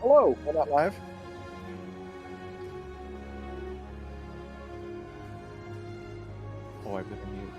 Hello, we're not live. Oh, I've been on mute.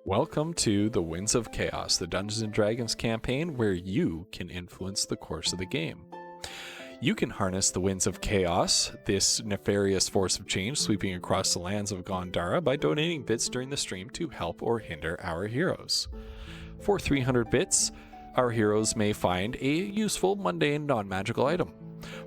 Welcome to the Winds of Chaos, the Dungeons & Dragons campaign where you can influence the course of the game. You can harness the Winds of Chaos, this nefarious force of change sweeping across the lands of Gondara, by donating bits during the stream to help or hinder our heroes. For 300 bits, our heroes may find a useful, mundane, non-magical item.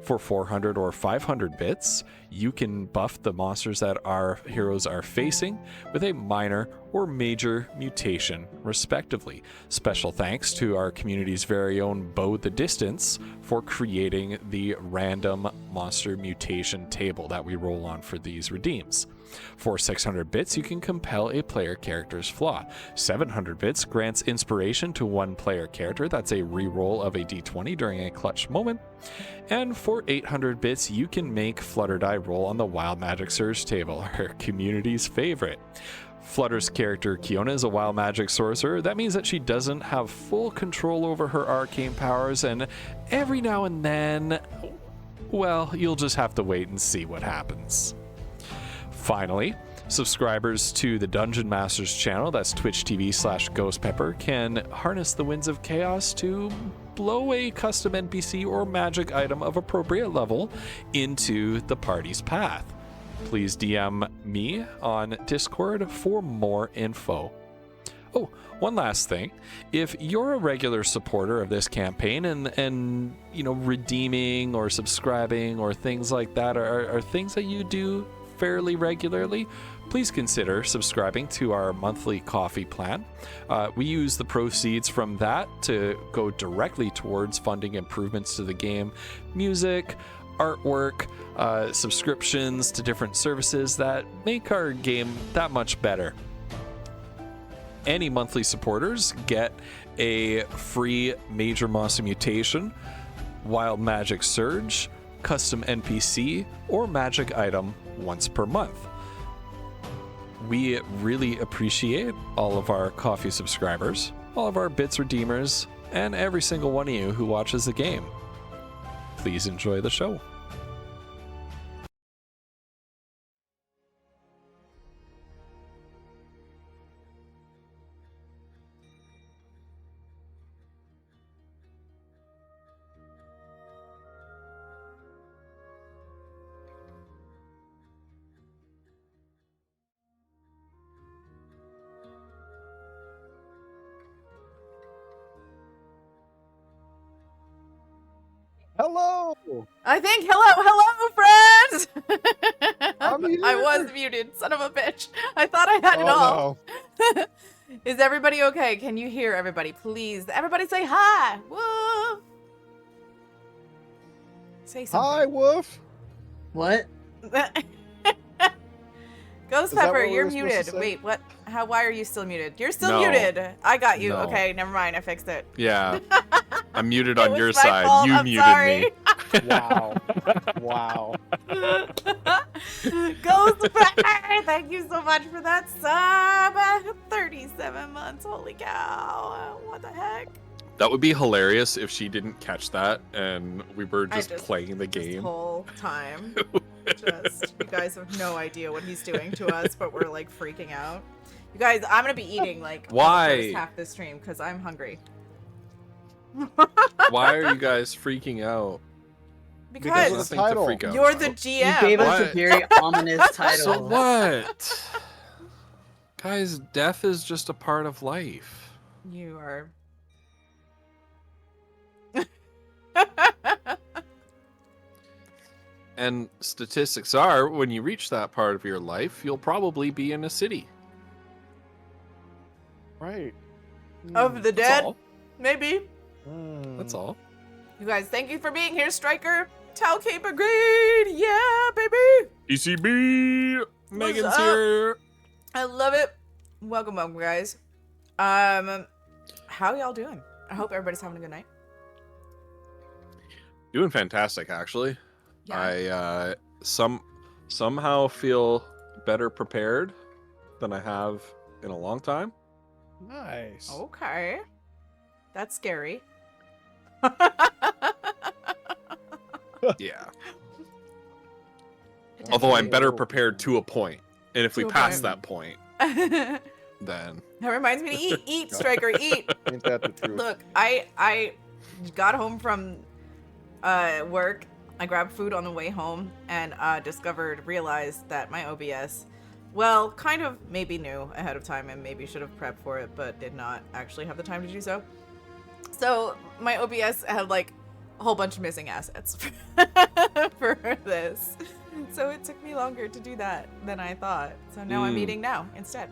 For 400 or 500 bits, you can buff the monsters that our heroes are facing with a minor or major mutation, respectively. Special thanks to our community's very own Bo the Distance for creating the random monster mutation table that we roll on for these redeems. For 600 bits, you can compel a player character's flaw. 700 bits grants inspiration to one player character. That's a reroll of a d20 during a clutch moment. And for 800 bits, you can make Flutter Die roll on the Wild Magic Surge table, our community's favorite. Flutter's character, Kiona, is a wild magic sorcerer. That means that she doesn't have full control over her arcane powers, and every now and then, well, you'll just have to wait and see what happens. Finally, subscribers to the Dungeon Masters channel, that's Twitch TV/GhostPepper, can harness the Winds of Chaos to blow a custom NPC or magic item of appropriate level into the party's path. Please DM me on Discord for more info. Oh, one last thing. If you're a regular supporter of this campaign and redeeming or subscribing or things like that are things that you do fairly regularly, please consider subscribing to our monthly coffee plan. We use the proceeds from that to go directly towards funding improvements to the game, music, artwork, subscriptions to different services that make our game that much better. Any monthly supporters get a free Major Monster Mutation, Wild Magic Surge, custom NPC, or magic item once per month. We really appreciate all of our coffee subscribers, all of our bits redeemers, and every single one of you who watches the game. Please enjoy the show. Hello! I think hello, friends. was muted. Son of a bitch. I thought I had it all. No. Is everybody okay? Can you hear everybody? Please. Everybody say hi. Woo. Say Hi, something. Woof. What? Ghost Is that Pepper, what we you're were supposed to muted. say? Wait, what? How? Why are you still muted? You're still No. muted. I got you. No. Okay, never mind. I fixed it. Yeah. I'm muted It on was your my side. fault. You I'm muted sorry. me. Wow. Wow. Ghost Pepper, thank you so much for that sub. 37 months. Holy cow. What the heck? That would be hilarious if she didn't catch that and we were just playing the This game. whole time. You guys have no idea what he's doing to us, but we're like freaking out. You guys, I'm gonna be eating like Why? the first half this stream because I'm hungry. Why are you guys freaking out? Because Because of the Nothing to title. freak out you're the about. You GM. gave us What? a very ominous title. So what? Guys, death is just a part of life. You are. And statistics are, when you reach that part of your life, you'll probably be in a city. Right. Of the That's dead, all. maybe. That's all. You guys, thank you for being here, Striker. Tau Cape agreed. Yeah, baby. ECB! Megan's up? here! I love it. Welcome, guys. How y'all doing? I hope everybody's having a good night. Doing fantastic, actually. Yeah. I somehow feel better prepared than I have in a long time. Nice. Okay. That's scary. Yeah. Although I'm better prepared to a point. And if we To a pass point. that point, that then reminds me to eat. Eat, Striker, eat. Ain't that the truth? Look, I got home from work. I grabbed food on the way home and realized that my OBS, well, kind of maybe knew ahead of time and maybe should have prepped for it, but did not actually have the time to do so. So my OBS had like a whole bunch of missing assets for this. So it took me longer to do that than I thought. So now I'm eating now instead.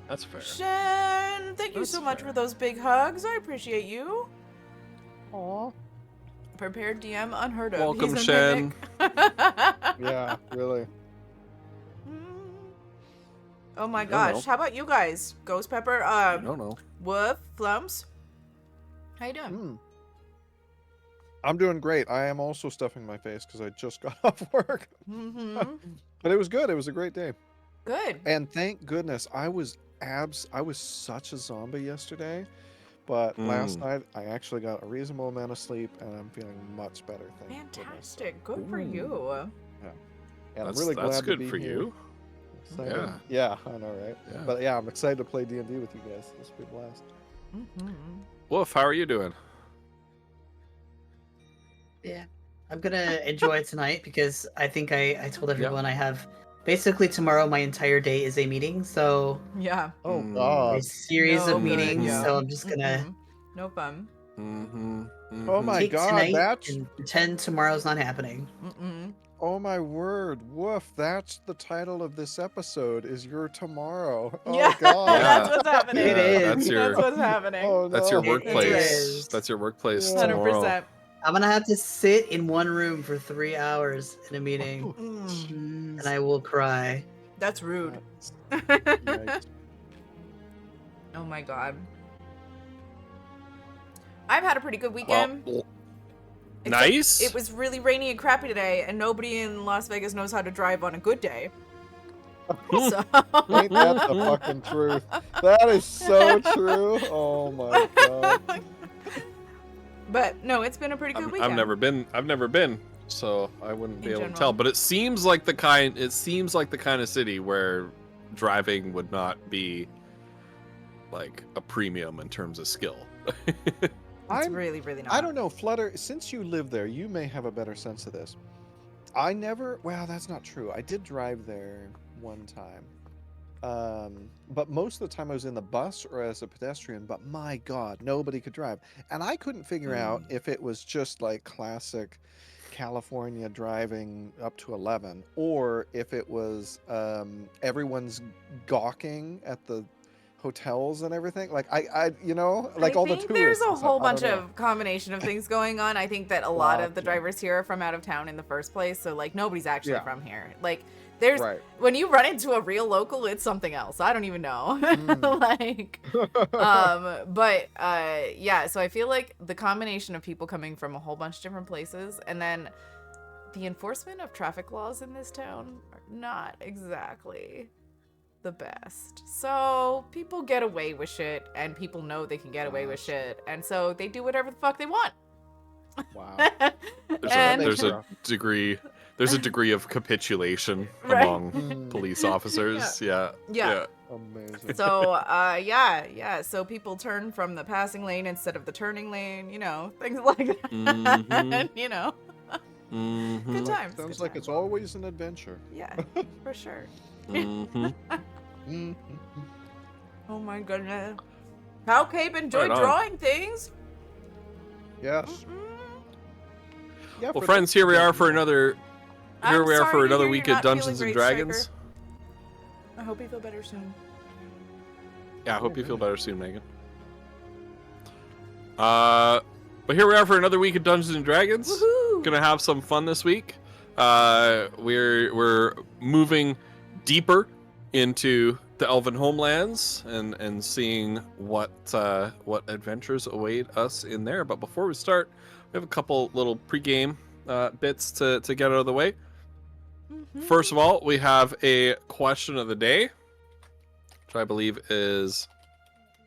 that's fair. Shen, thank you That's so much fair. for those big hugs. I appreciate you. Aw. Prepared DM unheard of. Welcome, He's a Shen. mimic. Yeah, really. Oh my don't gosh. know. How about you guys? Ghost Pepper, I don't know. Woof, Flumps. How you doing? Hmm. I'm doing great. I am also stuffing my face because I just got off work. Mm-hmm. But it was good. It was a great day. Good. And thank goodness I was such a zombie yesterday. But last night I actually got a reasonable amount of sleep and I'm feeling much better. Thank goodness. Fantastic. Good for you. And That's, I'm really glad that's to good be for here. you. Excited. Yeah. Yeah, I know, right? Yeah. But yeah, I'm excited to play D&D with you guys. This will be a blast. Mm-hmm. Wolf, how are you doing? Yeah, I'm gonna enjoy tonight because I think I told everyone I have basically tomorrow my entire day is a meeting, so Yeah. Oh Mm. a God. series No of good, meetings. yeah. So I'm just gonna Mhm. No fun. Mm-hmm. Oh my take God, tonight that's and pretend tomorrow's not happening. Mm-mm. oh my word, woof! That's the title of this episode. Is your tomorrow? Oh Yeah, God. that's what's happening. It is. That's your That's what's happening. Oh, that's your no. It workplace. is. That's your workplace Yeah. tomorrow. 100%. I'm gonna have to sit in one room for 3 hours in a meeting, Mm. and I will cry. That's rude. Yikes. Oh my God. I've had a pretty good weekend. Well, Except nice. It was really rainy and crappy today, and nobody in Las Vegas knows how to drive on a good day. So Ain't that the fucking truth? That is so true. Oh my God. But no, it's been a pretty good weekend. I've never been, so I wouldn't be In able to general. tell. But it seems like the kind of city where driving would not be like a premium in terms of skill. It's I'm really, really not. I don't know, Flutter, since you live there, you may have a better sense of this. Well, that's not true. I did drive there one time. But most of the time I was in the bus or as a pedestrian, but my God, nobody could drive. And I couldn't figure out if it was just like classic California driving up to 11, or if it was everyone's gawking at the hotels and everything. Like I you know, like all the I think tourists. there's a and stuff. whole I bunch don't know. of combination of things going on. I think that a lot of the Gotcha. drivers here are from out of town in the first place, so like nobody's actually Yeah. from here. Like there's Right. when you run into a real local, it's something else. I don't even know. Like but yeah, so I feel like the combination of people coming from a whole bunch of different places, and then the enforcement of traffic laws in this town are not exactly the best. So people get away with shit, and people know they can get away with shit, and so they do whatever the fuck they want. Wow. And- There's a degree of capitulation Right. among Mm, police officers. Yeah. Yeah. amazing. So yeah, so people turn from the passing lane instead of the turning lane, you know, things like that. Mhm. You know, Mhm. good times. Sounds good like times. it's always an adventure. Yeah, for sure. Mhm. Mhm. Oh my goodness. How Cape enjoyed Right on. drawing things. Yes. Mm-mm. Yeah, Well, for friends, here we are for another. Here I'm we are sorry for to another hear week you're at not Dungeons and feeling great, Dragons. Striker. I hope you feel better soon. Yeah, I hope you feel better soon, Megan. But here we are for another week of Dungeons and Dragons. Woohoo! Gonna have some fun this week. We're moving deeper into the Elven homelands and seeing what adventures await us in there. But before we start, we have a couple little pregame bits to get out of the way. Mhm. First of all, we have a question of the day, which I believe is,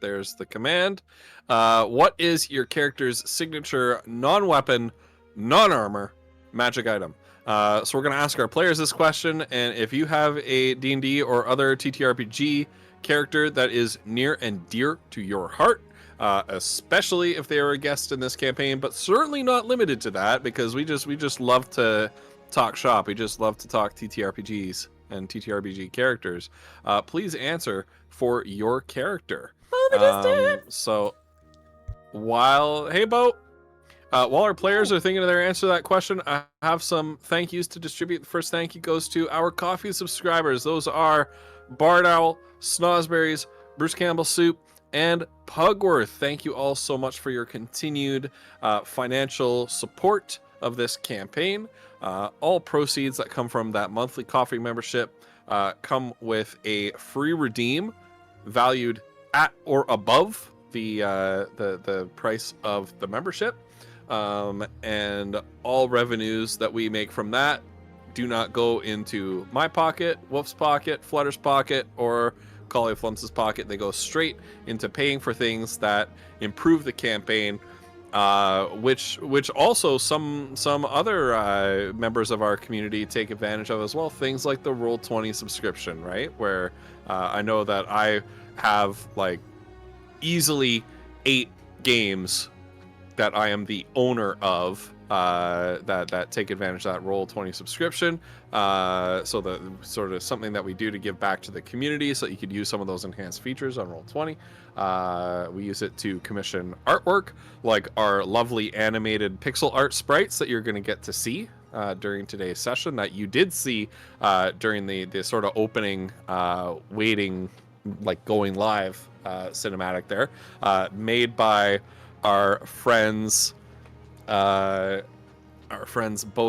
there's the command. What is your character's signature non-weapon, non-armor magic item? So we're going to ask our players this question, and if you have a D&D or other TTRPG character that is near and dear to your heart, especially if they are a guest in this campaign, but certainly not limited to that, because we just love to talk shop. We just love to talk TTRPGs and TTRPG characters. Please answer for your character. Oh, they just did. So while our players are thinking of their answer to that question, I have some thank yous to distribute. The first thank you goes to our coffee subscribers. Those are Bard Owl, Snosberries, Bruce Campbell Soup, and Pugworth. Thank you all so much for your continued financial support of this campaign. All proceeds that come from that monthly coffee membership come with a free redeem valued at or above the price of the membership. And all revenues that we make from that do not go into my pocket, Wolf's pocket, Flutter's pocket, or Collie Flumps' pocket. They go straight into paying for things that improve the campaign, which also some other members of our community take advantage of as well. Things like the Roll20 subscription, right? Where I know that I have like easily 8 games that I am the owner of that take advantage of that Roll20 subscription. So the sort of something that we do to give back to the community, so that you could use some of those enhanced features on Roll20. We use it to commission artwork, like our lovely animated pixel art sprites that you're going to get to see during today's session, that you did see during the sort of opening waiting, like going live cinematic there, made by our friends Bo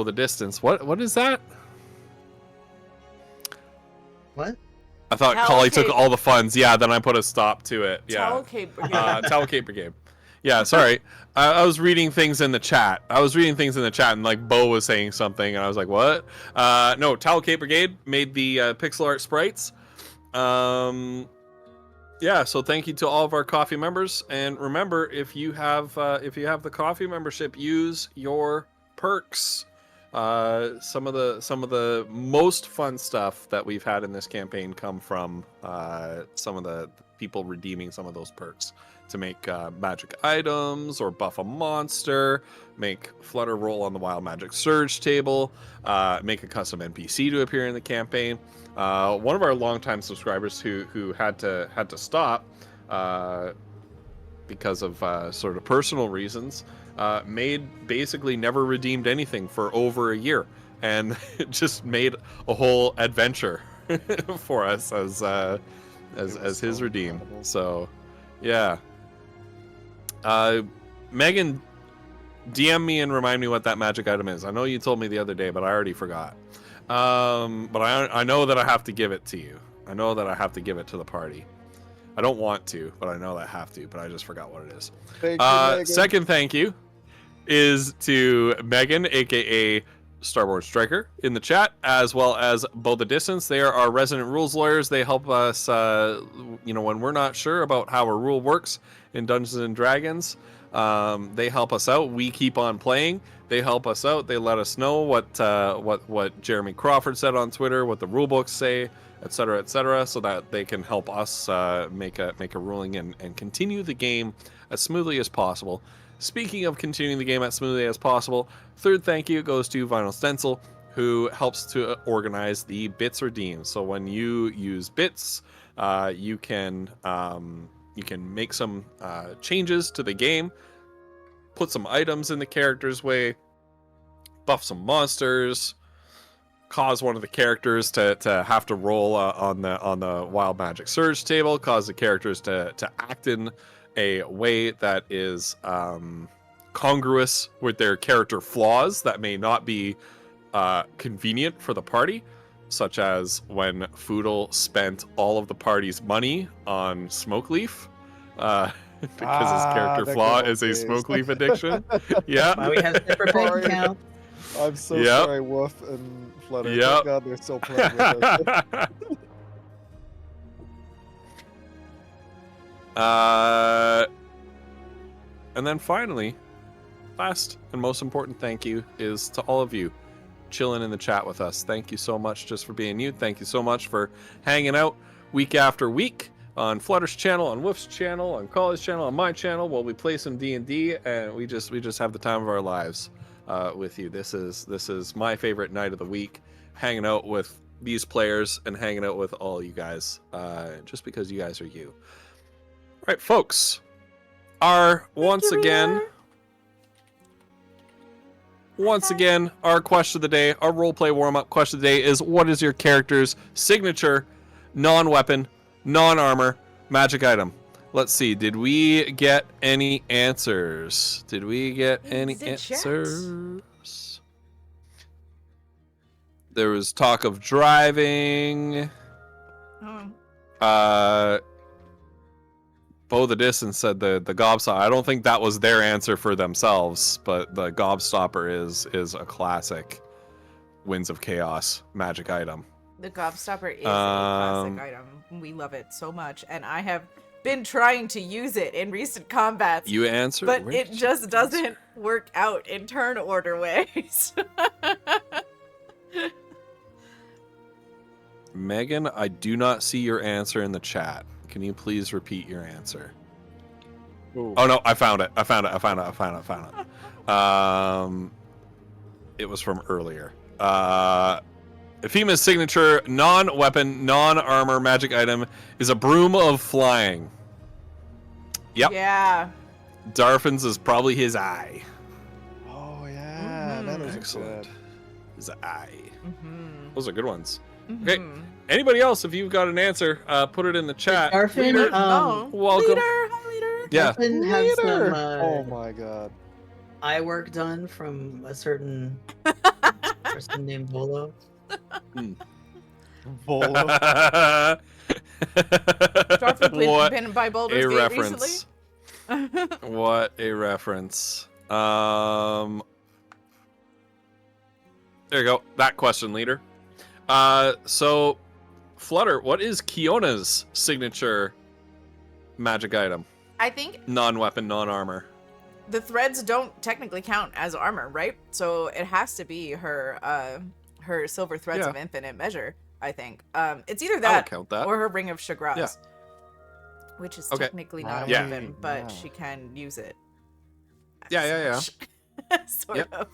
the Distance. What is that? What? I thought Talcate. Collie took all the funds. Yeah, then I put a stop to it. Yeah. Talcate Brigade. Talcate Brigade. Yeah, sorry. I was reading things in the chat. And like Bo was saying something, and I was like, what? No, Talcate Brigade made the pixel art sprites. Yeah, so thank you to all of our coffee members, and remember, if you have the coffee membership, use your perks. Some of the most fun stuff that we've had in this campaign come from some of the people redeeming some of those perks to make magic items or buff a monster, make Flutter roll on the Wild Magic Surge table, make a custom NPC to appear in the campaign. One of our longtime subscribers who had to stop because of sort of personal reasons Maid basically never redeemed anything for over a year, and just made a whole adventure for us as his so redeem. incredible. So, yeah. Megan, DM me and remind me what that magic item is. I know you told me the other day, but I already forgot. But I know that I have to give it to you. I know that I have to give it to the party. I don't want to, but I know that I have to, but I just forgot what it is. Thank you, Megan. Second thank you is to Megan, aka Starboard Striker, in the chat, as well as Bow the Distance. They are our resident rules lawyers. They help us, when we're not sure about how a rule works in Dungeons and Dragons. They help us out. We keep on playing. They help us out. They let us know what Jeremy Crawford said on Twitter, what the rule books say, etc., so that they can help us make a ruling and continue the game as smoothly as possible. Speaking of continuing the game as smoothly as possible, third thank you goes to Vinyl Stencil, who helps to organize the bits redeemed. So when you use bits, you can make some changes to the game, put some items in the character's way, buff some monsters, cause one of the characters to have to roll on the Wild Magic Surge table, cause the characters to act in a way that is congruous with their character flaws that may not be convenient for the party, such as when Foodle spent all of the party's money on Smoke Leaf, because his character the flaw good old is a days. Smoke Leaf addiction. Yeah. Why we have separate bank Sorry. accounts. I'm so Yep. sorry, Wolf and Flutter. Yep. Thank God they're still playing with us. And then finally, last and most important thank you is to all of you chilling in the chat with us. Thank you so much just for being you. Thank you so much for hanging out week after week on Flutter's channel, on Wolf's channel, on Collie's channel, on my channel, while we play some D&D, and we just have the time of our lives with you. This is my favorite night of the week, hanging out with these players and hanging out with all you guys, just because you guys are you. All right, folks. Once again, our question of the day, our roleplay warm-up question of the day is: what is your character's signature non-weapon, non-armor magic item? Let's see. Did we get any answers? In the chat. There was talk of driving. Oh. Bow the Distance said the Gobstopper. I don't think that was their answer for themselves, but the Gobstopper is a classic Winds of Chaos magic item. The Gobstopper is a classic item. We love it so much, and I have been trying to use it in recent combats. You answered, but where it did you just answer? doesn't work out in turn order ways. Megan, I do not see your answer in the chat. Can you please repeat your answer? Ooh. Oh no, I found it. It was from earlier. Epheme's signature non-weapon, non-armor magic item is a broom of flying. Yep. Yeah. Darfin's is probably his eye. Oh yeah, that was Excellent. good. His eye. Mm-hmm. Those are good ones. Okay. Anybody else, if you've got an answer, put it in the chat. Darfin, Leader, welcome. Leader, hi, leader. Yeah. Darfin has some Oh my god. eye work done from a certain person named Volo. Volo. Darfin What been by Baldur's a Gate reference. recently. What a reference. There you go. That question, leader. So, Flutter, what is Kiona's signature magic item? I think Non-weapon, non-armor. the threads don't technically count as armor, right? So it has to be her silver threads Yeah. of infinite measure, I think. It's either I would that count that. or her ring of Chagras. Yeah. Which is Okay. technically not a Yeah. weapon, but Yeah. she can use it. Yeah. Sort Yep. of.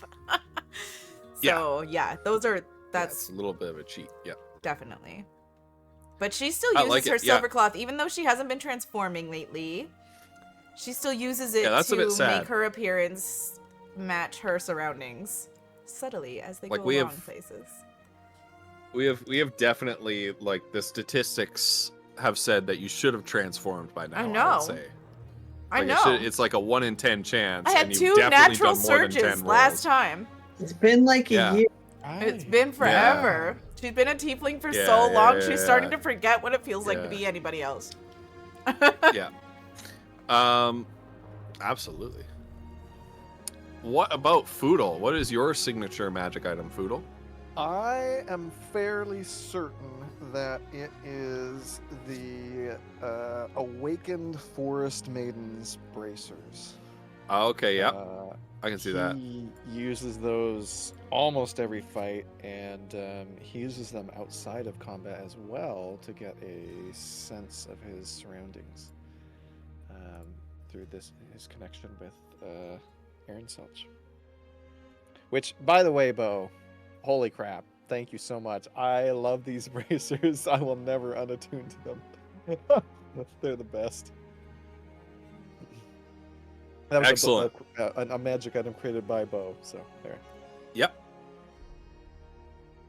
Yeah. So yeah, those are That's a little bit of a cheat. Yeah. definitely. But she still I uses like her it, yeah. silver cloth, even though she hasn't been transforming lately. She still uses it that's a bit to sad. make her appearance match her surroundings subtly as they Like, go we along have- places. We have definitely, like, the statistics have said that you should have transformed by now. I I know. would say. I Like, know. it's like a 1 in 10 chance. I had and you've 2 definitely natural done more than 10 surges last rolls. time. It's been like a Yeah. year. It's been forever. She's been a tiefling for so long, she's starting to forget what it feels like to be anybody else. Yeah. Absolutely. What about Foodle? What is your signature magic item, Foodle? I am fairly certain that it is the Awakened Forest Maiden's bracers. Oh, okay, yeah, Uh, I can see that. He uses those almost every fight, and he uses them outside of combat as well to get a sense of his surroundings through his connection with Aaron Selch. Which, by the way, Bo, holy crap! Thank you so much. I love these bracers. I will never unattune to them. They're the best. That was Excellent. A magic item created by Bo. So there. Yep.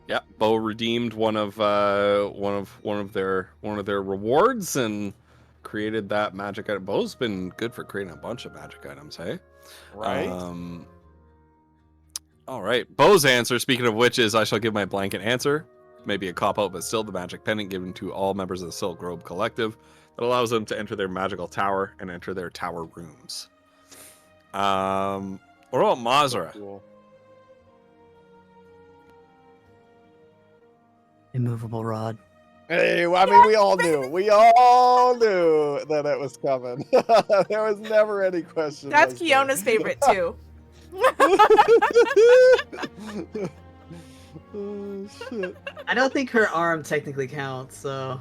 Yep. Bo redeemed one of their rewards and created that magic item. Bo's been good for creating a bunch of magic items, hey? Right. All right. Bo's answer, speaking of which, is I shall give my blanket answer. Maybe a cop-out, but still the magic pendant given to all members of the Silk Robe Collective that allows them to enter their magical tower and enter their tower rooms. What about Mazra? Cool. Immovable rod. Hey, I mean, we all knew. We all knew that it was coming. There was never any question. That's was there? Kiona's favorite too. Oh, shit. I don't think her arm technically counts, so.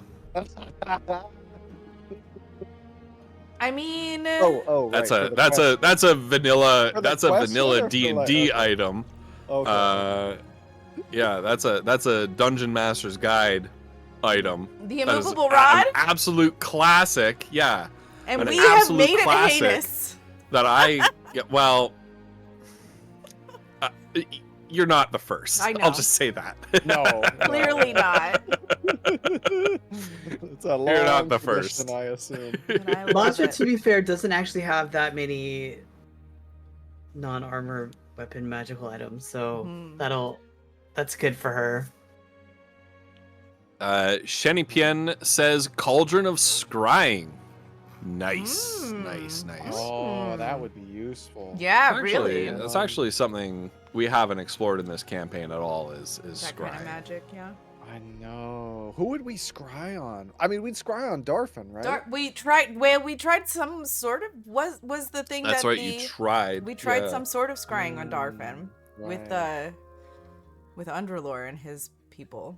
I mean, Oh, That's right, a for the that's quest. a that's a vanilla For the that's a quest vanilla or for the D&D okay. item. Okay. Yeah, that's a Dungeon Master's Guide item. the That is immovable an rod, absolute classic. Yeah, and an we have absolute made it classic. heinous. that I well, you're not the first. I know. I'll just say that. No, Clearly not. It's a long You're not the tradition, first. I assume. And I love Mantra, it. to be fair, doesn't actually have that many non-armor weapon magical items, so Mhm. that's good for her. Shenny Pien says Cauldron of Scrying. Nice, nice. Oh, that would be useful. Yeah, Actually, really. that's actually something we haven't explored in this campaign at all. Is That scrying. kind of magic, yeah. I know. Who would we scry on? I mean, we'd scry on Darfin, right? We tried some sort of was the thing That's that right. the, You tried. we tried yeah. some sort of scrying on Darfin Right. with Underlore and his people,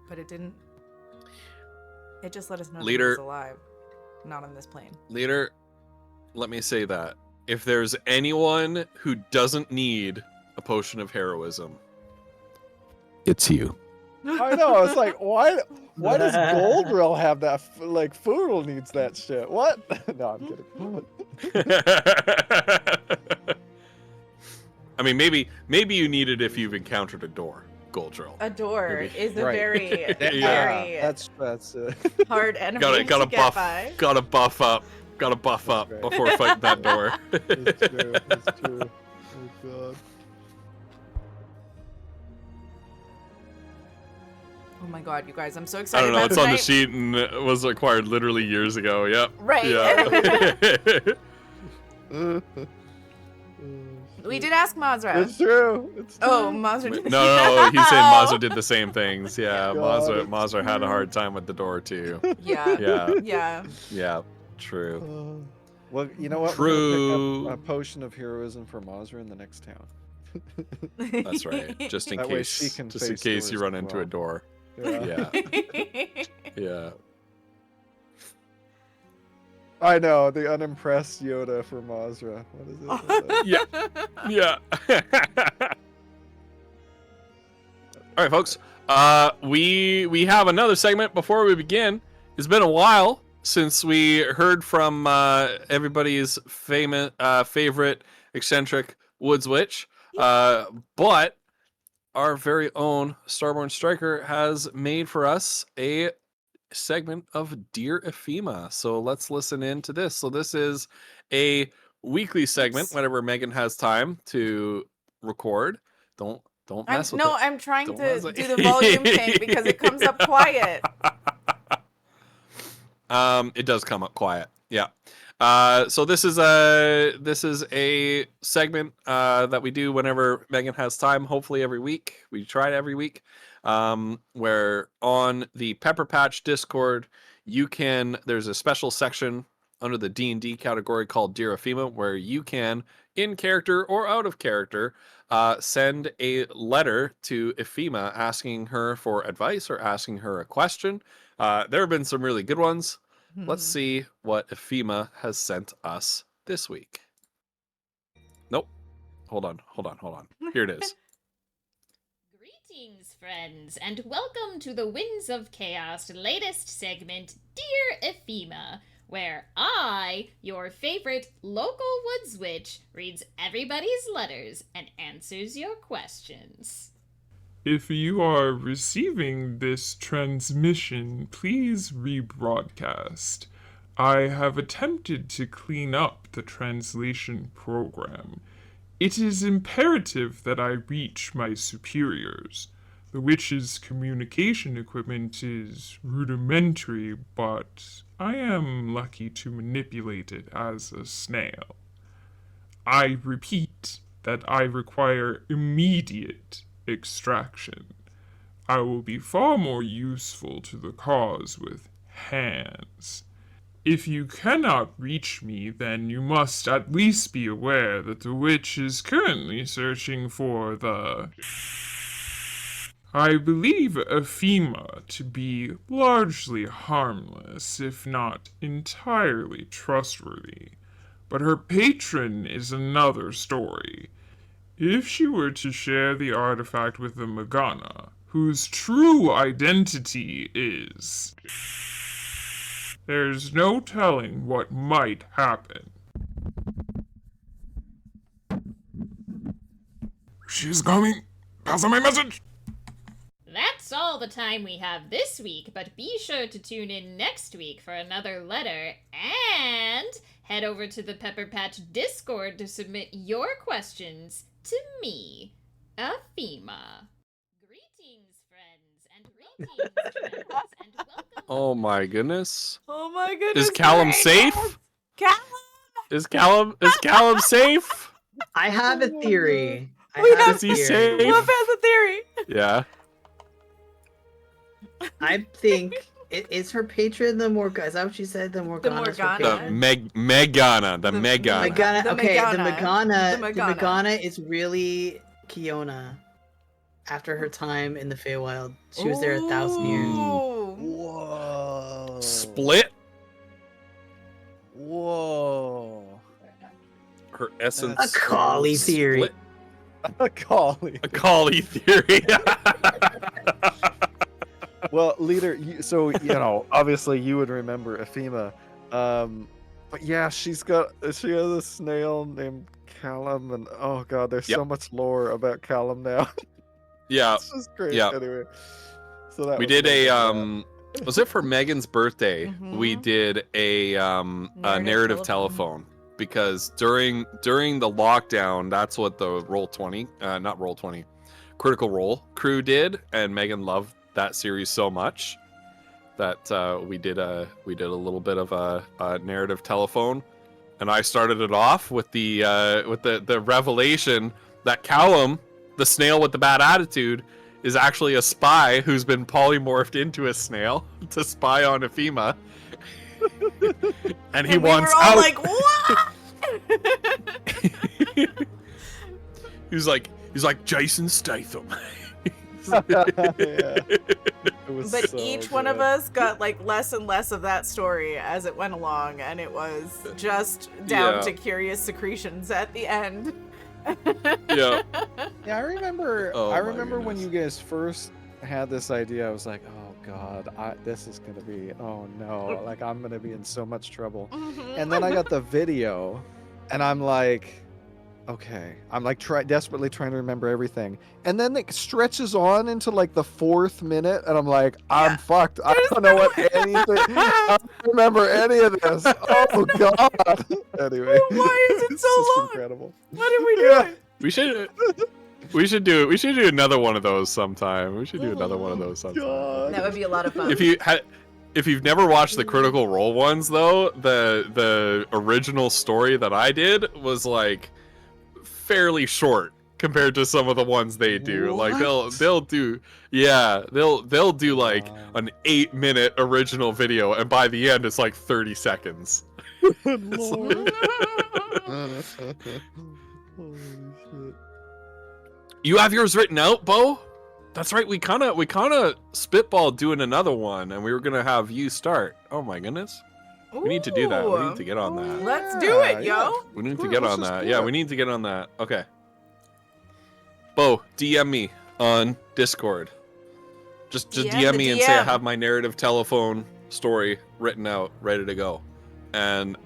but it didn't. It just let us know that he Leader- was alive, not on this plane. Leader, let me say that if there's anyone who doesn't need a potion of heroism, it's you. I know. It's like, why does Goldrill have that? Like, Foodle needs that shit. What? No, I'm kidding. I mean, maybe you need it if you've encountered a door, Goldrill. A door Maybe. is a Right. very Yeah, very that's hard enemy Gotta to get buff, by. gotta buff up right. before fighting that door. It's true. It's true. Oh god. Oh my god, you guys! I'm so I excited don't know. about It's on the tonight. sheet and it was acquired literally years ago. Yep. Right. Yeah. We did ask Mazra. It's true. It's true. Oh, Mazra. No, did- he's saying Mazra did the same things. Yeah, God, it's Mazra had a true. hard time with the door too. Yeah. Yeah, Yeah. yeah, true. Well, you know what? We're gonna True. pick up a potion of heroism for Mazra in the next town. That's right. Just in That way case, she can just in face case you doors run as into well. a door. Yeah. Yeah, yeah. I know the unimpressed Yoda for Mazra. What is it? Yeah. All right, folks. We have another segment before we begin. It's been a while since we heard from everybody's favorite eccentric Woods Witch, but our very own Starborn Striker has made for us a segment of Dear Ephema. So let's listen in to this. So this is a weekly segment whenever Megan has time to record. Don't mess with it. I'm trying Don't to mess with do it. the volume thing because it comes up quiet. It does come up quiet. Yeah. So this is a segment that we do whenever Megan has time. Hopefully every week. We try it every week. Where on the Pepper Patch Discord, there's a special section under the D&D category called Dear Ephema, where you can, in character or out of character, send a letter to Ephema asking her for advice or asking her a question. There have been some really good ones. Let's see what Ephema has sent us this week. Nope. Hold on. Here it is. Greetings, friends, and welcome to the Winds of Chaos latest segment, Dear Ephema, where I, your favorite local woods witch, reads everybody's letters and answers your questions. If you are receiving this transmission, please rebroadcast. I have attempted to clean up the translation program. It is imperative that I reach my superiors. The witch's communication equipment is rudimentary, but I am lucky to manipulate it as a snail. I repeat that I require immediate extraction. I will be far more useful to the cause with hands. If you cannot reach me, then you must at least be aware that the witch is currently searching for the... I believe Ephema to be largely harmless, if not entirely trustworthy. But her patron is another story. If she were to share the artifact with the Magana, whose true identity is... There's no telling what might happen. She's coming. Pass on my message. That's all the time we have this week, but be sure to tune in next week for another letter, and head over to the Pepper Patch Discord to submit your questions to me, Ephema. Greetings, friends, and welcome. Oh my goodness. Oh my goodness. Is Callum safe? Callum! Is Callum safe? I have a theory. Is he safe? Wolf has a theory. Yeah. I think is her patron the Morgana? Is that what she said? The Morgana. Morgana. The Megana. The Megana. Magana. The Okay, Megana. the The Magana is really Kiona. After her time in the Feywild, she was there 1,000 years. Ooh. Whoa. Split. Whoa. Her essence. A Kali theory. Split. A collie. A Kali theory. Well, leader, obviously you would remember Ephema. But yeah, she has a snail named Callum, and oh god, there's so much lore about Callum now. Yeah. It's just great. Yeah. Anyway, so that We was did really a was it for Megan's birthday? Mhm. We did a narrative telephone because during the lockdown, that's what the Critical Role crew did, and Megan loved that series so much that we did a little bit of a narrative telephone, and I started it off with the revelation that Callum, the snail with the bad attitude, is actually a spy who's been polymorphed into a snail to spy on Ephema. And he wants we were all out. like, what? He's like Jason Statham. Yeah. It was But so each one of good. us got like less and less of that story as it went along, and it was just down Yeah. to curious secretions at the end. Yeah. Yeah, I remember. Oh I my remember when goodness. you guys first had this idea. I was like, "Oh God, this is gonna be, oh no, like I'm gonna be in so much trouble. Mhm. And then I got the video, and I'm like, okay, I'm like desperately trying to remember everything, and then it stretches on into like the 4th minute, and I'm like, I'm Yeah. fucked. I don't know what anything. I don't remember any of this. Oh God. Anyway, Why is it it's so just long? incredible. What are we Yeah. doing? We should do another one of those sometime. We should do another one of those sometime. God. That would be a lot of fun. If you've never watched the Critical Role ones though, the original story that I did was like fairly short compared to some of the ones they do. Like they'll do they'll do like an 8-minute original video, and by the end it's like 30 seconds. Good It's Lord. Holy shit. You have yours written out, Bo? That's right. We kind of spitballed doing another one, and we were gonna have you start. Oh my goodness. We need to do that. We need to get on that. Let's do it, Yeah, yo. We need to Let's get on just that. do Yeah, it. we need to get on that. Okay. Bo, DM me on Discord. Just DM DM the me and say I DM. have my narrative telephone story written out, ready to go, and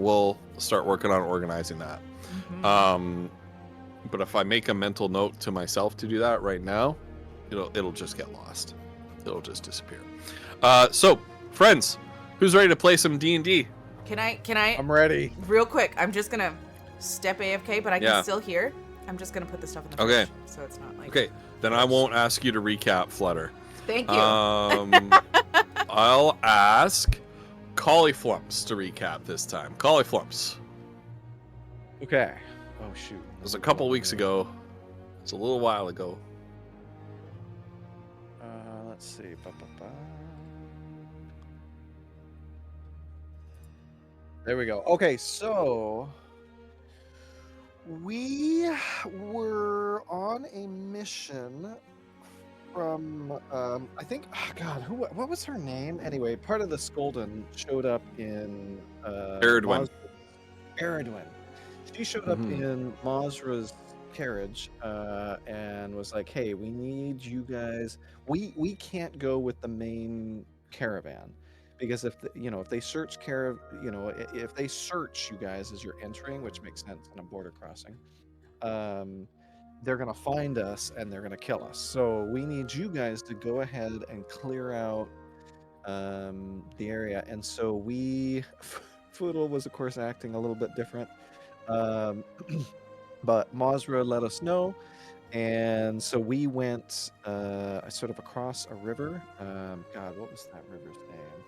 we'll start working on organizing that. Mhm. But if I make a mental note to myself to do that right now, it'll just get lost. It'll just disappear. So, friends, who's ready to play some D&D? Can I I'm ready. real quick? I'm just gonna step AFK, but I can Yeah. still hear. I'm just gonna put the stuff in the Okay. fridge, so it's not like. Okay, then I won't ask you to recap Flutter. Thank you. I'll ask Cauliflumps to recap this time. Cauliflumps. Okay. Oh shoot. It was a couple weeks ago. It's a little while ago. Let's see. There we go. Okay, so we were on a mission from I think, oh God, what was her name? Anyway, part of the Skolden showed up in Eredwin. Eredwin. She showed up Mhm. in Mazra's carriage and was like, "Hey, we need you guys. We can't go with the main caravan because if they search if they search you guys as you're entering, which makes sense in a border crossing, they're gonna find us and they're gonna kill us. So we need you guys to go ahead and clear out the area." And so Foodle was of course acting a little bit different. But Mazra let us know, and so we went sort of across a river. God, what was that river's name?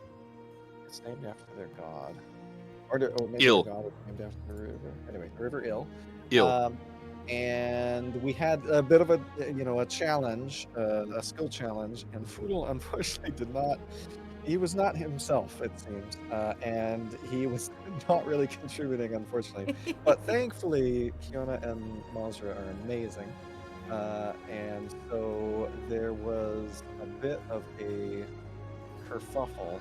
It's named after their god. Or maybe Ill. their god was named after the river. Anyway, the River Ill. Ill. And we had a bit of a challenge, a skill challenge, and Foodle unfortunately did not. He was not himself, it seems, and he was not really contributing, unfortunately. But thankfully, Kiona and Mazra are amazing, and so there was a bit of a kerfuffle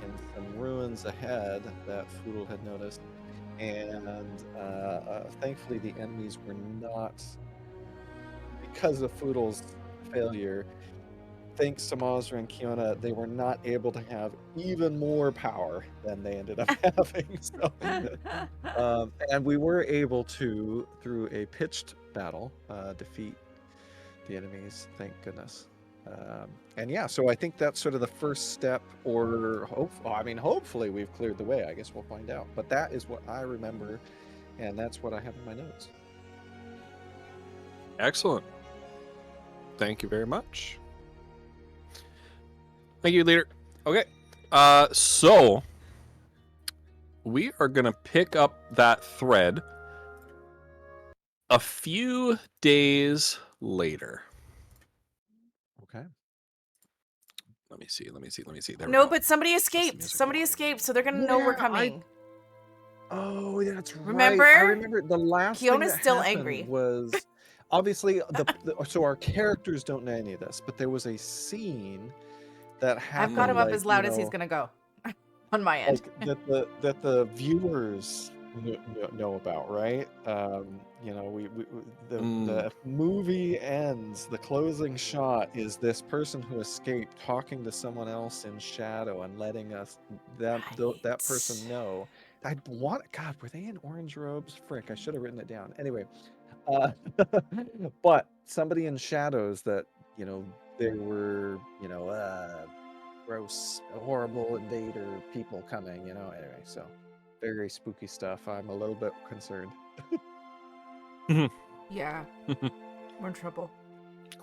in some ruins ahead that Foodle had noticed, and thankfully the enemies were not, because of Foodle's failure. Thanks to Mazra and Kiona, they were not able to have even more power than they ended up having. So, and we were able to, through a pitched battle, defeat the enemies. Thank goodness. And yeah, so I think that's sort of the first step, or hopefully we've cleared the way. I guess we'll find out. But that is what I remember, and that's what I have in my notes. Excellent. Thank you very much. Thank you, leader. Okay. So we are gonna pick up that thread a few days later. Okay. Let me see. There we No, go. but somebody the escaped. music Somebody go. escaped, so they're gonna know we're Yeah, coming. Oh, that's right. Remember? I remember the last thing Kiona's that still happened angry. was obviously so our characters don't know any of this, but there was a scene that happened. I've got him up like, as loud as he's gonna go on my end. like that the viewers know about, right? We Mm. the movie ends. The closing shot is this person who escaped talking to someone else in shadow and letting that person know. God, were they in orange robes? Frick, I should have written it down. Anyway, uh, but somebody in shadows that there were gross, horrible invader people coming. Anyway, so. Very spooky stuff. I'm a little bit concerned. Yeah, we're in trouble.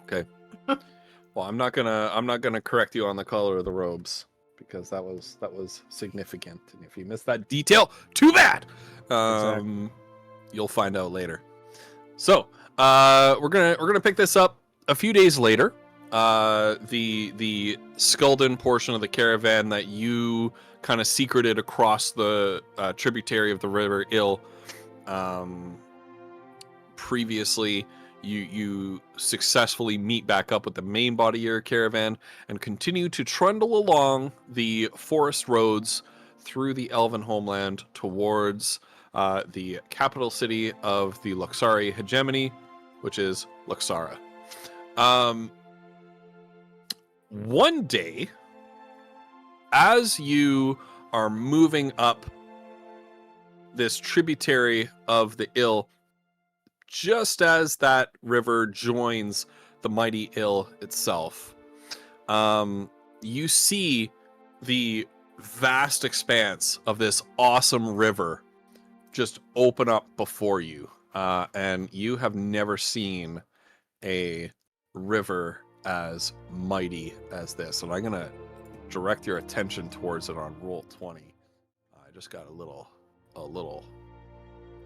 Okay. Well, I'm not gonna correct you on the color of the robes because that was significant. And if you missed that detail, too bad. Exactly. You'll find out later. So, we're gonna pick this up a few days later. The Skulden portion of the caravan that you kind of secreted across the tributary of the River Ill. Previously, you successfully meet back up with the main body of your caravan and continue to trundle along the forest roads through the Elven homeland towards the capital city of the Luxari hegemony, which is Luxara. One day, as you are moving up this tributary of the Ill, just as that river joins the mighty Ill itself, you see the vast expanse of this awesome river just open up before you. And you have never seen a river as mighty as this. And I'm going to direct your attention towards it on roll 20. I just got a little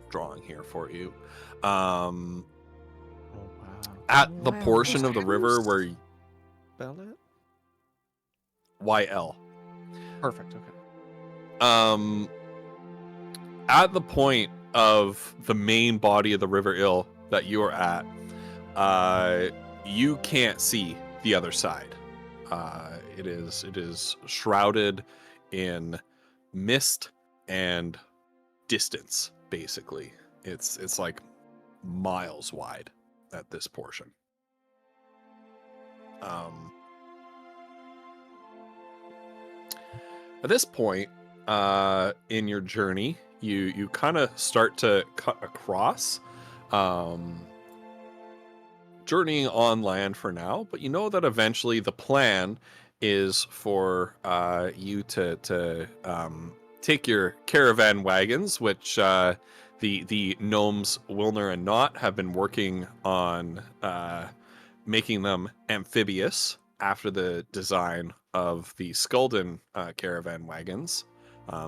drawing here for you. Oh wow! At the Wow. portion of the river where Spell it. YL. Perfect. Okay. At the point of the main body of the River Ill that you are at, you can't see the other side. It is shrouded in mist and distance. Basically, it's like miles wide at this portion. At this point in your journey, you kind of start to cut across, journeying on land for now, but you know that eventually the plan is for you to take your caravan wagons, which the gnomes Wilner and Knot have been working on making them amphibious after the design of the Skulden caravan wagons,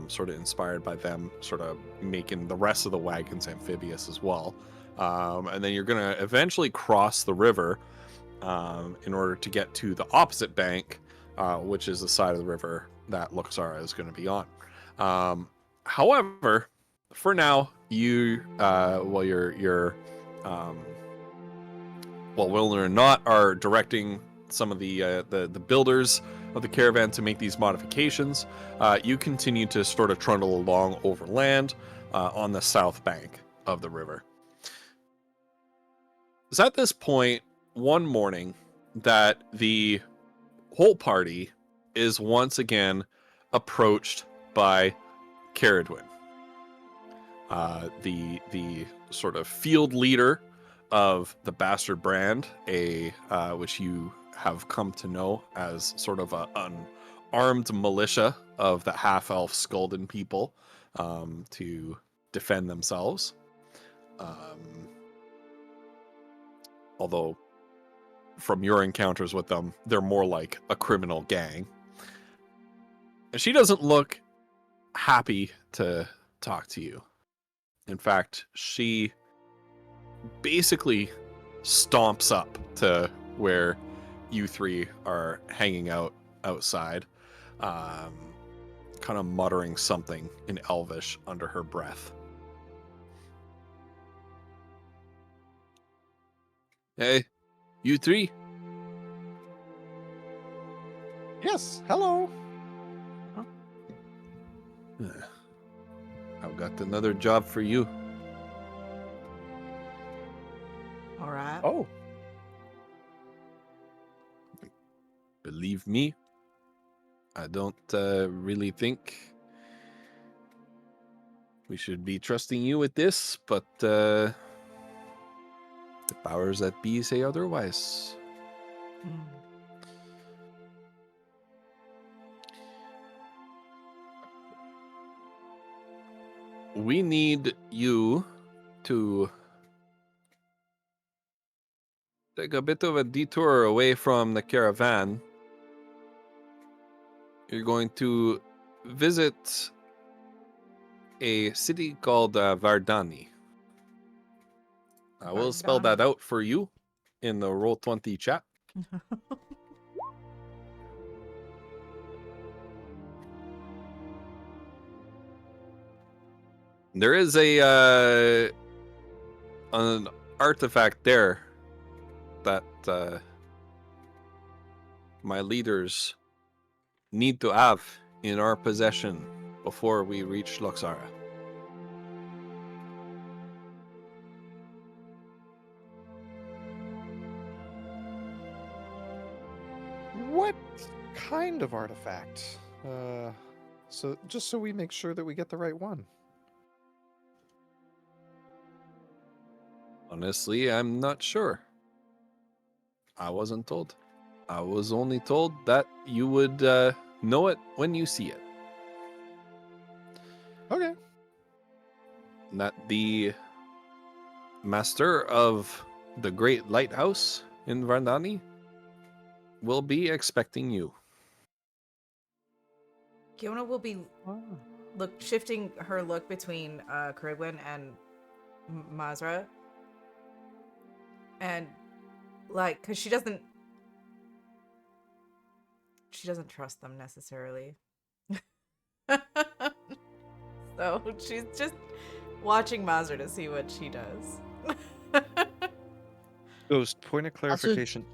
sort of inspired by them sort of making the rest of the wagons amphibious as well. And then you're going to eventually cross the river in order to get to the opposite bank, which is the side of the river that Luxara is going to be on. However, for now, Wilner and Knot are directing some of the builders of the caravan to make these modifications. You continue to sort of trundle along over land on the south bank of the river. It's at this point, one morning, that the whole party is once again approached by Caradwin, the sort of field leader of the Bastard Brand, which you have come to know as sort of an armed militia of the half-elf Skulden people to defend themselves. Although, from your encounters with them, they're more like a criminal gang. And she doesn't look happy to talk to you. In fact, she basically stomps up to where you three are hanging out outside, kind of muttering something in Elvish under her breath. Hey, you three? Yes. Hello. I've got another job for you. All right. Oh, Believe me, I don't really think we should be trusting you with this, but the powers that be say otherwise. Mm. We need you to take a bit of a detour away from the caravan. You're going to visit a city called Vardani. I will spell that Vardani. out for you in the Roll20 chat. There is an artifact there that my leaders need to have in our possession before we reach Luxara. what kind of artifact? So just so we make sure that we get the right one. Honestly, I'm not sure. I wasn't told. I was only told that you would know it when you see it. Okay. That the master of the Great Lighthouse in Vardani will be expecting you. Kiona will be shifting her look between Caribwin and Mazra. And like, cause she doesn't trust them necessarily. So she's just watching Mazra to see what she does. Ghost, point of clarification.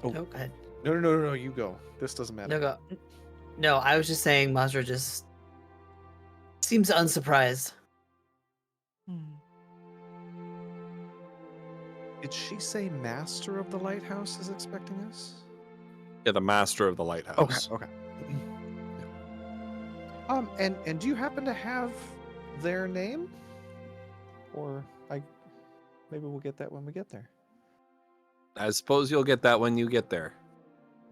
Oh, go ahead. No, you go. This doesn't matter. No, go. No, I was just saying Mazra just seems unsurprised. Hmm. Did she say master of the lighthouse is expecting us? Yeah, the master of the lighthouse. Okay. And do you happen to have their name? Or maybe we'll get that when we get there. I suppose you'll get that when you get there.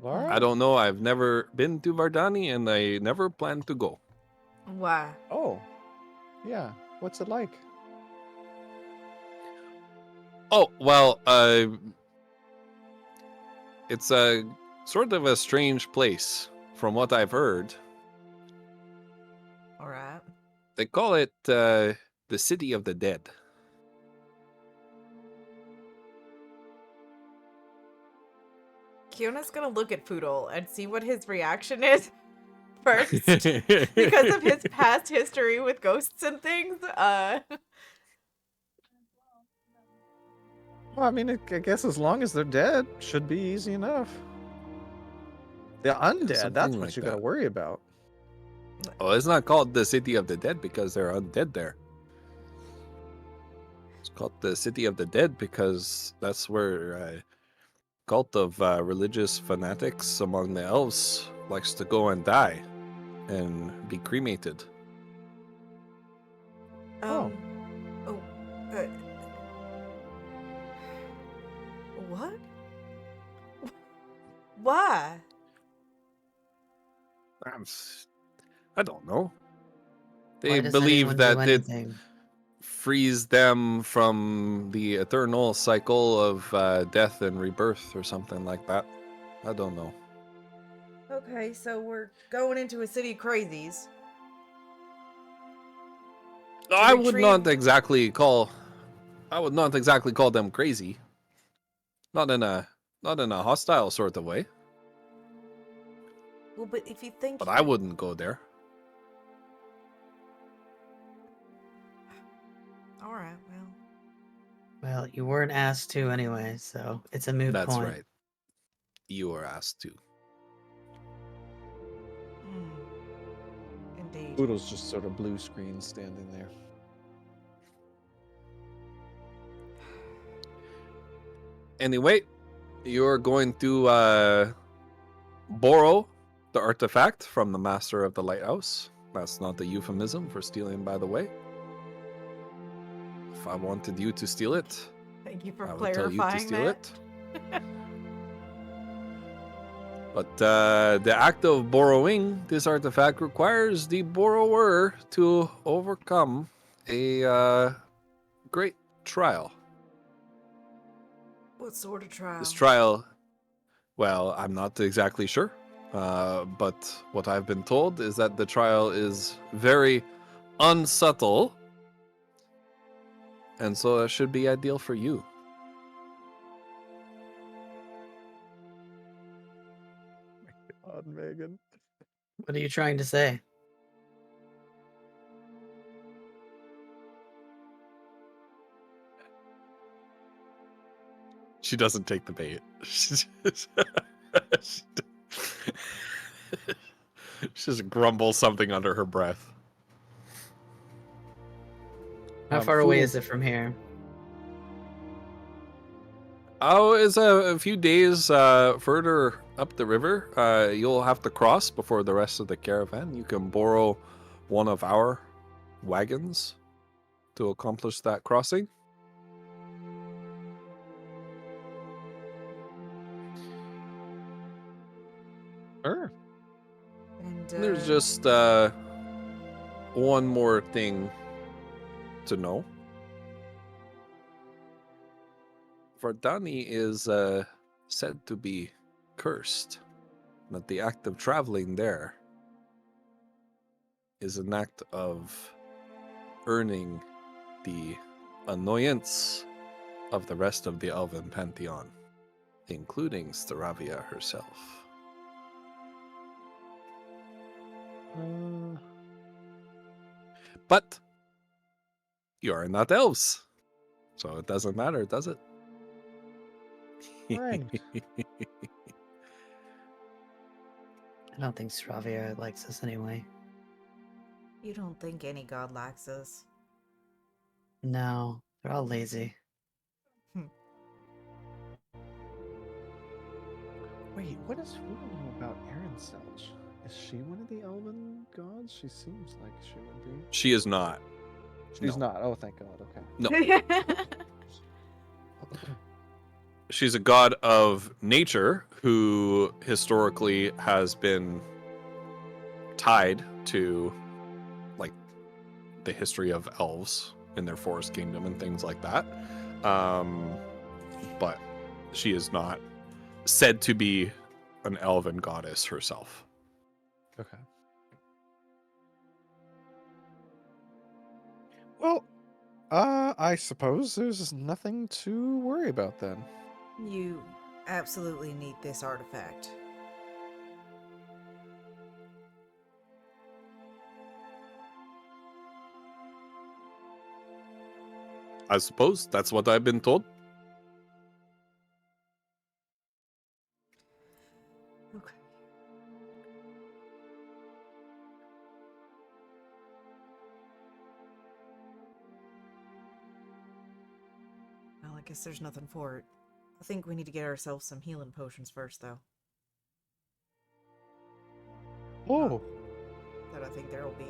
All right. I don't know. I've never been to Vardani, and I never plan to go. Why? Oh, yeah. What's it like? Oh, well, it's a sort of a strange place, from what I've heard. All right. They call it the City of the Dead. Kiona's gonna look at Foodle and see what his reaction is first. Because of his past history with ghosts and things. Well, I mean, I guess as long as they're dead, should be easy enough. The undead, something that's what like you gotta that. worry about. Oh, it's not called the City of the Dead because they're undead there. It's called the City of the Dead because that's where a cult of religious fanatics among the elves likes to go and die and be cremated. Oh. What? Why? I don't know. Why They doesn't believe anyone do that it anything? frees them from the eternal cycle of death and rebirth or something like that. I don't know. Okay, so we're going into a city of crazies. I would not retrieve- exactly call them crazy. Not in a hostile sort of way. Well, but if you think... But I wouldn't go there. All right, well... Well, you weren't asked to anyway, so it's a moot That's point. right. You were asked to. Indeed. Boodle's just sort of blue screen standing there. Anyway, you're going to borrow the artifact from the master of the lighthouse. That's not a euphemism for stealing, by the way. If I wanted you to steal it, Thank you for I would tell you to clarifying steal that. it. But the act of borrowing this artifact requires the borrower to overcome a great trial. What sort of trial? This trial, well, I'm not exactly sure. But what I've been told is that the trial is very unsubtle. And so it should be ideal for you. God, Megan. What are you trying to say? She doesn't take the bait. She just grumbles something under her breath. How far away Fool. is it from here? Oh, it's a few days further up the river. You'll have to cross before the rest of the caravan. You can borrow one of our wagons to accomplish that crossing. Sure. And, There's just one more thing to know. Vardani is said to be cursed, that the act of traveling there is an act of earning the annoyance of the rest of the Elven Pantheon, including Staravia herself. But you are not elves, so it doesn't matter, does it? Right. I don't think Stravia likes us anyway. you don't think any god likes us? No, they're all lazy. Wait, what is we don't know about Erin Selch? Is she one of the elven gods? She seems like she would be. She is not. She's No. not. Oh, thank God. Okay. No. She's a god of nature who historically has been tied to like the history of elves in their forest kingdom and things like that. But she is not said to be an elven goddess herself. Okay. Well, I suppose there's nothing to worry about then. You absolutely need this artifact. I suppose that's what I've been told. Okay. Well, I guess there's nothing for it. I think we need to get ourselves some healing potions first, though. Oh, That I think there will be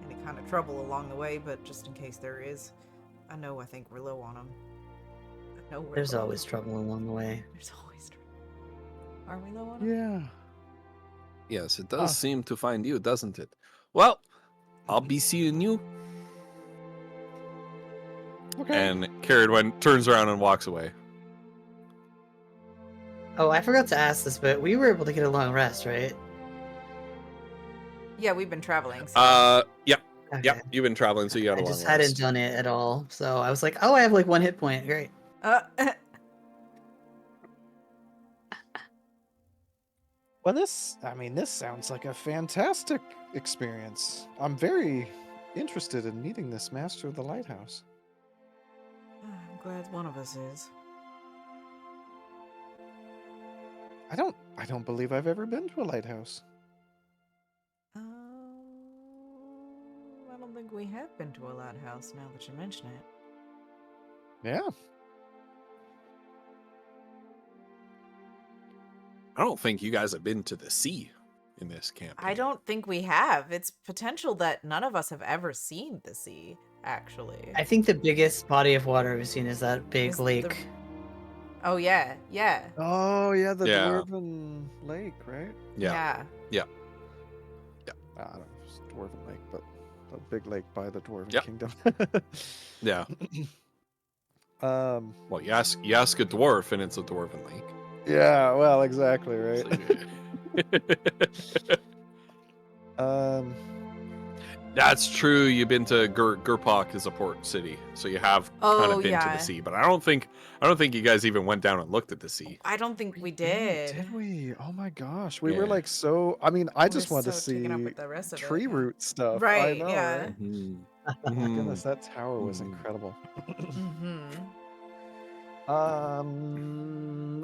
any kind of trouble along the way, but just in case there is, I think we're low on them. I know we're There's low. always trouble along the way. There's always trouble. Are we low on them? yeah. Yes, it does Ah. seem to find you, doesn't it? Well, I'll be seeing you. Okay. And Caradwen turns around and walks away. Oh, I forgot to ask this, but we were able to get a long rest, right? Yeah, we've been traveling. So. Yeah, Okay. yeah. You've been traveling, so you got a I long just hadn't rest. done it at all, so I was like, "Oh, I have like 1 hit point. Great." Well, this sounds like a fantastic experience. I'm very interested in meeting this master of the lighthouse. I'm glad one of us is. I don't believe I've ever been to a lighthouse. think we have been to a loud house now that you mention it. Yeah. I don't think you guys have been to the sea in this campaign. I don't think we have. It's potential that none of us have ever seen the sea, actually. I think the biggest body of water we've seen is that big Is the- lake. Oh, yeah. Yeah. Oh yeah, the Yeah. Dwarven Lake, right? Yeah. I don't know if it's Dwarven Lake, but the big lake by the Dwarven Yep. Kingdom. Yeah. um. Well, you ask a dwarf, and it's a dwarven lake. Yeah. Well, exactly, right. Um. That's true. You've been to Gurpak is a port city, so you have kind Oh, of been to yeah. the sea. But I don't think you guys even went down and looked at the sea. I don't think we did. Did we? Oh my gosh, we were Yeah. like so. I mean, I just We're wanted to so taken up see with the rest of it, tree yeah. root stuff. I Right, know, yeah. right? Mhm. Oh my goodness, Mhm. that tower was Mhm. incredible. Mm-hmm.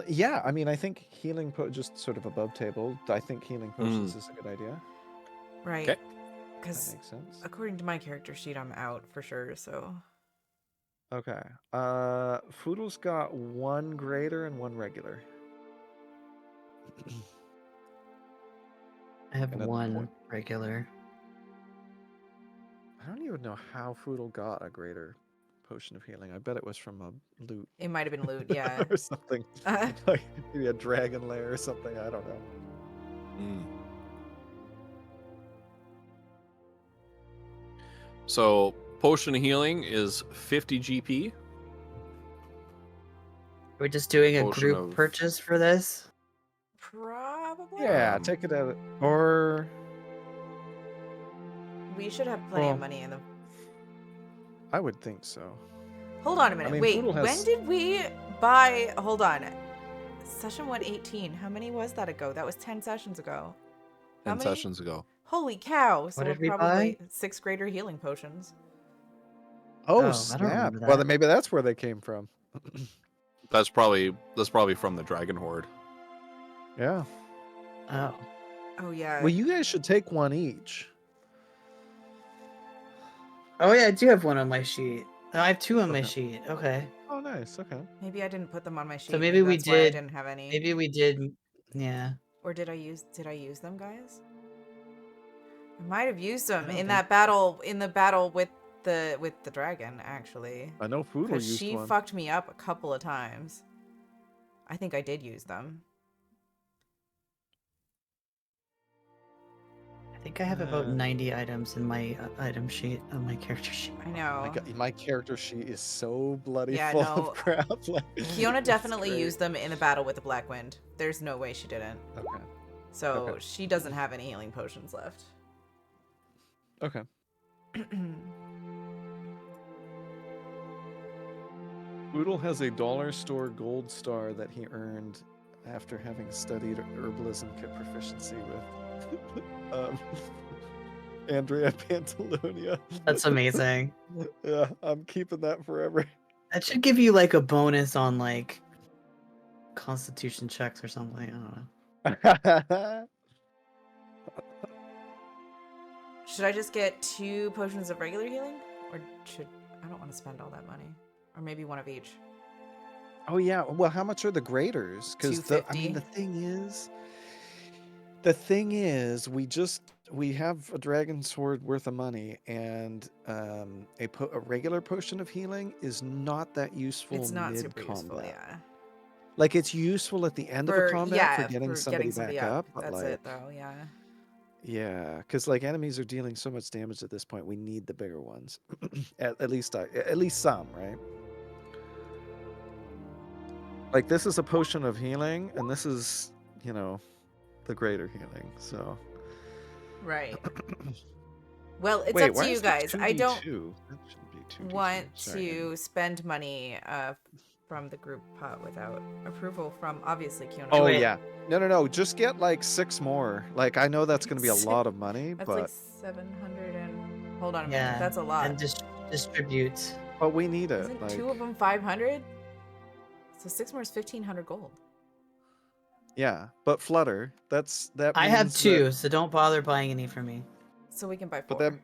Yeah, I mean, I think healing just sort of above table. I think healing potions is a good idea. Right. Okay. That Because makes sense. according to my character sheet, I'm out for sure, so. Okay. Foodle's got one greater and one regular. I have And at one point- regular. I don't even know how Foodle got a greater potion of healing. I bet it was from a loot It might have been loot, yeah. or something. Like maybe a dragon lair or something. I don't know. Mm. So potion of healing is 50 GP. We're just doing a Potion group of- purchase for this. Probably. Yeah, Um, take it at or We should have plenty Well- of money in the. I would think so. Hold on a minute. mean, Wait, Poodle when has- did we buy? Hold on. Session 118. How many was that ago? That was 10 sessions ago. How 10 many? sessions ago. Holy cow! So What we're did we probably 6th grader healing potions. Oh, I don't snap! remember Well, that. then maybe that's where they came from. That's probably from the Dragon Horde. Yeah. Oh. Oh yeah. Well, you guys should take one each. Oh yeah, I do have one on my sheet. Oh, I have two on my Okay. sheet. Okay. Oh, nice. Okay. Maybe I didn't put them on my sheet. So maybe we that's why I did- didn't have any. Maybe we did. Yeah. Or did I use them, guys? I might have used them don't in think- that battle with the dragon, actually. I know Foodle Because used she one. fucked me up a couple of times. I think I did use them. I think I have about 90 items in my item sheet on my character sheet. I know. My character sheet is so bloody Yeah, full no. of crap. Like, Kiona it's definitely great. used them in the battle with the Black Wind. There's no way she didn't. Okay. So Okay. she doesn't have any healing potions left. Okay. Foodle has a dollar store gold star that he earned after having studied herbalism kit proficiency with Andrea Pantalonia. That's amazing. Yeah, I'm keeping that forever. That should give you like a bonus on like constitution checks or something. I don't know. Should I just get 2 potions of regular healing? Or should... I don't want to spend all that money. Or maybe one of each. Oh yeah. Well, how much are the graders? Because the thing is, we have a dragon sword worth of money, and a regular potion of healing is not that useful. It's not super mid-combat. useful, yeah. Like it's useful at the end of a combat for getting somebody back up. But That's like, it, though, yeah. yeah, because like enemies are dealing so much damage at this point, we need the bigger ones. at least some, right? Like this is a potion of healing, and this is, the greater healing. So Right. Well, it's wait, up why to you is there guys. I don't 2d2? That shouldn't be 2d2. want Sorry. to spend money from the group pot without approval from, obviously, Kiona. Oh Wait. yeah. No. Just get like 6 more. Like I know that's going to be a Six- lot of money, That's but like 700 and... Hold on a minute. Yeah, That's a lot. And just distribute. we need it. Isn't Like 2 of them 500? So 6 more is 1,500 gold. yeah, but Flutter. That I have means 2, that- so don't bother buying any for me. So we can buy 4. But then,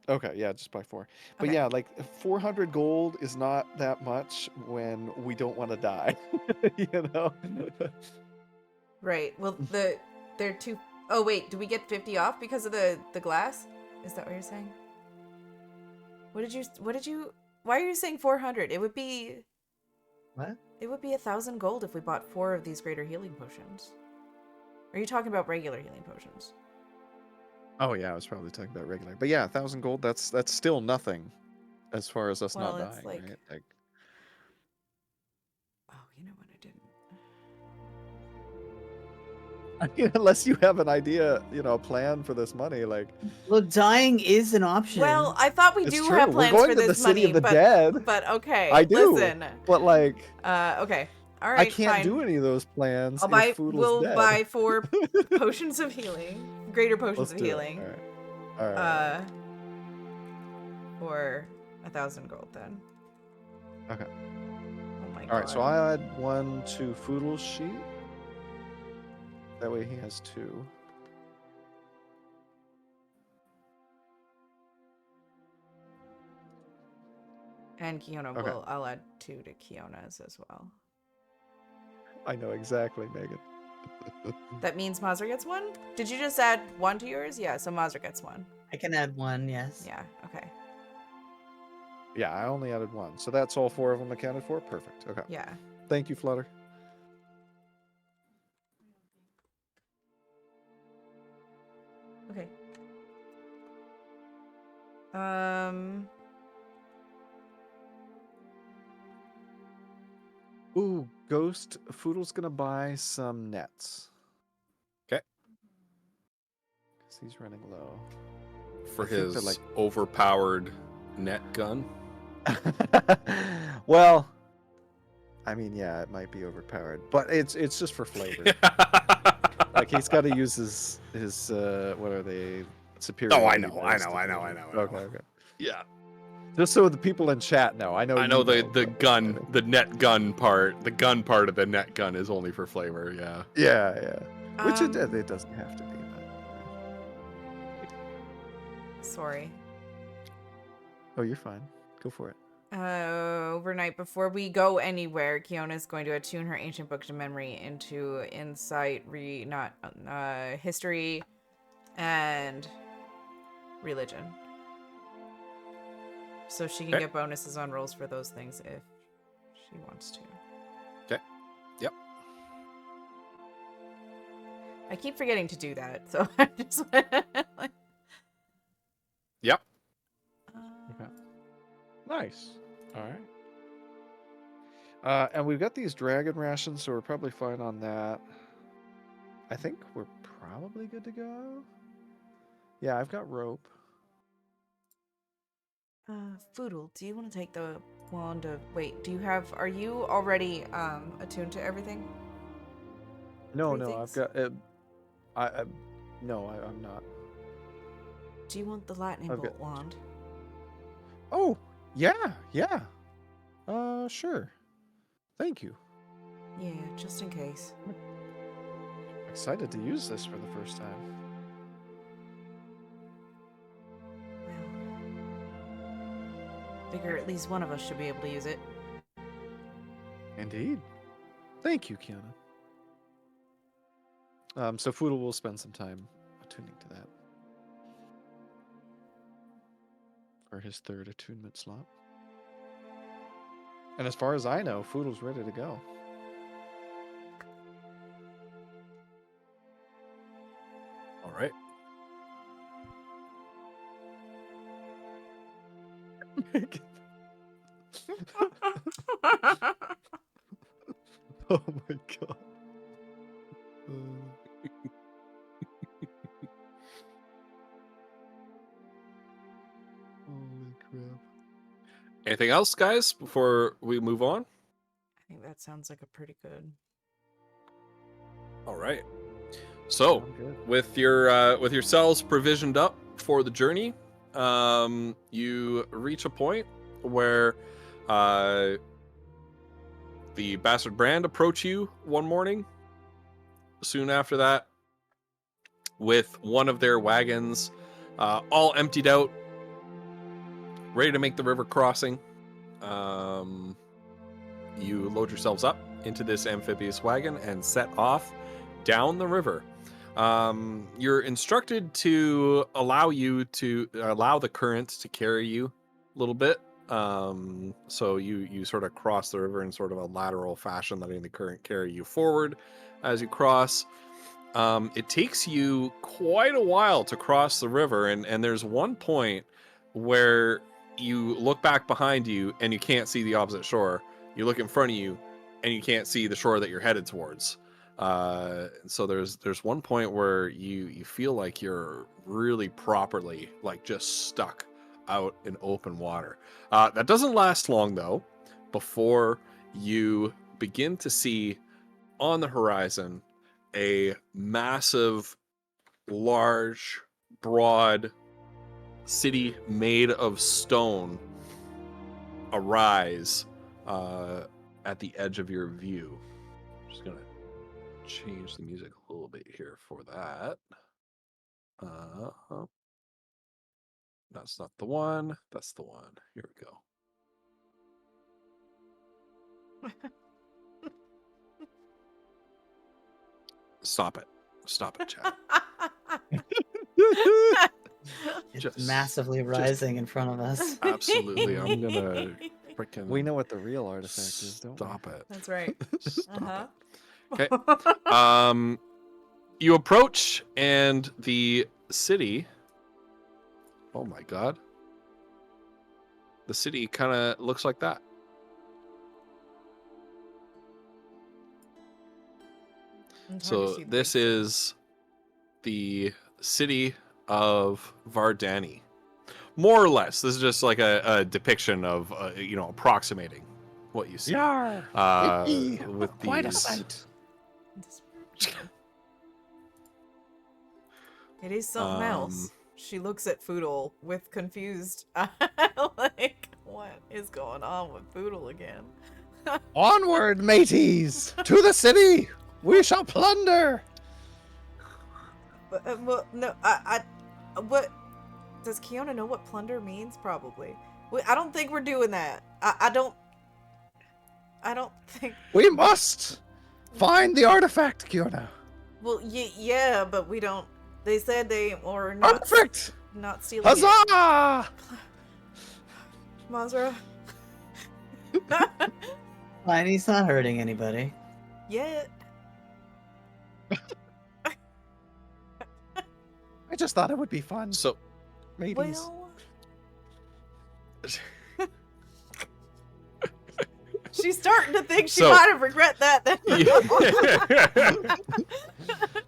Okay, yeah, just by 4. But Okay. yeah, like 400 gold is not that much when we don't want to die. You know? Right. Well, they're two oh wait, do we get 50 off because of the glass? Is that what you're saying? What did you why are you saying 400? What? It would be 1,000 gold if we bought 4 of these greater healing potions. Are you talking about regular healing potions? Oh yeah, I was probably talking about regular. But yeah, 1,000 gold, that's still nothing as far as us Well, not it's dying, like right? Like, oh, you know what I didn't. unless you have an idea, you know, a plan for this money, like Look, dying is an option. Well, I thought we it's do true. have We're plans going for to the this city money, of the dead. but okay. I do. Listen. But like Okay. All I right, can't fine. do any of those plans I'll if buy Foodle's we'll dead. buy 4 potions of healing. Greater potions Let's of do healing. it. All right. For 1,000 gold then. Okay. Oh my god. All right, so I add 1 to Foodle's sheet. That way he has 2. And Kiona Okay. I'll add 2 to Kiona's as well. I know exactly, Megan. That means Mazra gets 1? Did you just add 1 to yours? Yeah, so Mazra gets 1. I can add 1, yes. Yeah, okay. Yeah, I only added 1. So that's all 4 of them accounted for? Perfect. Okay. Yeah. Thank you, Flutter. Okay. Ooh, Ghost Foodle's gonna buy some nets. 'Kay. 'Cause he's running low. For I think his they're like overpowered net gun. well, I mean, yeah, it might be overpowered, but it's just for flavor. Like he's got to use his what are they? Superior. Oh, I know. Okay. Yeah. Just so the people in chat know. I know the but- gun, the net gun part, the gun part of the net gun is only for flavor. Yeah. Yeah. Which it doesn't have to be. Sorry. Oh, you're fine. Go for it. Overnight, before we go anywhere, Kiona's going to attune her ancient book to memory into insight, history, and religion. So she can Okay. get bonuses on rolls for those things if she wants to. Okay. Yep. I keep forgetting to do that, so I just like. Yep. Okay. Nice. All right. And we've got these dragon rations, so we're probably fine on that. I think we're probably good to go. Yeah, I've got rope. Foodle, do you want to take the wand of... Wait, are you already attuned to everything? No, Three I've things? got. I'm not. Do you want the lightning I've bolt got- wand? Oh, yeah. Sure. Thank you. Yeah, just in case. Excited to use this for the first time. Well, figure at least one of us should be able to use it. Indeed. Thank you, Kiana. So Foodle will spend some time attuning to that. For his 3rd attunement slot. And as far as I know, Foodle's ready to go. All right. Oh my god. Holy crap. Anything else, guys, before we move on? I think that sounds like a pretty good... All right. So, Sound good. with your cells provisioned up for the journey, you reach a point where the Bastard Brand approach you one morning. Soon after that, with one of their wagons all emptied out, ready to make the river crossing. You load yourselves up into this amphibious wagon and set off down the river. You're instructed to allow the current to carry you a little bit. So you sort of cross the river in sort of a lateral fashion, letting the current carry you forward as you cross. It takes you quite a while to cross the river, and there's one point where you look back behind you and you can't see the opposite shore. You look in front of you and you can't see the shore that you're headed towards. So there's one point where you feel like you're really properly like just stuck out in open water. That doesn't last long though, before you begin to see on the horizon a massive, large, broad city made of stone arise at the edge of your view. I'm just gonna change the music a little bit here for that. That's not the one. That's the one. Here we go. Stop it, chat. It's Just- massively rising in front of us. Absolutely, I'm gonna freaking. We know what the real artifact is, don't we? Stop it. That's right. Stop Uh-huh. it. Okay. You approach, and the city. Oh my god. The city kind of looks like that. So this is the city of Vardani. More or less. This is just like a depiction of, approximating what you see. Yar! With Quite a these- sight. It is something else. She looks at Foodle with confused, like, what is going on with Foodle again? Onward, mateys! To the city! We shall plunder! But, well, no, what, does Kiona know what plunder means? Probably. I don't think we're doing that. I don't think, We must find the artifact, Kiona. well, yeah, but we don't, they said they were not, Artifact! not stealing it. Huzzah! Mazra. Fine, he's not hurting anybody. Yet. I just thought it would be fun. So Mateys. Well. She's starting to think she So- might have regret that.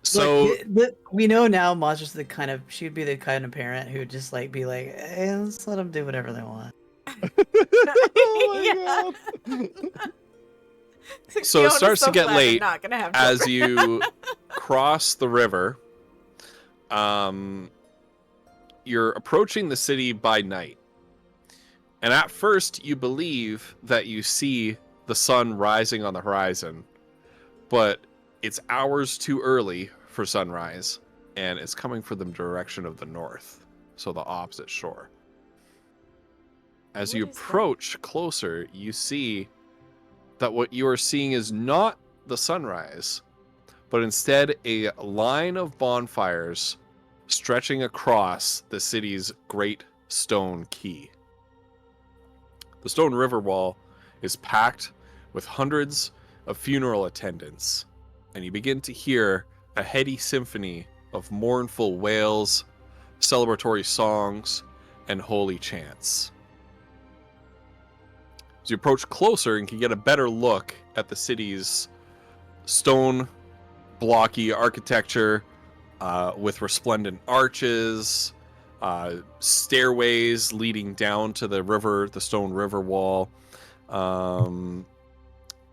so Look, we know now Mazra's she'd be the kind of parent who'd just like be like, hey, let's let them do whatever they want. Oh my God. So it Fiona's starts to get glad I'm late not gonna have as children. you cross the river, you're approaching the city by night. And at first, you believe that you see the sun rising on the horizon, but it's hours too early for sunrise, and it's coming from the direction of the north, so the opposite shore. As you What is that? approach closer, you see that what you are seeing is not the sunrise, but instead a line of bonfires stretching across the city's great stone quay. The stone river wall is packed with hundreds of funeral attendants, and you begin to hear a heady symphony of mournful wails, celebratory songs, and holy chants. As you approach closer and can get a better look at the city's stone blocky architecture with resplendent arches, stairways leading down to the river, the stone river wall.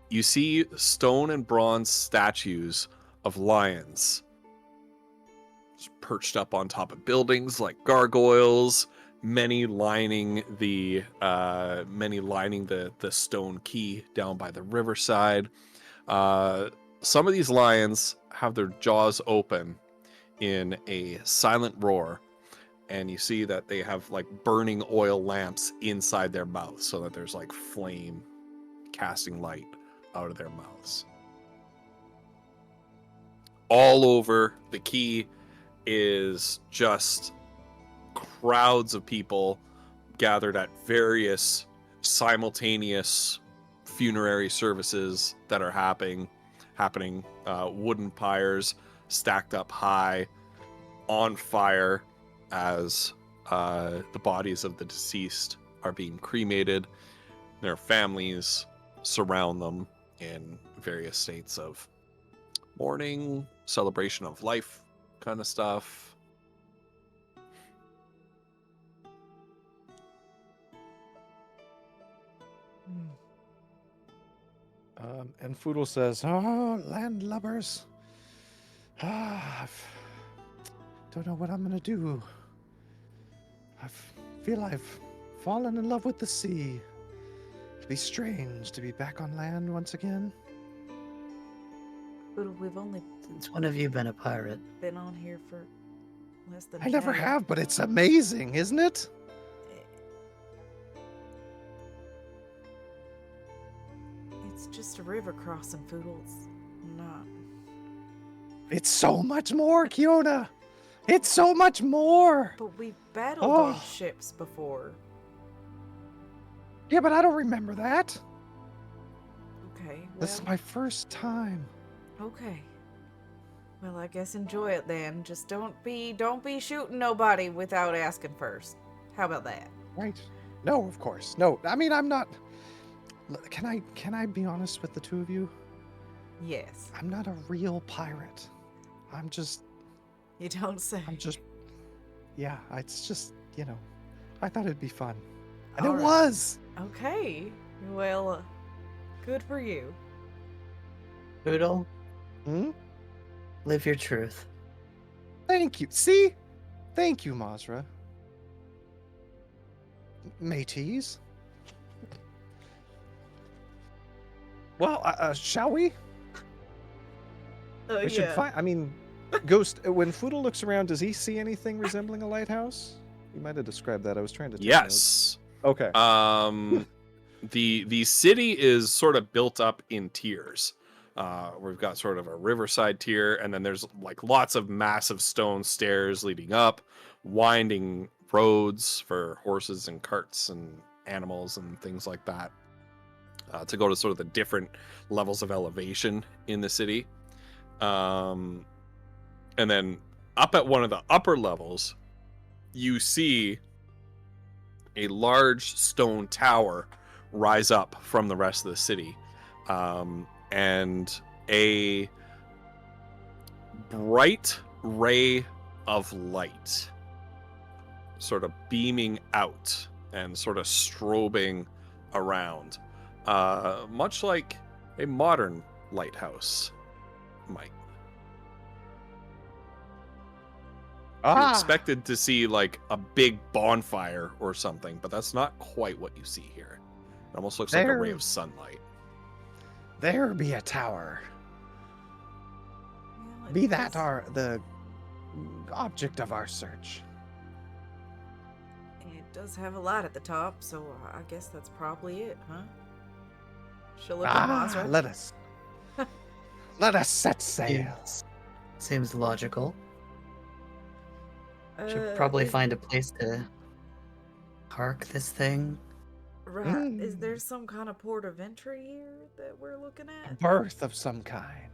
You see stone and bronze statues of lions perched up on top of buildings like gargoyles, many lining the stone quay down by the riverside. Some of these lions have their jaws open in a silent roar, and you see that they have like burning oil lamps inside their mouths, so that there's like flame casting light out of their mouths. All over the quay is just crowds of people gathered at various simultaneous funerary services that are happening. Wooden pyres stacked up high, on fire, as the bodies of the deceased are being cremated. Their families surround them in various states of mourning, celebration of life kind of stuff. And Foodle says, "Oh, landlubbers. I don't know what I'm going to do. I feel I've fallen in love with the sea. It'd be strange to be back on land once again." But we've only Since when have you been a pirate? been on here for less than I never 10. have, but it's amazing, isn't it? It's just a river crossing, Foodles. Not. It's so much more, Kiona. It's so much more. But we've battled on Oh. ships before. Yeah, but I don't remember that. Okay. This is Well, my first time. okay. Well, I guess enjoy it then. Just don't be shooting nobody without asking first. How about that? Right. No, of course. No, I mean, I'm not. Can I be honest with the two of you? Yes. I'm not a real pirate. I'm just, You don't say. yeah, it's just, I thought it'd be fun. And All it right. was. Okay. Well, good for you. Poodle, Hmm? live your truth. Thank you. See? Thank you, Mazra. Mateys. Well, shall we? We should find. I mean, Ghost. When Foodle looks around, does he see anything resembling a lighthouse? You might have described that. I was trying to. Take Yes. notes. Okay. The city is sort of built up in tiers. We've got sort of a riverside tier, and then there's like lots of massive stone stairs leading up, winding roads for horses and carts and animals and things like that, to go to sort of the different levels of elevation in the city. And then up at one of the upper levels, you see a large stone tower rise up from the rest of the city, and a bright ray of light sort of beaming out and sort of strobing around, much like a modern lighthouse might. You expected to see like a big bonfire or something, but that's not quite what you see here. It almost looks like a ray There- of sunlight. There be a tower. Well, it Be that does- the object of our search. It does have a light at the top, so I guess that's probably it, huh? She'll look at Mazra. Let us set sail. Seems logical. Should Uh, probably is- find a place to park this thing. Right. Is there some kind of port of entry here that we're looking A at? birth of some kind.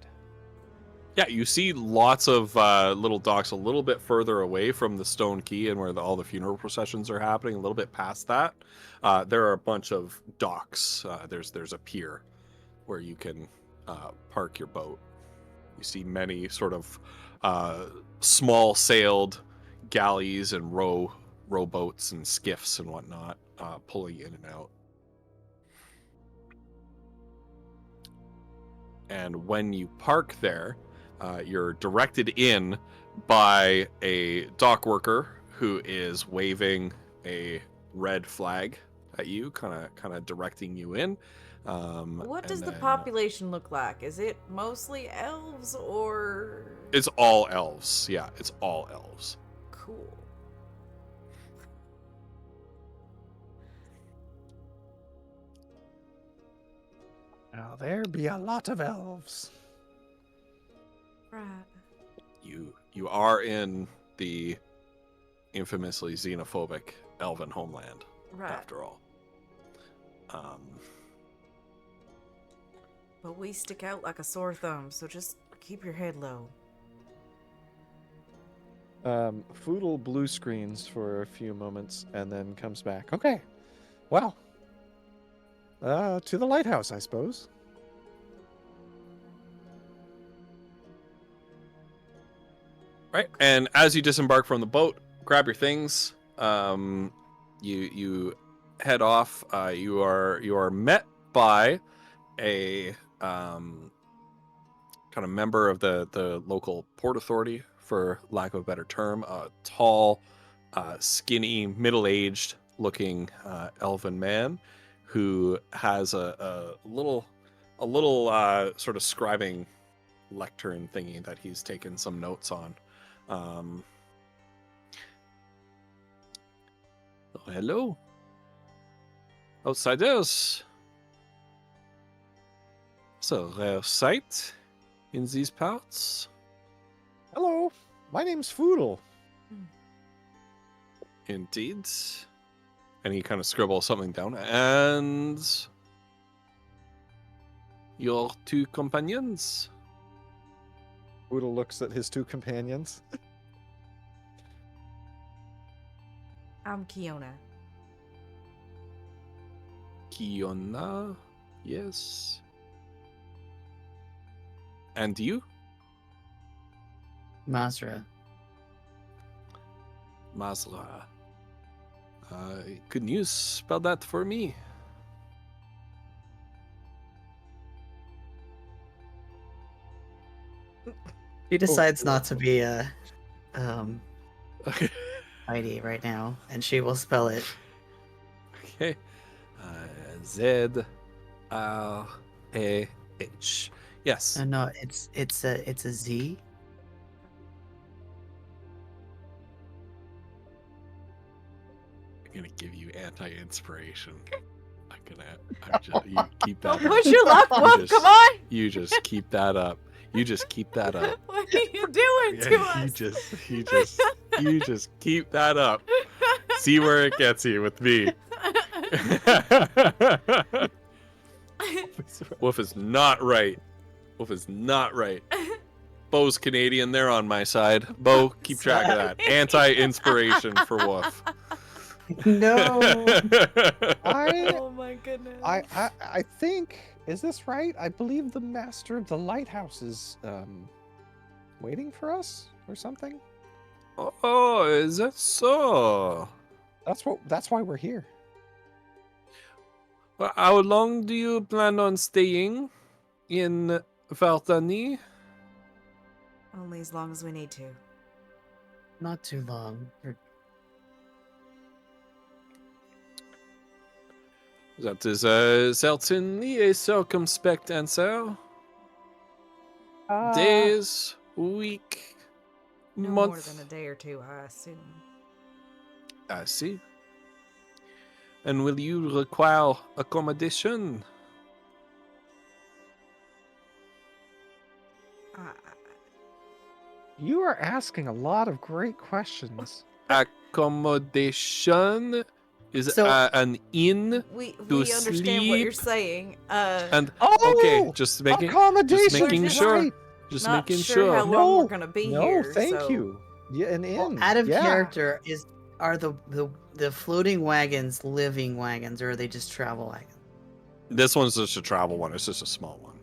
Yeah, you see lots of little docks a little bit further away from the stone quay and where all the funeral processions are happening. A little bit past that, there are a bunch of docks. There's a pier where you can park your boat. You see many sort of small sailed galleys and rowboats and skiffs and whatnot pulling in and out. And when you park there, you're directed in by a dock worker who is waving a red flag at you, kind of directing you in. What and does the then- population look like? Is it mostly elves or It's all elves. Yeah, it's all elves. cool? Now there be a lot of elves. Right. You are in the infamously xenophobic elven homeland, Right. after all. But we stick out like a sore thumb, so just keep your head low. Foodle blue screens for a few moments and then comes back. Okay, well, to the lighthouse, I suppose. Right, and as you disembark from the boat, grab your things. You head off. You are met by a kind of member of the local port authority, for lack of a better term. A tall, skinny, middle-aged looking elven man who has a little sort of scribing lectern thingy that he's taken some notes on. Oh, hello, outsiders. It's a rare sight in these parts. Hello, my name's Foodle. Indeed. And he kind of scribbles something down. And your two companions. Foodle looks at his two companions. I'm Kiona. Kiona, yes. And you? Masra. Masra. Could you spell that for me? She decides not to be Okay. Heidi right now, and she will spell it. Okay. Z-R-A-H. Yes. No, it's a Z. I'm gonna give you anti-inspiration. I'm just, you keep that Don't up. push your luck, You Wolf. just- Come on. You just keep that up. You just keep that up. What are you doing to us? You just keep that up. See where it gets you with me. Wolf is not right. Wolf is not right. Bo's Canadian. They're on my side. Bo, keep track of that. Anti-inspiration for Wolf. No. Oh my goodness. I think, is this right? I believe the master of the lighthouse is waiting for us or something. Oh, is that so? That's why we're here. Well, how long do you plan on staying in Vartani? Only as long as we need to. Not too long. That is certainly a circumspect answer. Days, week, No month. more than a day or two, I assume. I see. And will you require accommodation? You are asking a lot of great questions. Accommodation is So- an inn. We To understand what you're sleep saying. And Oh, okay, just making accommodation. making We're just sure. right. Just not making sure sure. how long No, we're gonna be no, here. thank so- you. Yeah, an inn. Well, out of yeah. character are the floating wagons living wagons, or are they just travel wagons? This one's just a travel one. It's just a small one.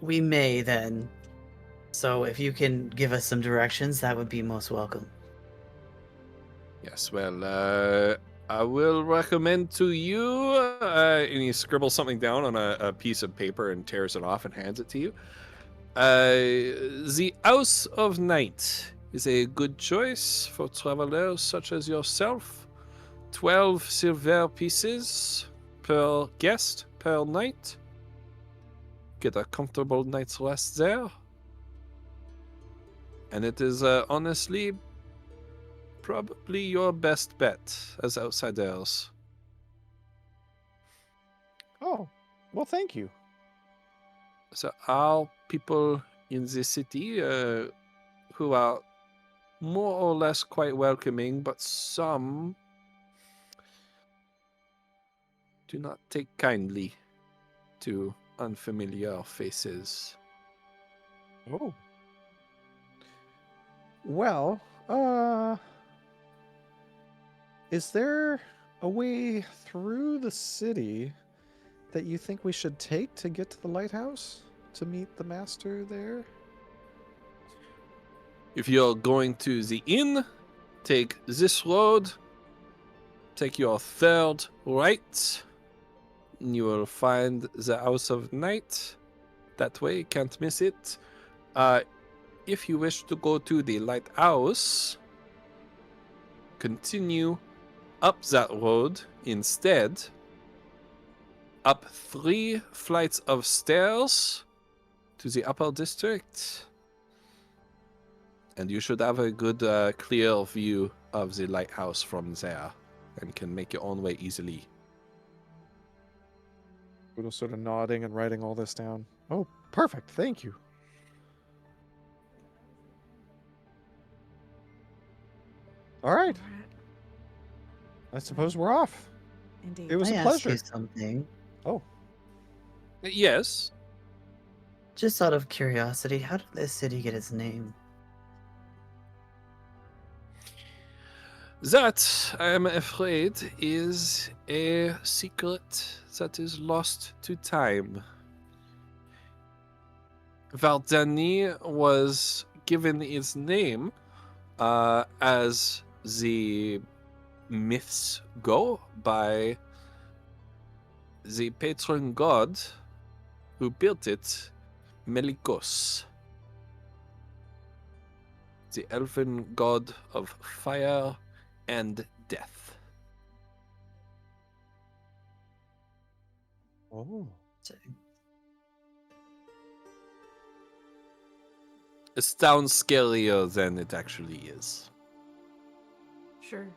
We may then. So if you can give us some directions, that would be most welcome. Yes, well, I will recommend to you, and he scribbles something down on a piece of paper and tears it off and hands it to you. The House of Night is a good choice for travelers such as yourself. 12 silver pieces per guest per night. Get a comfortable night's rest there. And it is honestly probably your best bet as outsiders. Oh, well, thank you. there are people in the city who are more or less quite welcoming, but some do not take kindly to unfamiliar faces. Oh. Well, is there a way through the city that you think we should take to get to the lighthouse to meet the master there? If you're going to the inn, take this road, take your third right, and you will find the House of Night. That way, can't miss it. If you wish to go to the lighthouse, continue up that road instead. Up 3 flights of stairs to the upper district. And you should have a good, clear view of the lighthouse from there and can make your own way easily. Udo sort of nodding and writing all this down. Oh, perfect. Thank you. All right. I suppose we're off. Indeed. It was I a ask pleasure. you something. Oh, Yes, Just out of curiosity, how did this city get its name? that, I am afraid, is a secret that is lost to time. Vardani was given its name as the myths go by the patron god who built it, Melikos, the elven god of fire and death. oh. It sounds scarier than it actually is. Sure.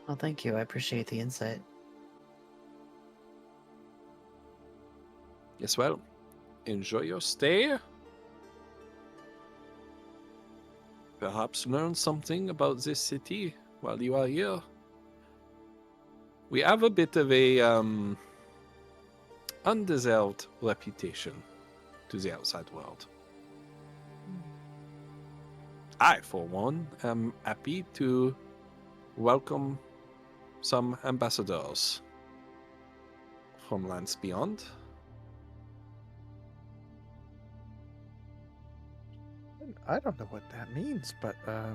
Well, thank you. I appreciate the insight. Yes, well, enjoy your stay. Perhaps learn something about this city while you are here. We have a bit of a undeserved reputation to the outside world. I, for one, am happy to welcome some ambassadors from lands beyond. I don't know what that means, but I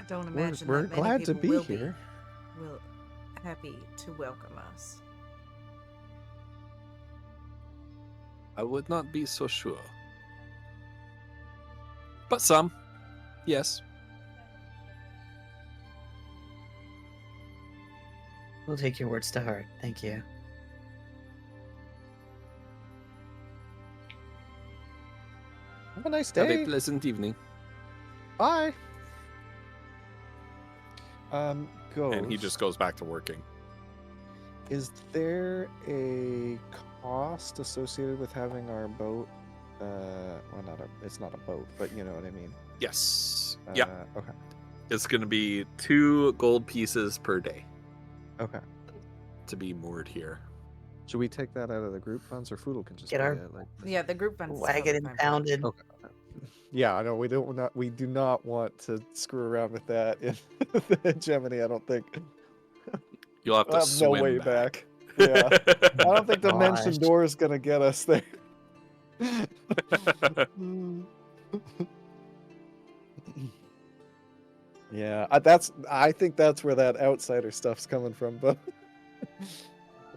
don't we're, imagine we're that many glad to people be will here. will happy to welcome us. I would not be so sure. But some, yes. We'll take your words to heart. Thank you. Have a nice Have day. a pleasant evening. Bye. Ghost. And he just goes back to working. Is there a cost associated with having our boat? Well, it's not a boat, but you know what I mean. Yes. Yeah. Okay. It's going to be 2 gold pieces per day Okay. to be moored here. Should we take that out of the group funds, or Foodle can just Get pay our- it? Like, Yeah, the group funds. Wagon impounded. okay. Yeah, I know we do not want to screw around with that in Gemini. I don't think. You'll have to I have no swim way back. Yeah, I don't think Dimension Gosh. Door is gonna get us there. Yeah, I think that's where that outsider stuff's coming from, but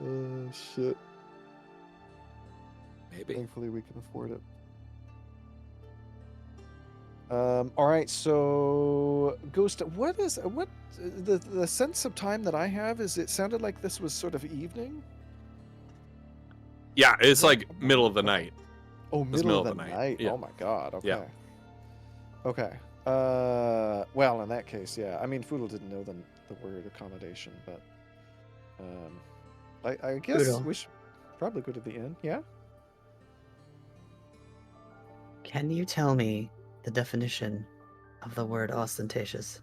oh shit. Maybe. Thankfully we can afford it. All right, so Ghost, what the sense of time that I have is it sounded like this was sort of evening. Yeah, it's like middle of the night. Oh, It's middle of the night. yeah. Oh my god. Okay. Yeah. Okay. Well, in that case, yeah. I mean, Foodle didn't know the word accommodation, but I guess Poodle. we should probably go to the inn. Yeah. Can you tell me the definition of the word ostentatious?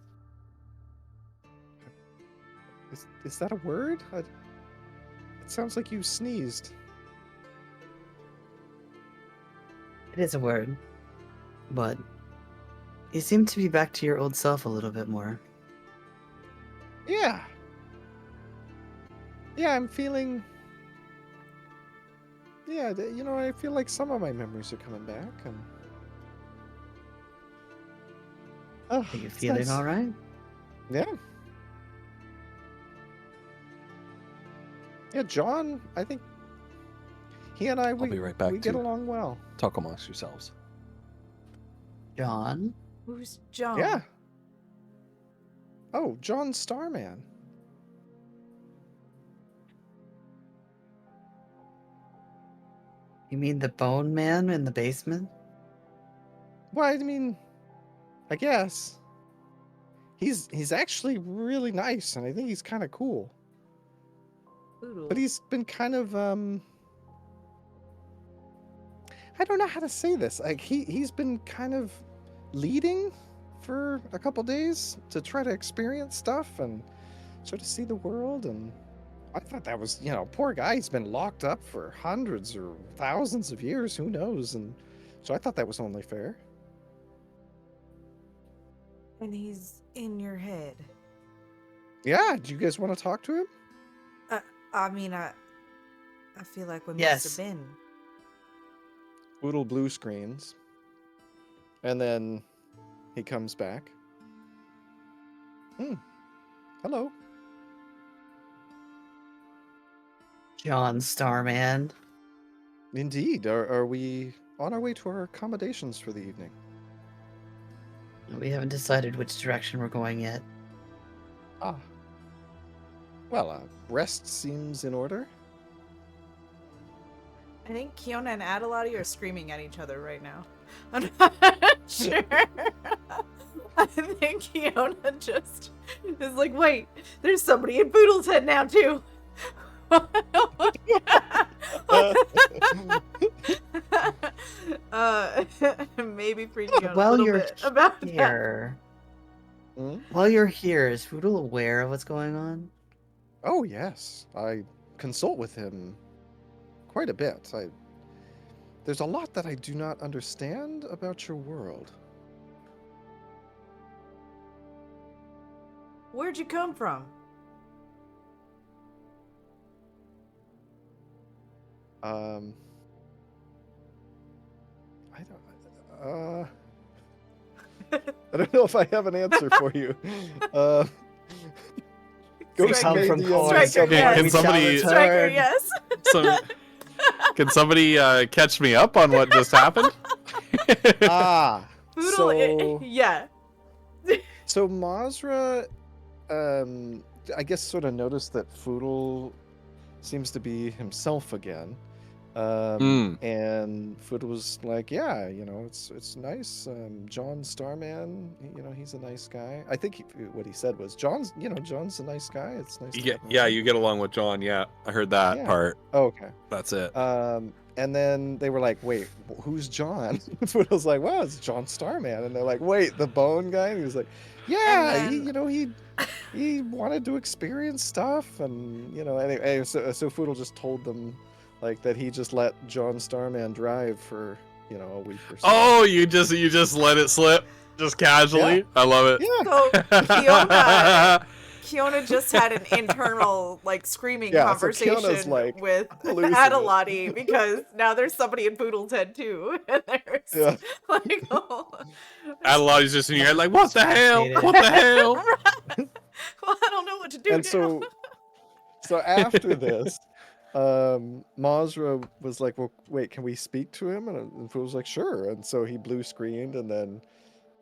Is that a word? It sounds like you sneezed. It is a word, but you seem to be back to your old self a little bit more. Yeah. Yeah, I'm feeling. Yeah, I feel like some of my memories are coming back, and. Oh, Are you it's feeling nice. all right? Yeah. Yeah, John. I think he and I I'll be right back, we get too. along well. Talk amongst yourselves. John? Who's John? Yeah. Oh, John Starman. You mean the bone man in the basement? Well, I mean, I guess he's actually really nice, and I think he's kind of cool. Poodle. But he's been kind of I don't know how to say this. Like he's been kind of leading for a couple days to try to experience stuff and sort of see the world, and I thought that was, poor guy, he's been locked up for hundreds or thousands of years, who knows, and so I thought that was only fair. And he's in your head. Yeah, do you guys want to talk to him? I mean, I feel like we Yes. must have been. Poodle blue screens, and then he comes back. Hello. John Starman? Indeed. Are we on our way to our accommodations for the evening? We haven't decided which direction we're going yet. Ah. Well, rest seems in order. I think Kiona and Adelati are screaming at each other right now. I'm not sure. I think Kiona just is like, wait, there's somebody in Poodle's head now too. Maybe freaking out a While little you're bit about that. here, Hmm? while you're here, is Foodle aware of what's going on? Oh, yes. I consult with him quite a bit. There's a lot that I do not understand about your world. Where'd you come from? I don't know if I have an answer for you. Go Striker. Striker, From maybe Corus, Striker, yes. Can somebody- Striker, yes. So, can somebody catch me up on what just happened? Ah, Poodle, so yeah. so Mazra, I guess sort of noticed that Foodle seems to be himself again. And Foodle was like, yeah, it's nice. John Starman, he's a nice guy. I think what he said was John's a nice guy. It's nice. To Yeah, get to know yeah, him." you get along with John. Yeah, I heard that Yeah. part. Oh, okay. That's it. And then they were like, wait, who's John? Foodle's like, well, it's John Starman. And they're like, wait, the bone guy? And he was like, yeah, And he wanted to experience stuff. And, anyway, so Foodle just told them, like, that he just let John Starman drive for, a week or so. Oh, you just let it slip, just casually. Yeah. I love it. Yeah. So Kiona just had an internal screaming Yeah, so conversation Kiona's, like, with losing it. Adelati because now there's somebody in Poodle's head too. And there's Yeah. Adelaide's just in your head, like, what the hell? What the hell? Well, I don't know what to do And now. so after this, Mazra was like, well, wait, can we speak to him? And Fool was like, sure. And so he blue screened, and then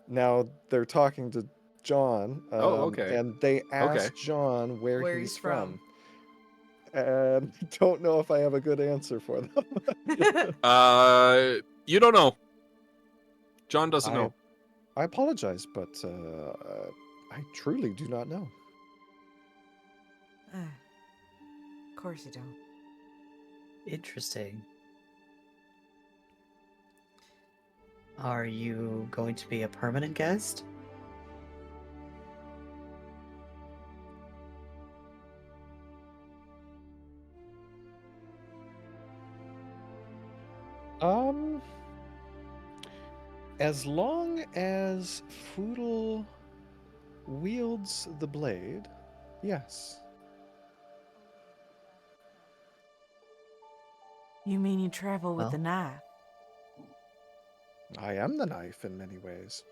now they're talking to John. Okay. And they asked John where Where he's he's from. And don't know if I have a good answer for them. You don't know. John doesn't know. I apologize, but I truly do not know. course you don't. Interesting. Are you going to be a permanent guest? As long as Foodle wields the blade, yes. You mean you travel with Well- a knife? I am the knife in many ways.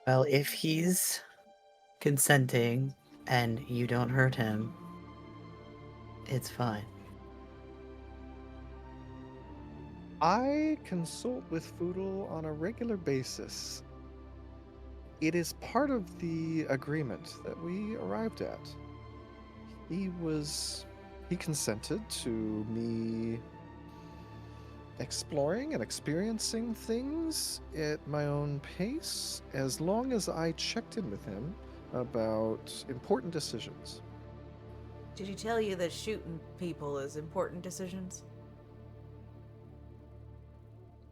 Well, if he's consenting and you don't hurt him, it's fine. I consult with Foodle on a regular basis. It is part of the agreement that we arrived at. He consented to me exploring and experiencing things at my own pace as long as I checked in with him about important decisions. Did he tell you that shooting people is important decisions?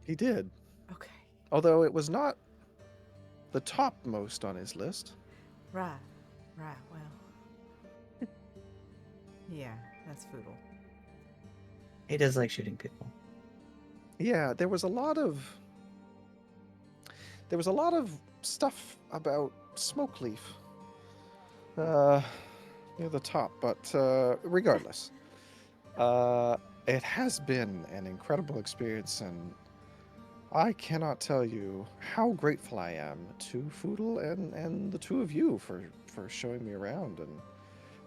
He did, Okay. although it was not the topmost on his list. Right. Well. Yeah, that's Foodle. He does like shooting people. Yeah, there was a lot of stuff about Smokeleaf near the top, but regardless, it has been an incredible experience, and I cannot tell you how grateful I am to Foodle and the two of you for showing me around and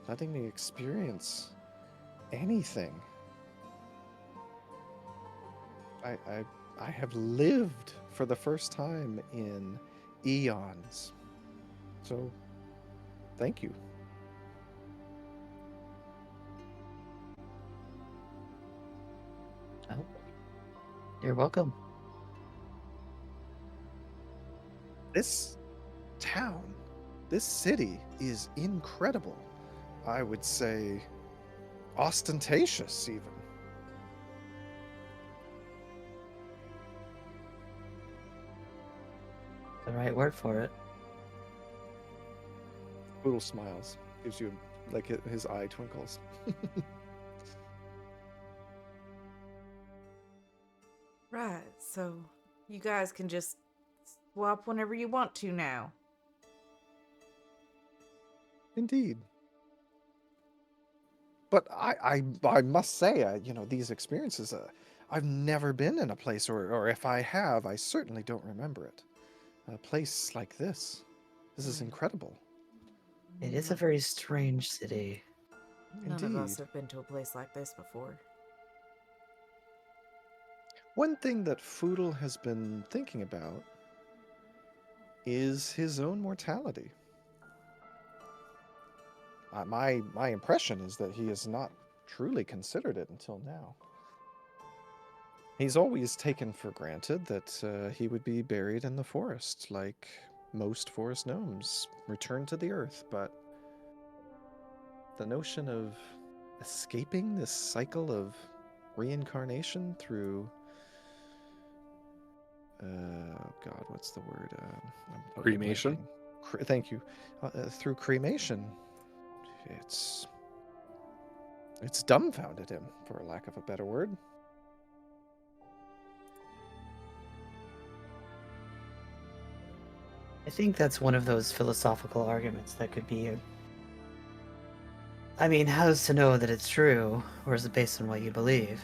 letting me experience anything. I have lived for the first time in eons. So, thank you. Oh, you're welcome. This town, this city is incredible. I would say ostentatious, even. The right word for it. Little smiles, gives you like his eye twinkles. Right, so you guys can just swap whenever you want to now. Indeed. But I must say, these experiences, I've never been in a place, or if I have, I certainly don't remember it. A place like this. This is incredible. It is a very strange city. None of us Indeed. have been to a place like this before. One thing that Foodle has been thinking about is his own mortality. My impression is that he has not truly considered it until now. He's always taken for granted that he would be buried in the forest, like most forest gnomes, returned to the earth, but the notion of escaping this cycle of reincarnation through God, what's the word? I'm Cremation? blanking. Thank you. Through cremation, it's dumbfounded him, for a lack of a better word. I think that's one of those philosophical arguments that could be. I mean, how's to know that it's true, or is it based on what you believe?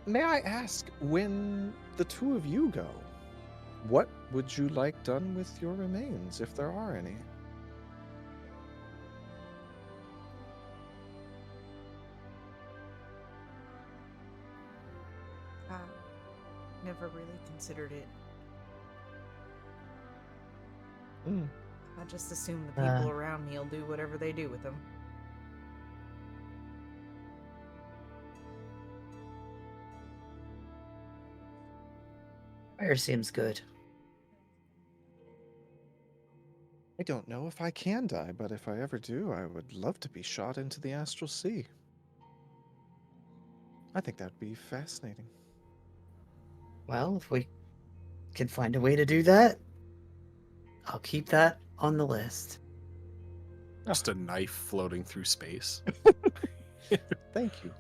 May I ask, when the two of you go, what would you like done with your remains, if there are any? Never really considered it. I just assume the people around me will do whatever they do with them. Fire seems good. I don't know if I can die, but if I ever do, I would love to be shot into the astral sea. I think that'd be fascinating. Well, if we can find a way to do that, I'll keep that on the list. Just a knife floating through space. Thank you.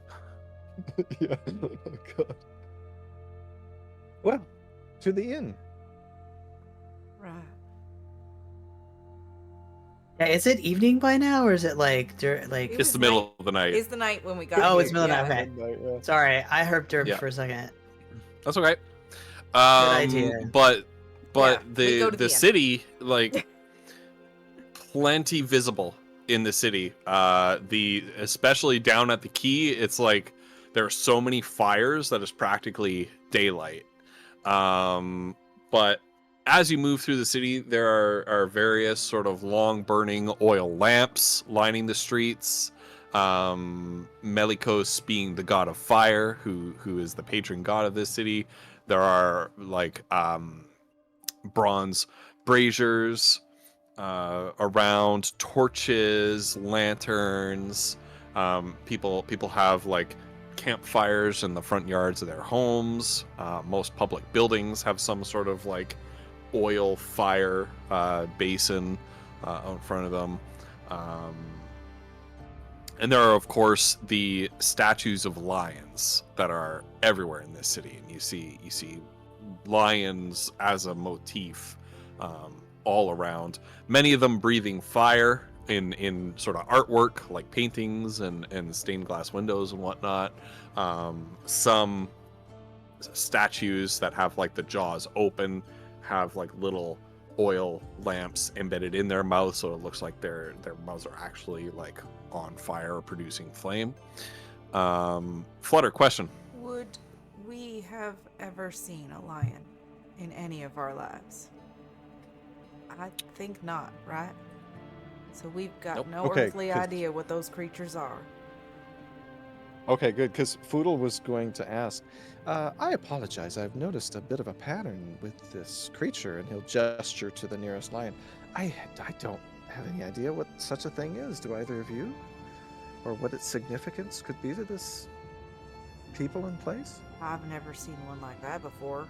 Yeah. Oh, God. Well, to the inn. Right. Yeah, is it evening by now, or is it like It It's was the middle of the night. It's the night when we got Oh, here. it's middle of the yeah. night. Midnight, yeah. Sorry, I herped Yeah. for a second. That's okay. idea. But Yeah, we go to the the city, like, plenty visible in the city. Especially down at the quay, it's like there are so many fires that it's practically daylight. But as you move through the city, there are various sort of long burning oil lamps lining the streets. Melikos being the god of fire, who is the patron god of this city. There are like bronze braziers around, torches, lanterns. People have like campfires in the front yards of their homes. Most public buildings have some sort of like oil fire basin out in front of them. And there are, of course, the statues of lions that are everywhere in this city, and you see lions as a motif all around. Many of them breathing fire in sort of artwork, like paintings and stained glass windows and whatnot. Some statues that have like the jaws open have like little oil lamps embedded in their mouth, so it looks like their mouths are actually like on fire or producing flame. Flutter, question. Would we have ever seen a lion in any of our lives? I think not, right? So we've got Nope. no Okay, earthly 'cause- idea what those creatures are. Okay, good, because Foodle was going to ask, I apologize, I've noticed a bit of a pattern with this creature, and he'll gesture to the nearest lion. I don't have any idea what such a thing is, do either of you? Or what its significance could be to this people in place? I've never seen one like that before.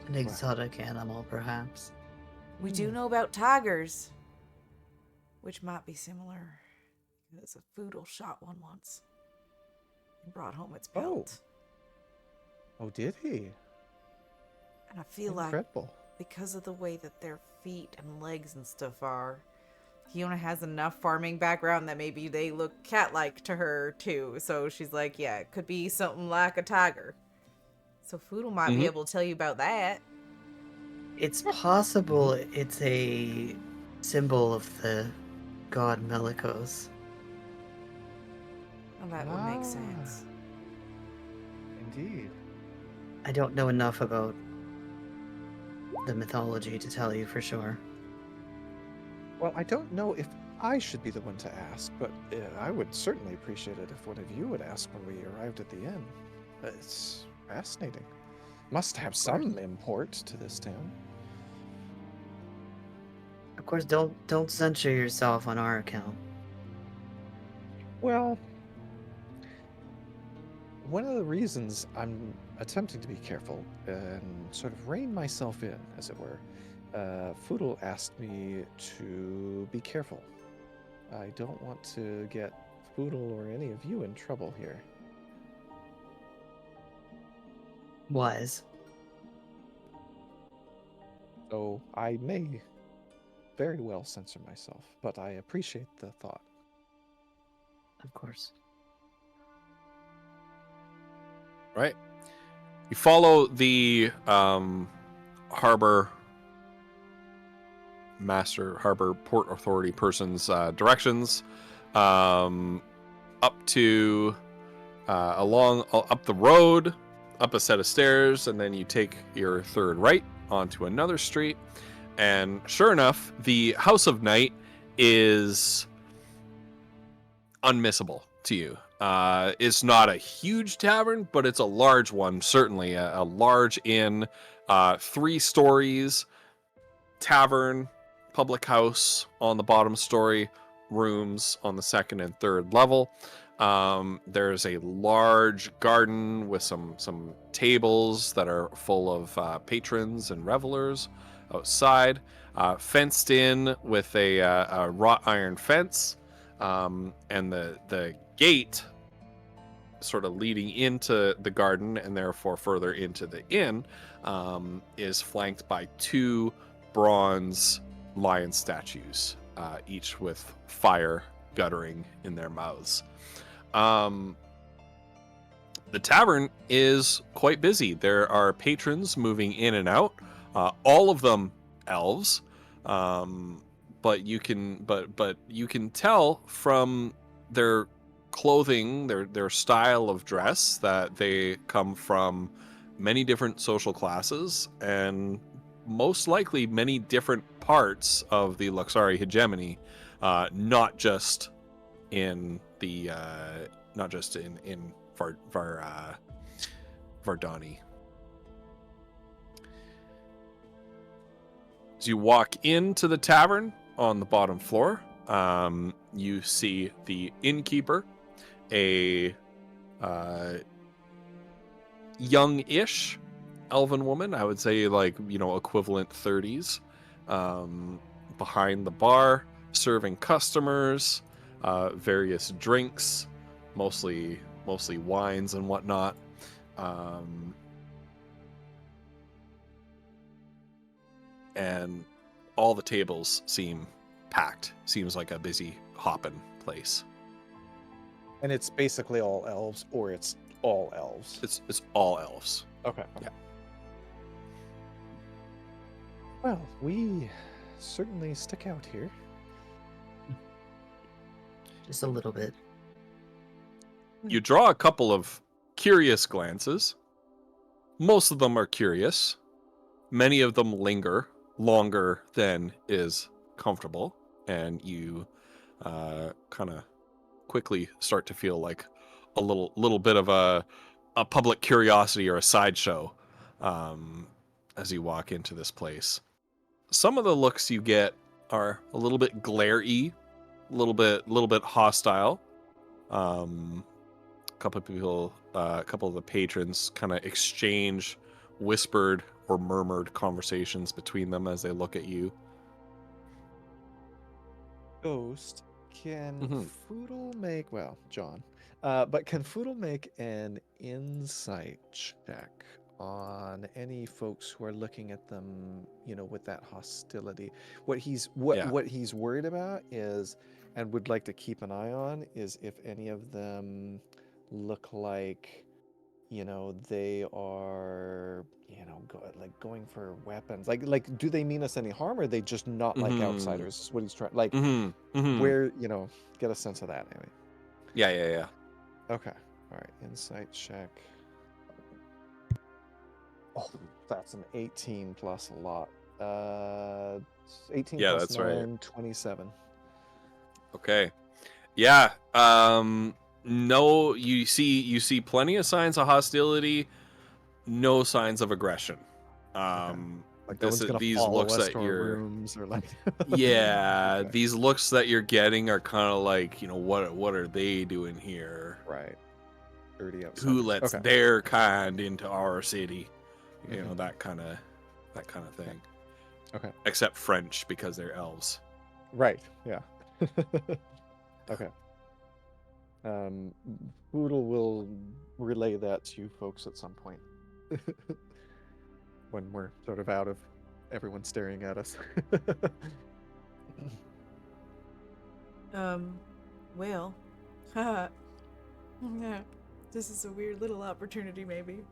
An exotic animal, perhaps. We do know about tigers, which might be similar. Because a Foodle shot one once and brought home its pelt. Oh, did he? And I feel like Incredible. because of the way that their feet and legs and stuff are, Fiona has enough farming background that maybe they look cat-like to her too. So she's like, yeah, it could be something like a tiger. So Foodle might be able to tell you about that. It's possible it's a symbol of the god Melikos. Well, that would make sense. Indeed. I don't know enough about the mythology to tell you for sure. Well, I don't know if I should be the one to ask, but I would certainly appreciate it if one of you would ask when we arrived at the inn. It's fascinating. Must have some import to this town. Of course, don't censure yourself on our account. Well, one of the reasons I'm attempting to be careful and sort of rein myself in, as it were, Foodle asked me to be careful. I don't want to get Foodle or any of you in trouble here. Wise. So I may very well censor myself, but I appreciate the thought. Of course. Right. You follow the harbor port authority person's directions up to up the road, up a set of stairs, and then you take your third right onto another street. And sure enough, the House of Night is unmissable to you. It's not a huge tavern, but it's a large one, certainly a large inn, 3 stories, tavern, public house on the bottom story, rooms on the second and third level. There's a large garden with some tables that are full of patrons and revelers outside, fenced in with a wrought iron fence, and the gate sort of leading into the garden and therefore further into the inn is flanked by 2 bronze lion statues, each with fire guttering in their mouths. The tavern is quite busy. There are patrons moving in and out, all of them elves, but you can tell from their clothing, their style of dress, that they come from many different social classes and most likely many different parts of the Luxari hegemony, not just in Vardani. As you walk into the tavern on the bottom floor, you see the innkeeper, a young-ish elven woman, I would say, like, equivalent 30s, behind the bar, serving customers, various drinks, mostly wines and whatnot. And all the tables seem packed. Seems like a busy hopping place. And it's basically all elves, or it's all elves? It's all elves. Okay. Yeah. Well, we certainly stick out here. Just a little bit. You draw a couple of curious glances. Most of them are curious. Many of them linger longer than is comfortable, and you kind of quickly start to feel like a little bit of a public curiosity or a sideshow as you walk into this place. Some of the looks you get are a little bit glare-y, a little bit hostile. A couple of the patrons kind of exchange whispered or murmured conversations between them as they look at you. Ghost, can Mhm. Foodle make, well, John, but can Foodle make an insight check on any folks who are looking at them, with that hostility? What he's Yeah. what he's worried about is, and would like to keep an eye on, is if any of them look like, they are, going for weapons. Like, do they mean us any harm, or are they just not like Mhm. outsiders? Is what he's trying, like, Mm-hmm. Mm-hmm. where, get a sense of that anyway. Yeah. Okay. All right. Insight check. Oh, that's an 18 plus a lot. 18 Yeah, plus that's right. 9, 27. Okay. Yeah. No, you see plenty of signs of hostility, no signs of aggression. Like, no one's gonna these follow looks us that to our you're rooms, or like. yeah, Okay. these looks that you're getting are kind of like, what are they doing here? Right. 30 outside. Who lets Okay. their kind into our city? Mhm. That kind of thing. Okay. Except French, because they're elves. Right. Yeah. Okay. Boodle will relay that to you folks at some point. When we're sort of out of everyone staring at us. Well, haha. Yeah, this is a weird little opportunity, maybe.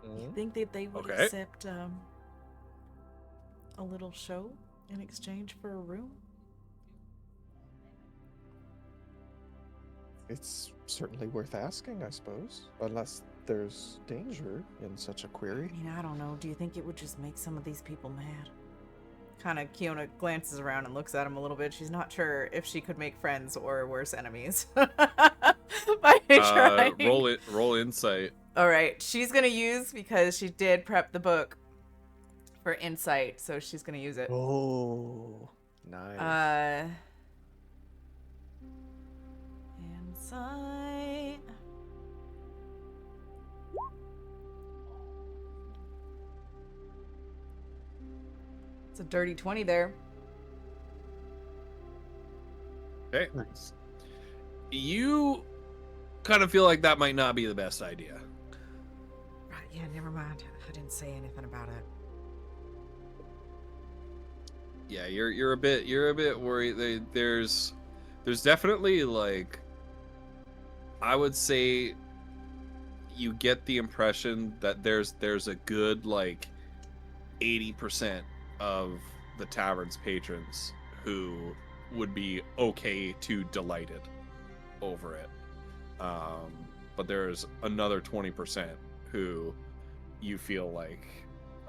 You think that they would Okay. accept a little show in exchange for a room? It's certainly worth asking, I suppose. Unless there's danger in such a I query. mean, I don't know. Do you think it would just make some of these people mad? Kind of, Kiona glances around and looks at him a little bit. She's not sure if she could make friends or worse enemies. by trying. Roll insight. All right, she's gonna use because she did prep the book for insight, so she's gonna use it. Oh, nice. Insight. It's a dirty 20 there. Okay. Nice. You kind of feel like that might not be the best idea. Right, yeah, never mind. I didn't say anything about it. Yeah, you're a bit worried. There's definitely, like, I would say you get the impression that there's a good, like, 80% of the tavern's patrons who would be okay to delighted over it. But there's another 20% who you feel like,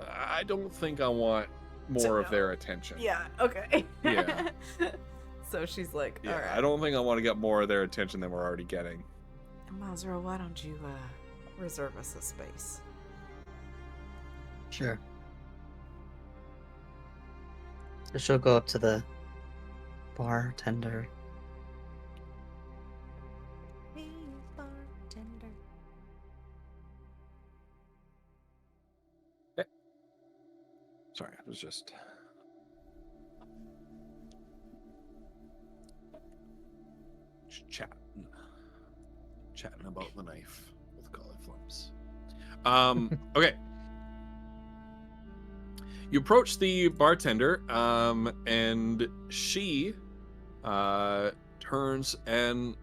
I don't think I want more of their attention. Yeah, okay. Yeah. So she's like, Yeah, all right. I don't think I want to get more of their attention than we're already getting. Mazra, why don't you reserve us a space? Sure. So she'll go up to the bartender. Bartender. Sorry, I was just... chatting about the knife with cauliflowers. Okay. You approach the bartender, and she turns and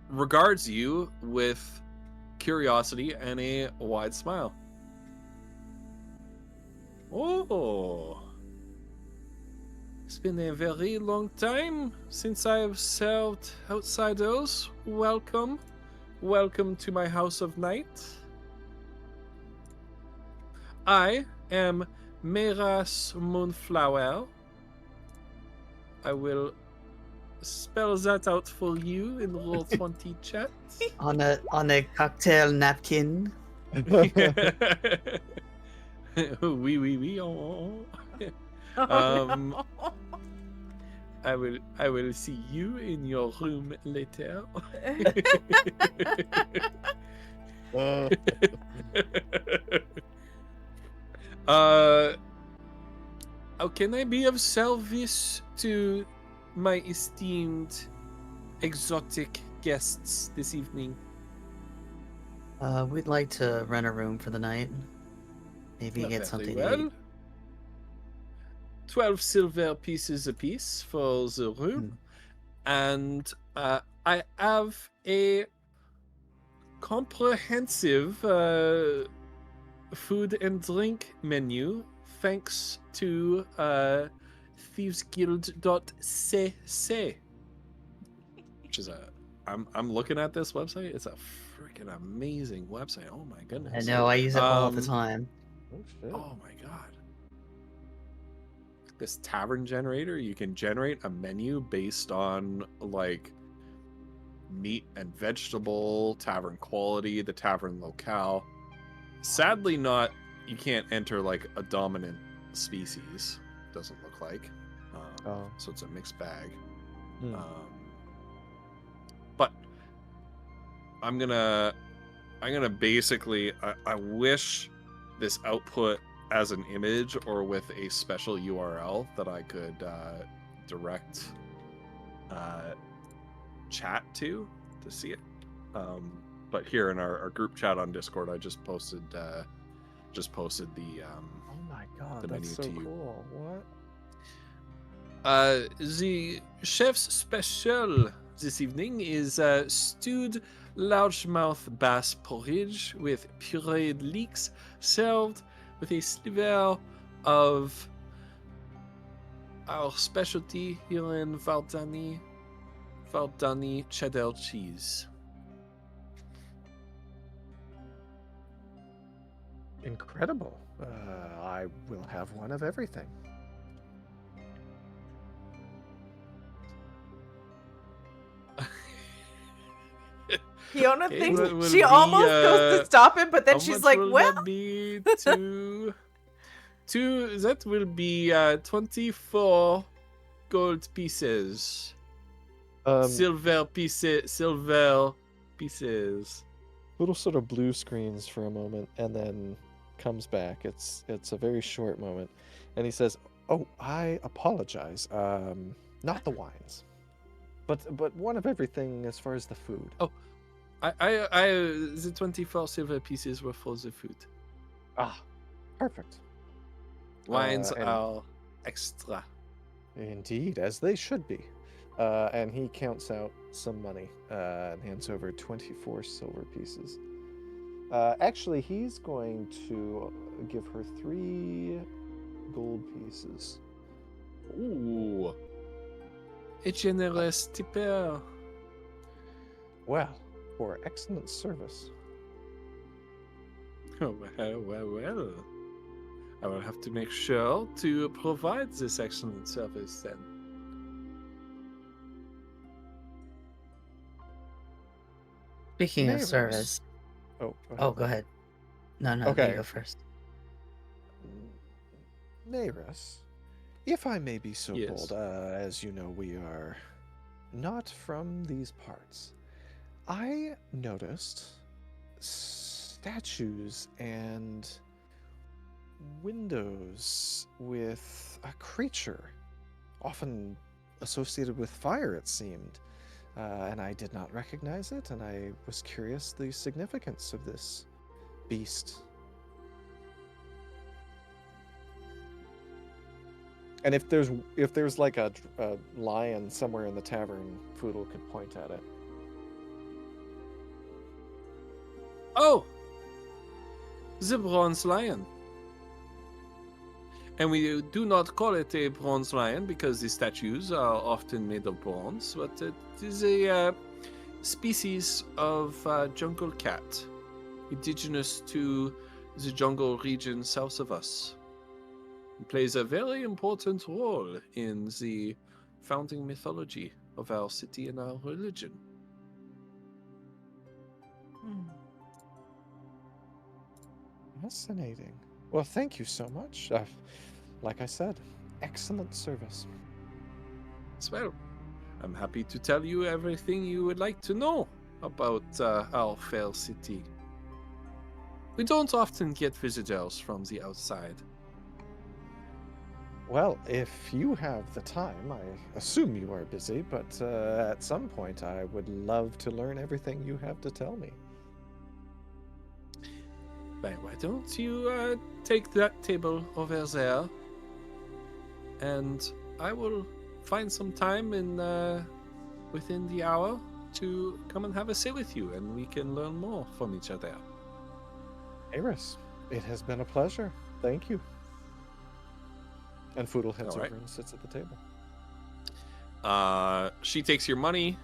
regards you with curiosity and a wide smile. Oh, it's been a very long time since I have served outsiders. Welcome. Welcome to my house of night. I am Meras Moonflower. I will spell that out for you in Roll20 chat. On a cocktail napkin. Oui. Oh. No. I will see you in your room later. How can I be of service to my esteemed exotic guests this evening? We'd like to rent a room for the night. Maybe Very get something to well. eat. 12 silver pieces apiece for the room. And I have a comprehensive food and drink menu thanks to thievesguild.cc, which is I'm looking at this website. It's a freaking amazing website. Oh my I goodness. know, I use it all the time. Oh shit. Oh my god. This tavern generator, you can generate a menu based on, like, meat and vegetable, tavern quality, the tavern locale. Sadly not, you can't enter, like, a dominant species. Doesn't look like. So it's a mixed bag. But I'm gonna basically, I wish this output as an image or with a special URL that I could direct chat to see it. But here in our group chat on Discord, I just posted the Oh my god, the that's menu so to you. cool. What? The chef's special this evening is stewed largemouth bass porridge with pureed leeks, served with a sliver of our specialty here in Valdani cheddar cheese. Incredible. I will have one of everything. Fiona Okay, thinks what will she be, almost goes to stop him, but then how she's much like, will well, that be that will be 24 gold pieces. Silver pieces. Little sort of blue screens for a moment and then comes back. It's a very short moment, and he says, "Oh, I apologize. Not the wines, but one of everything as far as the food." Oh, I the 24 silver pieces were for the food. Ah, perfect. Wines and- are extra. Indeed, as they should be. And he counts out some money and hands over 24 silver pieces. Actually, he's going to give her 3 gold pieces. Ooh. A generous tipper. Well, for excellent service. Oh, well. I will have to make sure to provide this excellent service then. Speaking of Neighbors. service. Oh, Oh, go ahead. No, you Okay. go first. Neris, if I may be so Yes. bold, as you know, we are not from these parts. I noticed statues and windows with a creature, often associated with fire, it seemed. And I did not recognize it, and I was curious the significance of this beast. And if there's like a lion somewhere in the tavern, Foodle could point at it. Oh! The bronze lion. And we do not call it a bronze lion because the statues are often made of bronze, but it is a species of jungle cat, indigenous to the jungle region south of us. It plays a very important role in the founding mythology of our city and our religion. Fascinating. Well, thank you so much. Like I said, excellent service. Well, I'm happy to tell you everything you would like to know about our fair city. We don't often get visitors from the outside. Well, if you have the time, I assume you are busy, but at some point I would love to learn everything you have to tell me. Why don't you take that table over there, and I will find some time within the hour to come and have a sit with you, and we can learn more from each other. Eris, it has been a pleasure. Thank you. And Foodle heads All right. over and sits at the table. She takes your money,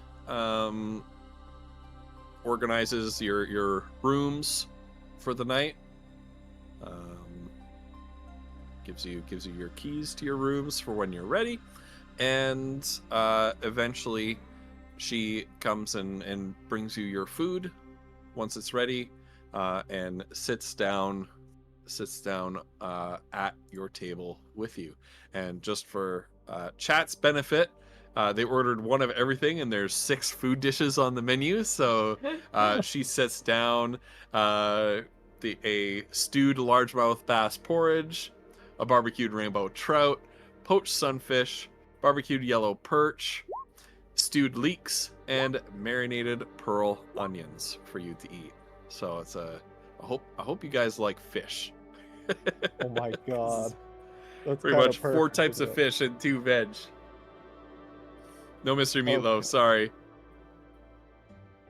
organizes your rooms for the night, gives you your keys to your rooms for when you're ready, and eventually she comes and brings you your food once it's ready, and sits down at your table with you. And just for chat's benefit, they ordered one of everything, and there's 6 food dishes on the menu. So she sits down, a stewed largemouth bass porridge, a barbecued rainbow trout, poached sunfish, barbecued yellow perch, stewed leeks, and marinated pearl onions for you to eat. So it's I hope you guys like fish. Oh my god. That's Pretty kinda much 4 perfect, types isn't of it? fish and 2 veg. No Mr. Meatloaf, Okay. sorry.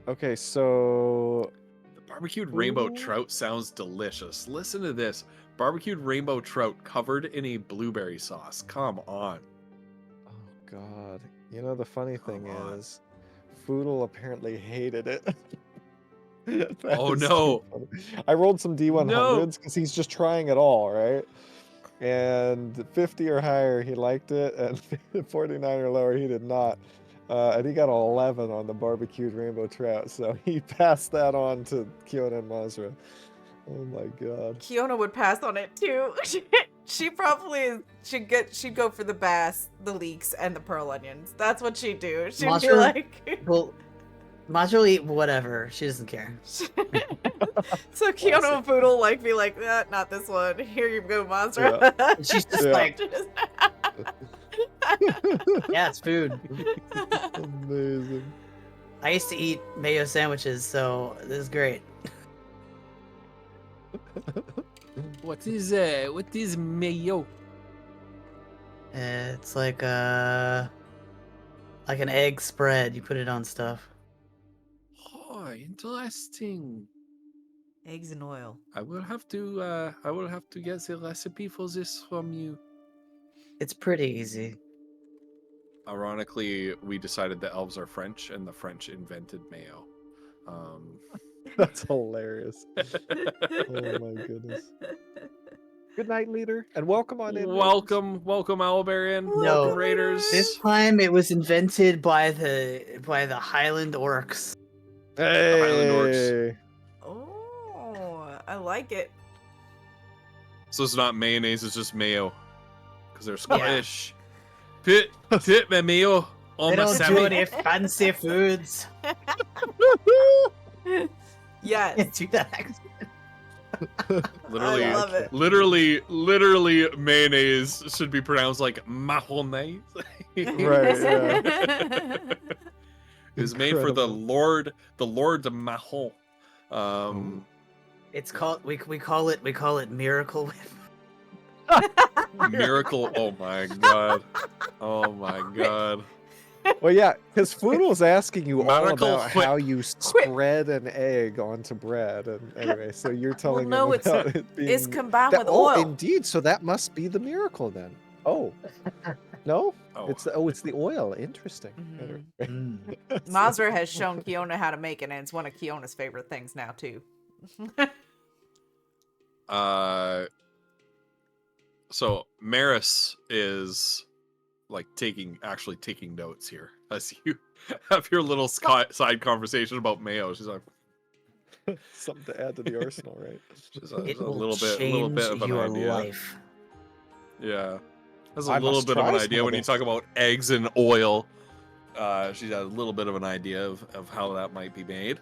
Okay, so The barbecued rainbow Ooh. trout sounds delicious. Listen to this. Barbecued rainbow trout covered in a blueberry sauce. Come on. oh god. You know the funny thing Come on. is Foodle apparently hated it. That Oh, is no. too funny. I rolled some D100s because he's just trying it all, right? And 50 or higher, he liked it, and 49 or lower, he did not. And he got an 11 on the barbecued rainbow trout, so he passed that on to Kiona and Mazra. Oh my god. Kiona would pass on it too. She probably she'd go for the bass, the leeks, and the pearl onions. That's what she'd do. She'd be Mazra- like, Well, Mazra will eat whatever. She doesn't care. so Kiona and Food will like be like, not this one. Here you go, Mazra. And she's just Yeah. like, yeah, it's food. Amazing. I used to eat mayo sandwiches, so this is great. What is mayo? It's like an egg spread. You put it on stuff. Oh, interesting. Eggs and oil. I will have to get the recipe for this from you. It's pretty easy. Ironically, we decided the elves are French, and the French invented mayo. That's hilarious. Oh my goodness. Good night, leader, and welcome on in. welcome, Albarian. No. Welcome, Raiders. This time it was invented by the Highland orcs. Highland Orcs. Hey. Oh, I like it. So it's not mayonnaise; it's just mayo, because they're Scottish. Put my mayo on They my don't do sandwich. any fancy foods. Yes. Can't do that accent. Literally, I love it. literally, mayonnaise should be pronounced like mahonnaise. Right, yeah. It was made for the Incredible. Lord de Mahon. It's called we call it Miracle Whip. Miracle. Oh my god. Oh my god. Well, yeah, because Food was asking you all Miracle about Whip. how you spread an egg onto bread, and anyway, so you're telling no, him it's- about it being It's combined that- with oh, oil. indeed. So that must be the miracle then. Oh, no, Oh. it's the oil. Interesting. Mhm. Anyway. Mazra has shown Kiona how to make it, and it's one of Kiona's favorite things now too. So Maris is like actually taking notes here as you have your little side conversation about mayo. She's like, Something to add to the arsenal, right? she's a It little will bit change of an your idea. life. Yeah, that's a I little must bit of an try idea some when of you this. talk about eggs and oil. She's got a little bit of an idea of how that might be made.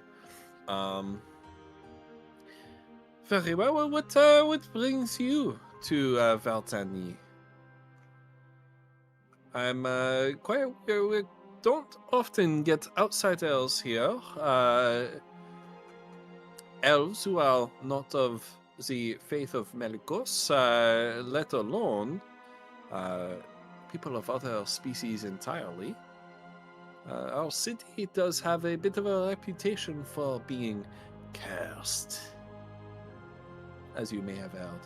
Very well. What brings you to Valtani? I'm quite. We don't often get outsiders here. Elves who are not of the faith of Melikos, let alone people of other species entirely. Our city does have a bit of a reputation for being cursed, as you may have heard.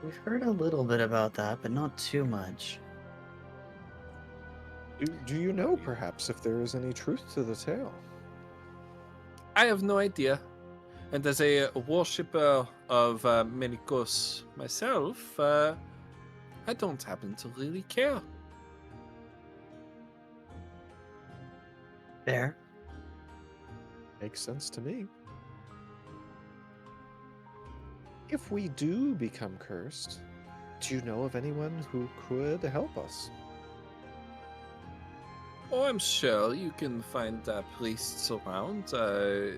We've heard a little bit about that, but not too much. Do you know perhaps if there is any truth to the tale? I have no idea. And as a worshipper of Melikos myself, I don't happen to really care. There. Makes sense to me. If we do become cursed, do you know of anyone who could help us? Oh, I'm sure you can find priests around. The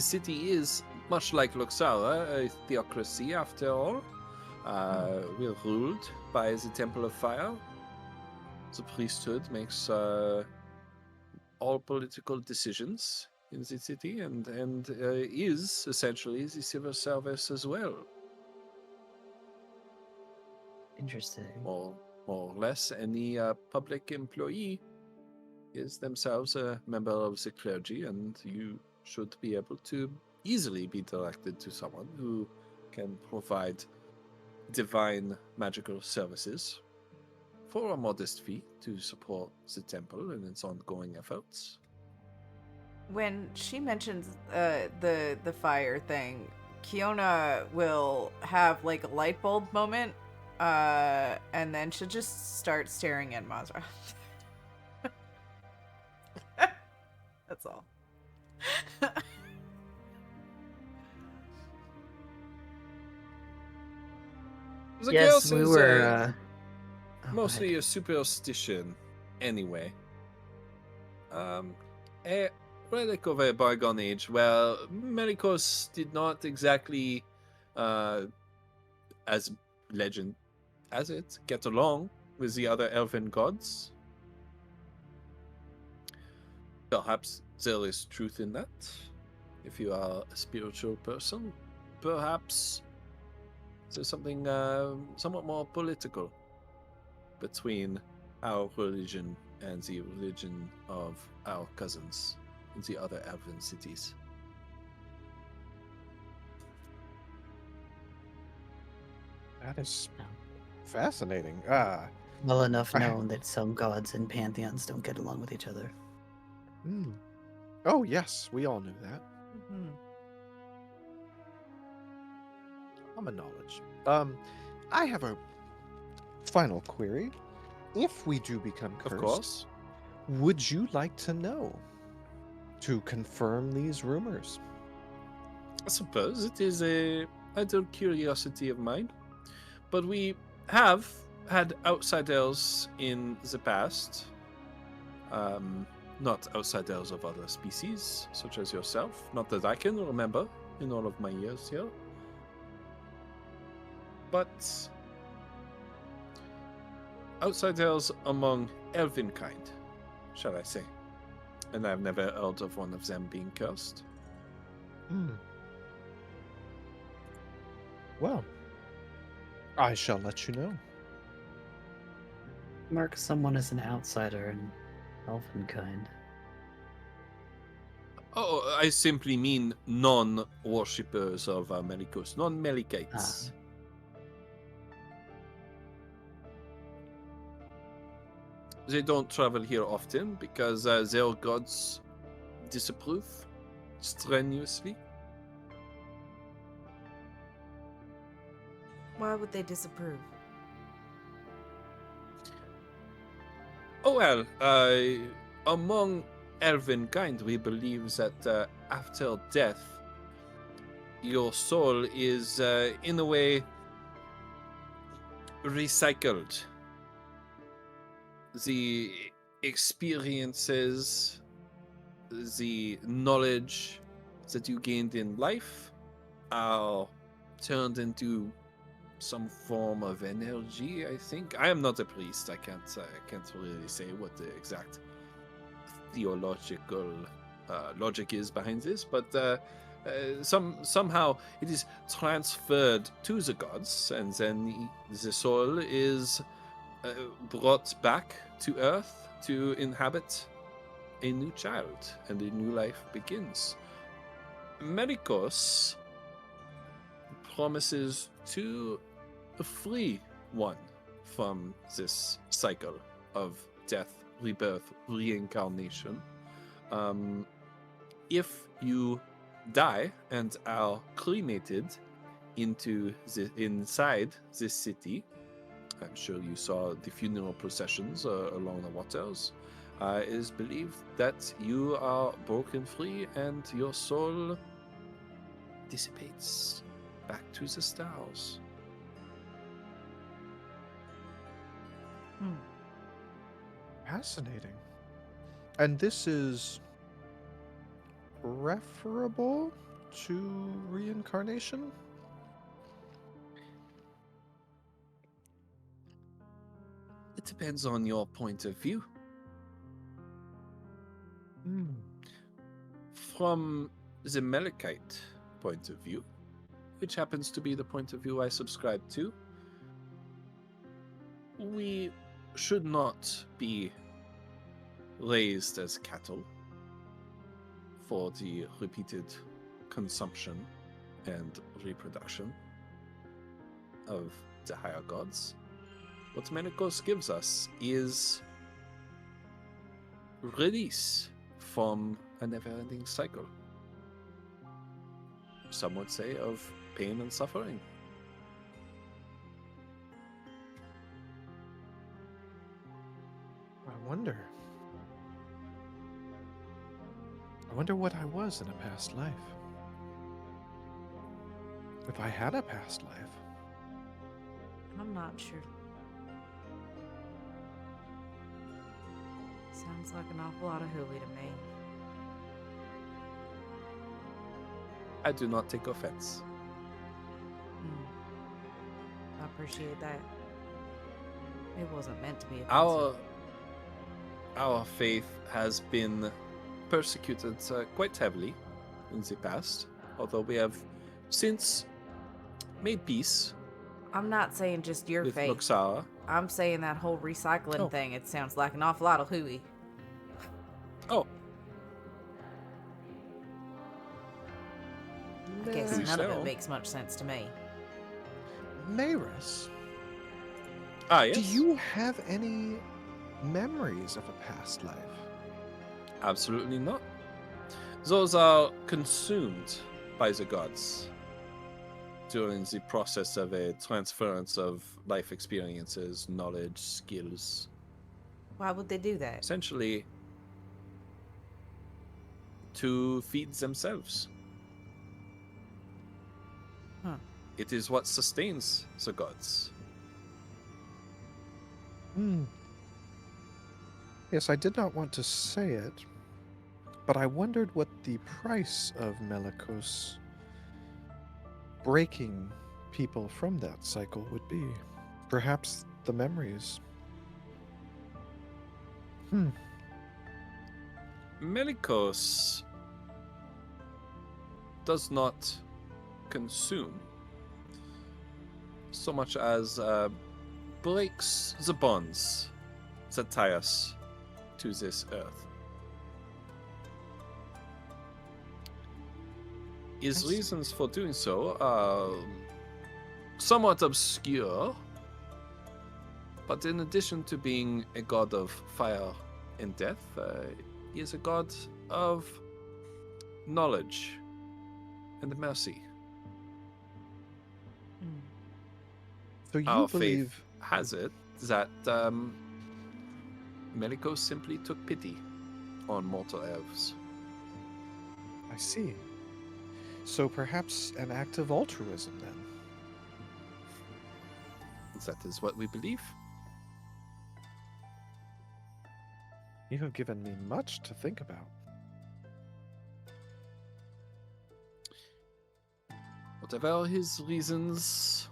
city is, much like Luxara, a theocracy after all. We're ruled by the Temple of Fire. The priesthood makes all political decisions in the city and is essentially the civil service as well. Interesting. More or less, any public employee is themselves a member of the clergy, and you should be able to easily be directed to someone who can provide divine magical services for a modest fee to support the temple and its ongoing efforts. When she mentions the fire thing, Kiona will have like a light bulb moment, and then she'll just start staring at Mazra. That's all. The Yes, chaos we is, were. Oh, go mostly ahead. a superstition, anyway. A relic of a bygone age. Well, Melikos did not exactly, as legend has it, get along with the other elven gods. Perhaps there is truth in that. If you are a spiritual person, perhaps there's something somewhat more political between our religion and the religion of our cousins in the other elven cities. That is No. fascinating. Well enough I- known that some gods and pantheons don't get along with each other. Hmm. Oh yes, we all knew that. Mhm. Common knowledge. I have a final query. If we do become cursed, Of course. would you like to know to confirm these rumors? I suppose it is a idle curiosity of mine. But we have had outsiders in the past. Not outsiders of other species, such as yourself. Not that I can remember in all of my years here. But outsiders among elven kind, shall I say. And I've never heard of one of them being cursed. Hmm. Well, I shall let you know. Mark someone as an outsider in elvenkind. Oh, I simply mean non-worshippers of Melikos, non-Melikites. They don't travel here often because their gods disapprove strenuously. Why would they disapprove? Oh well, among elven kind, we believe that after death, your soul is, in a way, recycled. The experiences, the knowledge that you gained in life are turned into some form of energy, I think. I am not a priest. I can't really say what the exact theological logic is behind this, but somehow it is transferred to the gods, and then the soul is brought back to Earth to inhabit a new child, and a new life begins. Melikos promises to free one from this cycle of death, rebirth, reincarnation. If you die and are cremated inside this city, I'm sure you saw the funeral processions along the waters. It is believed that you are broken free and your soul dissipates back to the stars. Fascinating. And this is referable to reincarnation? It depends on your point of view. From the Melekite point of view, which happens to be the point of view I subscribe to, we should not be raised as cattle for the repeated consumption and reproduction of the higher gods. What Menikos gives us is release from a never-ending cycle. Some would say of pain and suffering. I wonder. wonder what I was in a past life. If I had a past life. I'm not sure. Sounds like an awful lot of hooey to me. I do not take offense. I appreciate that. It wasn't meant to be Our offensive. faith has been persecuted quite heavily in the past, although we have since made peace I'm not saying just your with faith. Luxara. I'm saying that whole recycling Oh. thing. It sounds like an awful lot of hooey. Oh, I guess Maybe none of so. it makes much sense to me. Maris, yes. do you have any memories of a past life? Absolutely not. Those are consumed by the gods during the process of a transference of life experiences, knowledge, skills. Why would they do that? Essentially, to feed themselves. Huh. It is what sustains the gods. Yes, I did not want to say it, but I wondered what the price of Melikos breaking people from that cycle would be. Perhaps the memories. Melikos does not consume so much as breaks the bonds that tie us to this earth. His I see. reasons for doing so are somewhat obscure, but in addition to being a god of fire and death, he is a god of knowledge and mercy. So you Our believe faith has it that Melikos simply took pity on mortal elves. I see. So perhaps an act of altruism then. That is what we believe. You have given me much to think about. Whatever his reasons,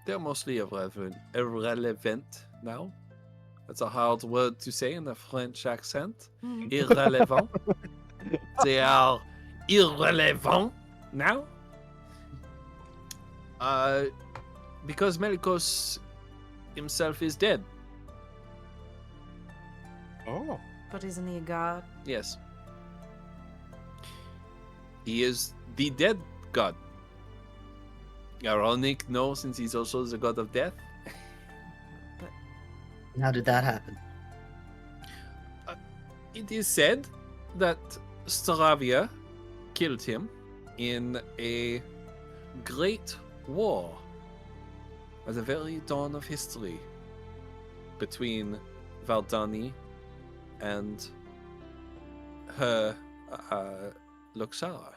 they're mostly irrelevant now. That's a hard word to say in a French accent. Irrelevant. They are irrelevant now. Because Melikos himself is dead. Oh. But isn't he a god? Yes. He is the dead god. Ironic, no, since he's also the god of death. How did that happen? It is said that Staravia killed him in a great war at the very dawn of history between Valdani and her Luxara.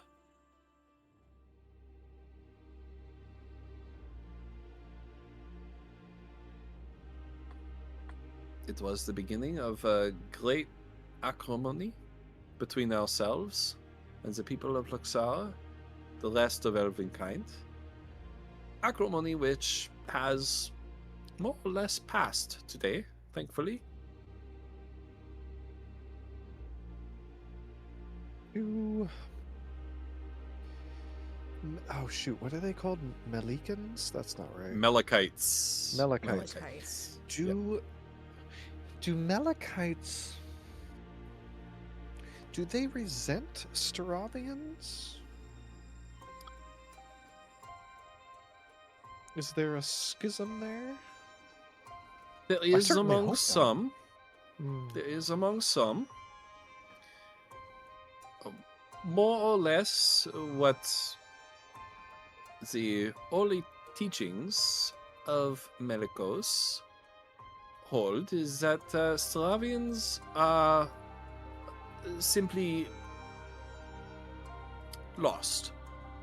It was the beginning of a great acrimony between ourselves and the people of Luxara, the rest of Elvenkind. Acrimony which has more or less passed today, thankfully. Oh shoot, what are they called? Melikans? That's not right. Melikites. Melikites. Do Melikites, do they resent Staravians? Is there a schism there? There is certainly hope among not. some. There is among some. More or less what the holy teachings of Melikos hold is that Stravians are simply lost,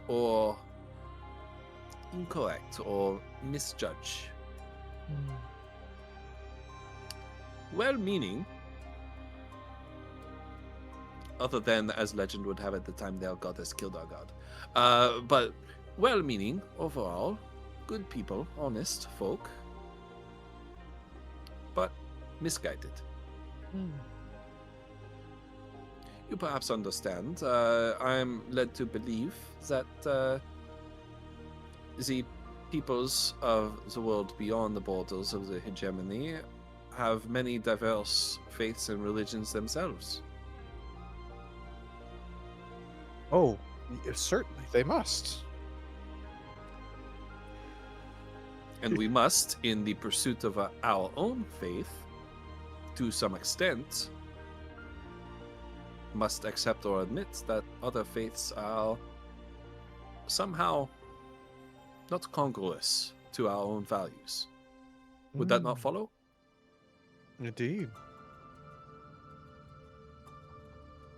or incorrect, or misjudge. Well-meaning, other than as legend would have it, the time their goddess killed our god. But well-meaning overall, good people, honest folk, but misguided. You perhaps understand. I am led to believe that the peoples of the world beyond the borders of the hegemony have many diverse faiths and religions themselves. Oh, certainly they must. And we must, in the pursuit of our own faith, to some extent, must accept or admit that other faiths are somehow not congruous to our own values. Would that not follow? Indeed.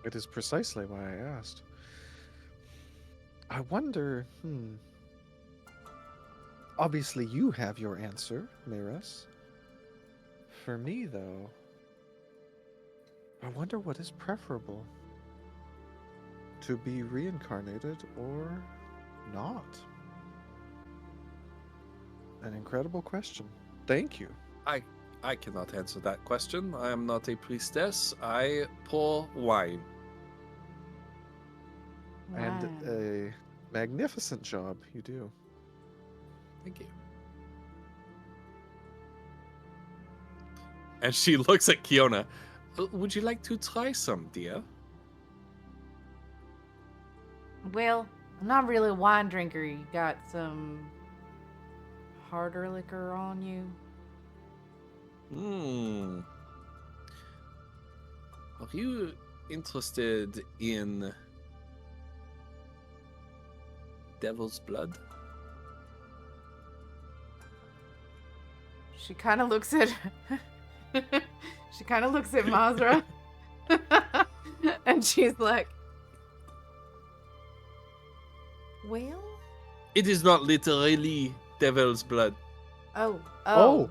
It is precisely why I asked. I wonder, Obviously you have your answer, Miras. For me, though, I wonder what is preferable. To be reincarnated or not? An incredible question. Thank you. I cannot answer that question. I am not a priestess. I pour wine. And a magnificent job you do. Thank you. And she looks at Kiona. Would you like to try some, dear? Well, I'm not really a wine drinker. You got some harder liquor on you? Are you interested in devil's blood? She kind of looks at Mazra. And she's like, well? It is not literally devil's blood. Oh.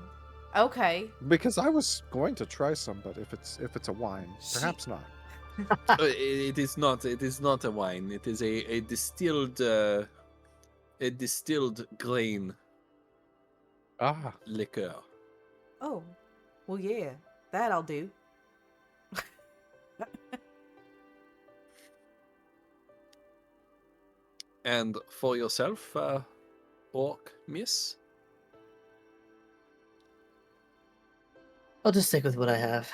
Okay. Because I was going to try some, but if it's a wine, perhaps not. It is not. It is not a wine. It is a distilled grain liquor. Oh. Well, yeah. That I'll do. And for yourself, orc miss? I'll just stick with what I have.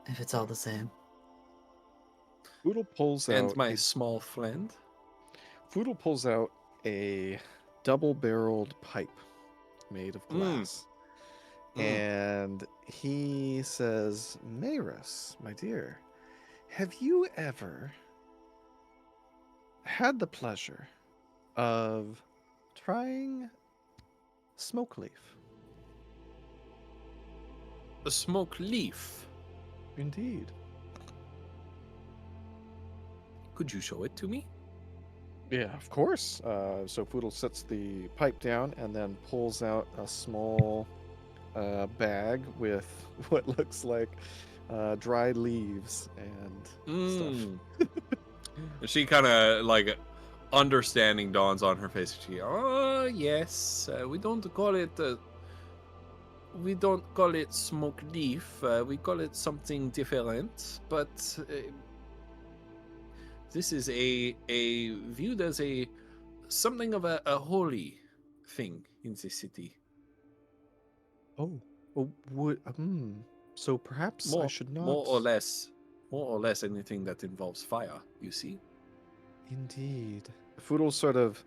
If it's all the same. Foodle pulls out. And my small friend? Foodle pulls out a double-barreled pipe made of glass. And he says, Miras, my dear, have you ever had the pleasure of trying smoke leaf? A smoke leaf? Indeed. Could you show it to me? Yeah, of course. So Foodle sets the pipe down and then pulls out a small bag with what looks like dried leaves and stuff. She kind of like understanding dawns on her face. She, oh yes, we don't call it smoke leaf. We call it something different. But this is a viewed as something of a holy thing in the city. So perhaps I should not. More or less anything that involves fire, you see. Indeed. Foodle sort of.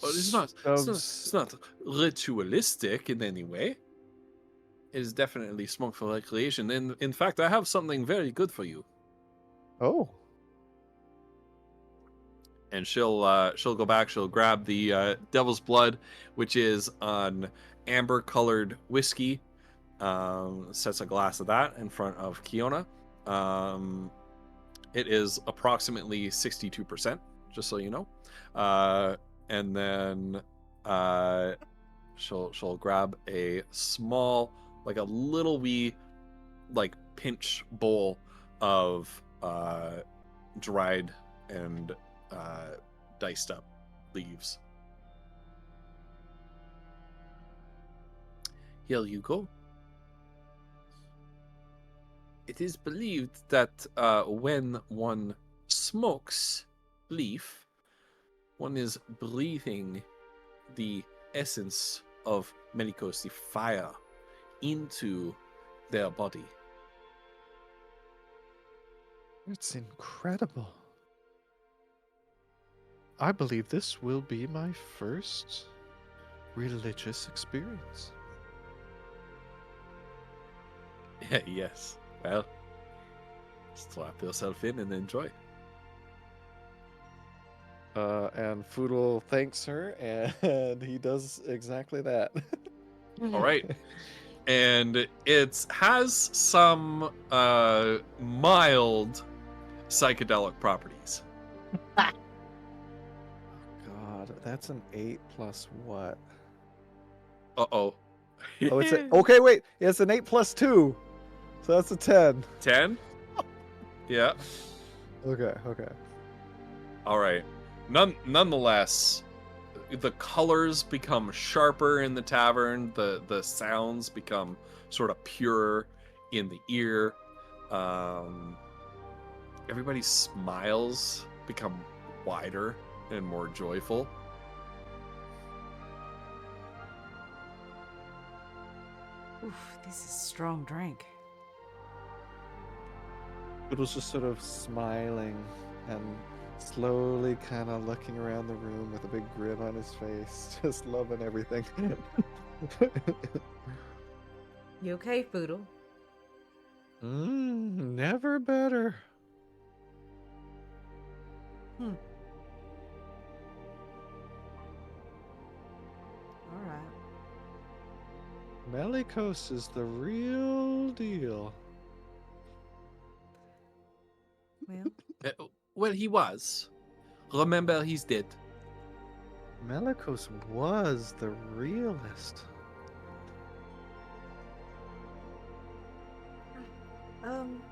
Well, it's not ritualistic in any way. It is definitely smoke for recreation. And in fact, I have something very good for you. Oh. And she'll go back. She'll grab the Devil's Blood, which is an amber-colored whiskey. Sets a glass of that in front of Kiona, It is approximately 62%, just so you know. And then she'll grab a small, like a little wee, like pinch bowl of dried and diced up leaves. Here you go. It is believed that when one smokes leaf, one is breathing the essence of Melikos, the fire, into their body. It's incredible. I believe this will be my first religious experience. Yes. Well, strap yourself in and enjoy. And Foodle thanks her, and he does exactly that. All right. And it has some mild psychedelic properties. God, that's an 8 plus what? Uh-oh. Oh, it's a, okay. Wait, it's an 8 plus 2, so that's a 10. 10? Yeah. Okay. All right. Nonetheless, the colors become sharper in the tavern. The sounds become sort of purer in the ear. Everybody's smiles become wider and more joyful. Oof, this is strong drink. Foodle's just sort of smiling and slowly kind of looking around the room with a big grin on his face, just loving everything. You okay, Foodle? Never better. All right. Melikos is the real deal. Well, Well, he was. Remember, he's dead. Melikos was the realist. I'm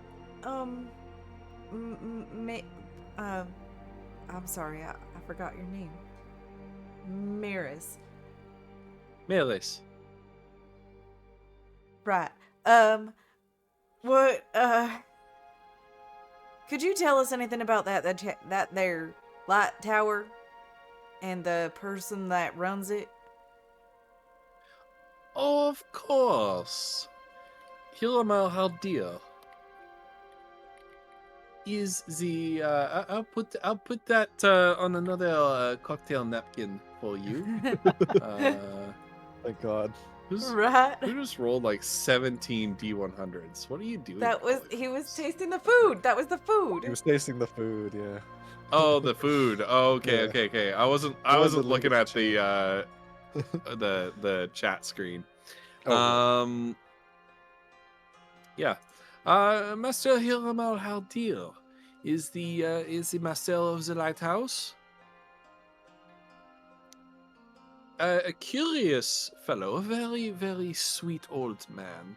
sorry, I forgot your name. Maris. Melis. Right. What, could you tell us anything about that there light tower and the person that runs it? Of course. Hiramal Haldir is the I'll put that on another cocktail napkin for you. Thank God. Right. Who just rolled like 17 D100s? What are you doing? He was tasting the food. That was the food. He was tasting the food, yeah. Oh, the food. Oh, okay, Yeah. okay. I wasn't looking at the chat screen. Oh, Yeah. Master Hiramal Haldir is the master of the lighthouse. A curious fellow, a very, very sweet old man.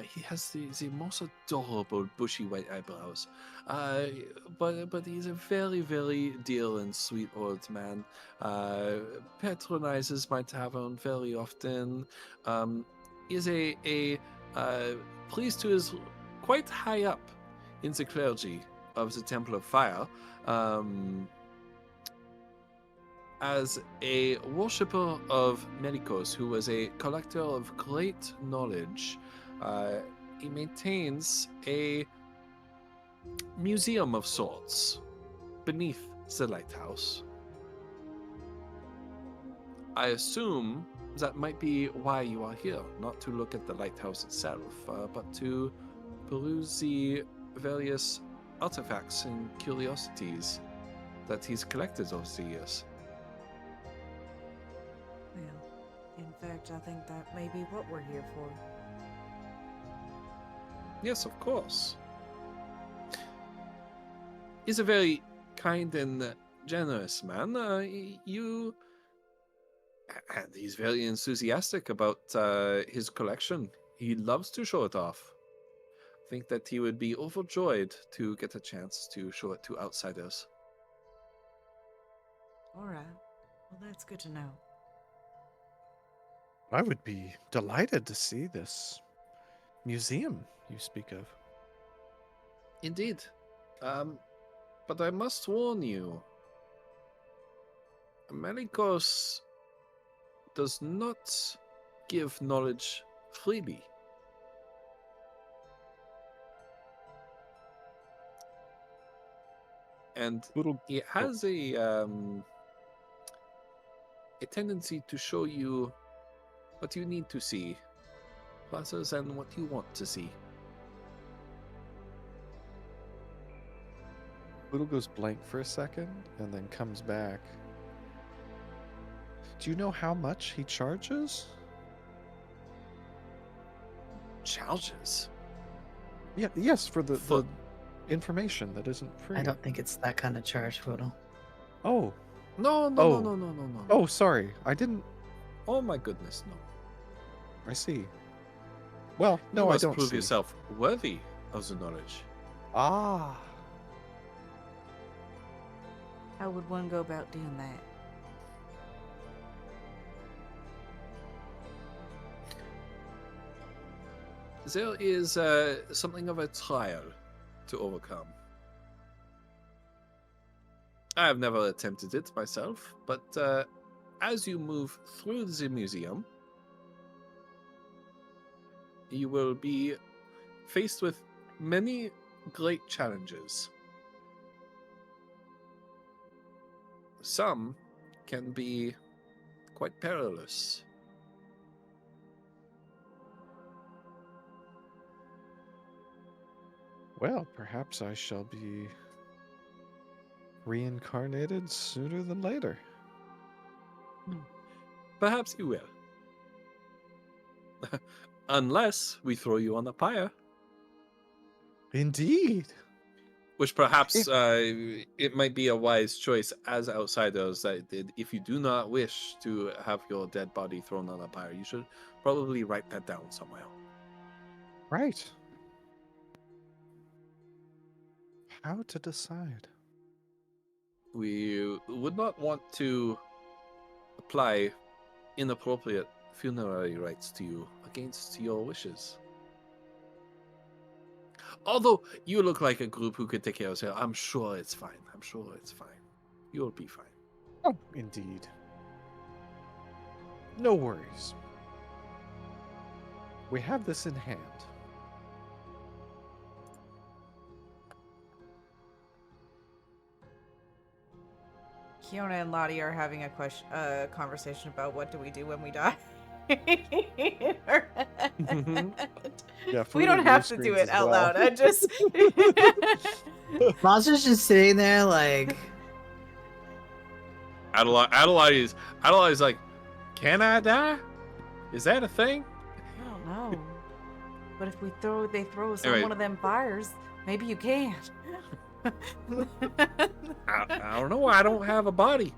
He has the most adorable bushy white eyebrows. But he's a very, very dear and sweet old man. Patronizes my tavern very often. Is a priest who is quite high up in the clergy of the Temple of Fire. As a worshipper of Melikos, who was a collector of great knowledge, he maintains a museum of sorts beneath the lighthouse. I assume that might be why you are here, not to look at the lighthouse itself, but to peruse the various artifacts and curiosities that he's collected over the years. Well, in fact, I think that may be what we're here for. Yes, of course. is a very kind and generous man. And he's very enthusiastic about his collection. He loves to show it off. I think that he would be overjoyed to get a chance to show it to outsiders. All right. Well, that's good to know. I would be delighted to see this museum you speak of. Indeed. But I must warn you, Malicos does not give knowledge freely. And it has a tendency to show you what you need to see, rather than what you want to see. Little goes blank for a second and then comes back. Do you know how much he charges? Charges? Yeah, yes, for the information that isn't free. I don't think it's that kind of charge, Photo. Oh. No. Oh, sorry. I didn't. Oh my goodness, no. I see. Well, no, you I must don't prove see. yourself worthy of the knowledge. Ah. How would one go about doing that? There is something of a trial to overcome. I have never attempted it myself, but as you move through the museum, you will be faced with many great challenges. Some can be quite perilous. Well, perhaps I shall be reincarnated sooner than later. Perhaps you will. Unless we throw you on the pyre. Indeed. Which perhaps it might be a wise choice as outsiders that if you do not wish to have your dead body thrown on a pyre, you should probably write that down somewhere. Right. How to decide? We would not want to apply inappropriate funerary rites to you against your wishes. Although you look like a group who could take care of yourself, I'm sure it's fine. I'm sure it's fine. You'll be fine. Oh, indeed. No worries. We have this in hand. Kiona and Lottie are having a conversation about what do we do when we die. Yeah, We don't have to do it out loud. I just Monster's just sitting there like, Adelaide's like, can I die? Is that a thing? I don't know. But if they throw us Anyway. on one of them fires, maybe you can. I don't know. I don't have a body.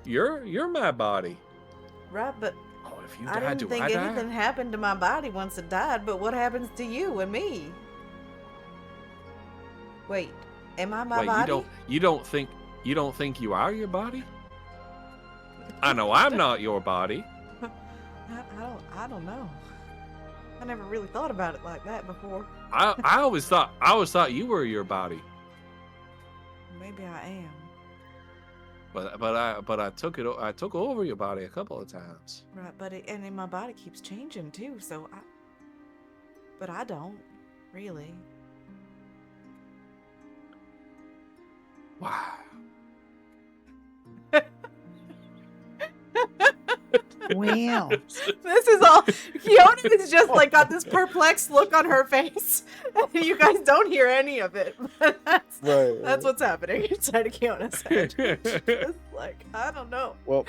You're my body. Right, but Oh, if you I die, didn't do think I die? anything happened to my body once it died, but what happens to you and me? Wait, am I my Wait, body? you don't think you are your body? I know I'm not your body. I don't know. I never really thought about it like that before. I always thought you were your body. Maybe I am. But I took over your body a couple of times. Right, but my body keeps changing too, so but I don't really. Wow. wow. This is all. Kiona is just like got this perplexed look on her face. You guys don't hear any of it, but that's what's happening inside of Kiona's head. Just like, I don't know. Well,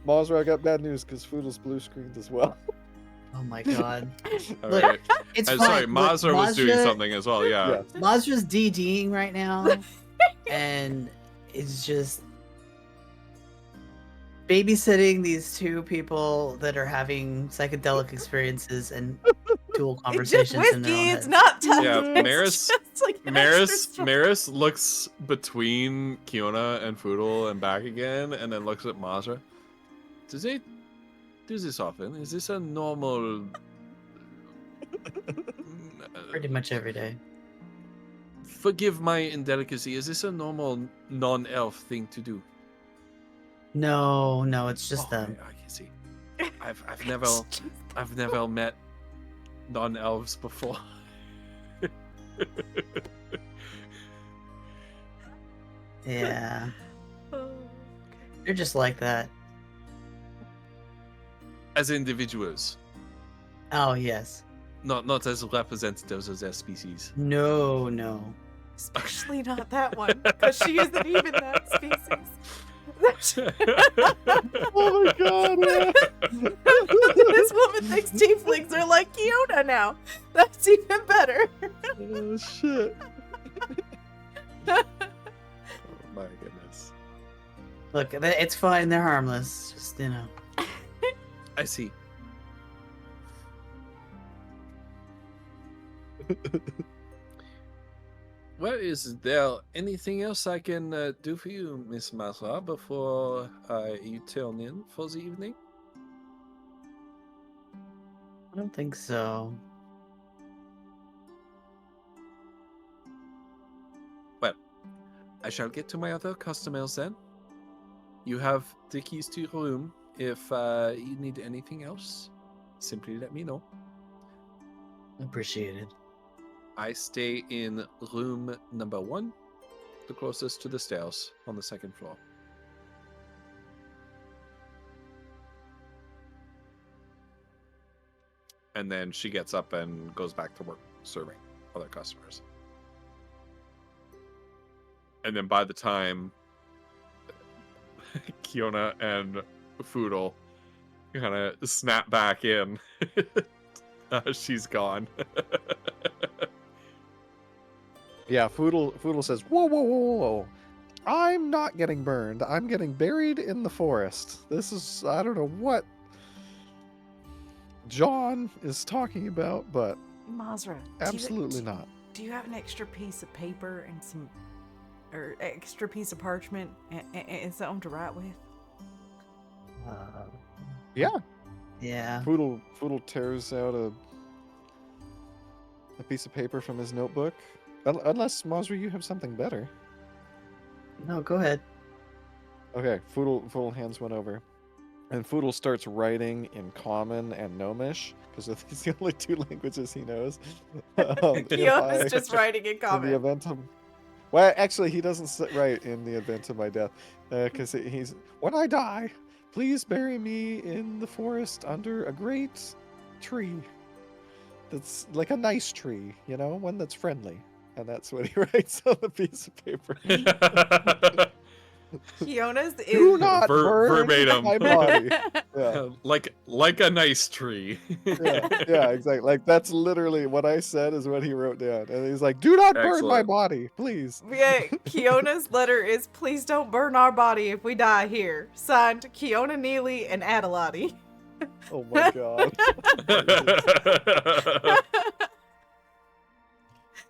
Mazra, I got bad news because Foodle's blue screened as well. Oh my god. All Look, right. it's I'm fine. sorry, Look, Mazra was doing Mazra- something as well. Yeah. Yes. Mazra's DDing right now. and it's just babysitting these two people that are having psychedelic experiences and dual It's just conversations in their whiskey. own It's heads. not tough. Yeah, It's Maris- just like an extra strong- Maris looks between Kiona and Foodle and back again, and then looks at Mazra. Do they do this often? Is this a normal? Pretty much every day. Forgive my indelicacy. Is this a normal non-elf thing to do? No, it's just Oh, them. I can see. I've never met non-elves before. Yeah, Oh, they're just like that. As individuals, Oh yes. not as representatives of their species. No. especially not that one, because she isn't even that species. Oh my god! Yeah. This woman thinks tieflings are like Kiona now. That's even better. Oh shit! Oh my goodness. Look, it's fine. They're harmless. Just I see. Well, is there anything else I can do for you, Miss Mazra, before you turn in for the evening? I don't think so. Well, I shall get to my other customers then. You have the keys to your room. If you need anything else, simply let me know. Appreciated. I stay in room number 1, the closest to the stairs on the second floor. And then she gets up and goes back to work serving other customers. And then by the time Kiona and Foodle kind of snap back in, she's gone. Yeah, Foodle says, whoa. I'm not getting burned. I'm getting buried in the forest. This is, I don't know what John is talking about, but Mazra, absolutely not. Do you have an extra piece of paper and or extra piece of parchment and something to write with? Yeah. Yeah. Foodle tears out a piece of paper from his notebook. Unless, Mazra, you have something better. No, go ahead. Okay, Foodle hands one over. And Foodle starts writing in Common and Gnomish, because these are the only 2 languages he knows. Kiona's just writing in In the comment. event of... Well, actually, he doesn't write in the event of my death. Because he's... When I die, please bury me in the forest under a great tree. That's like a nice tree, you know? One that's friendly. And that's what he writes on the piece of paper. Kiona's Do is not burn verbatim. my body. Yeah. like a nice tree. yeah, exactly. Like that's literally what I said is what he wrote down, and he's like, "Do not burn my Excellent. body, please." Yeah, Kiona's letter is please don't burn our body if we die here. Signed Kiona Neely and Adelati. Oh my god.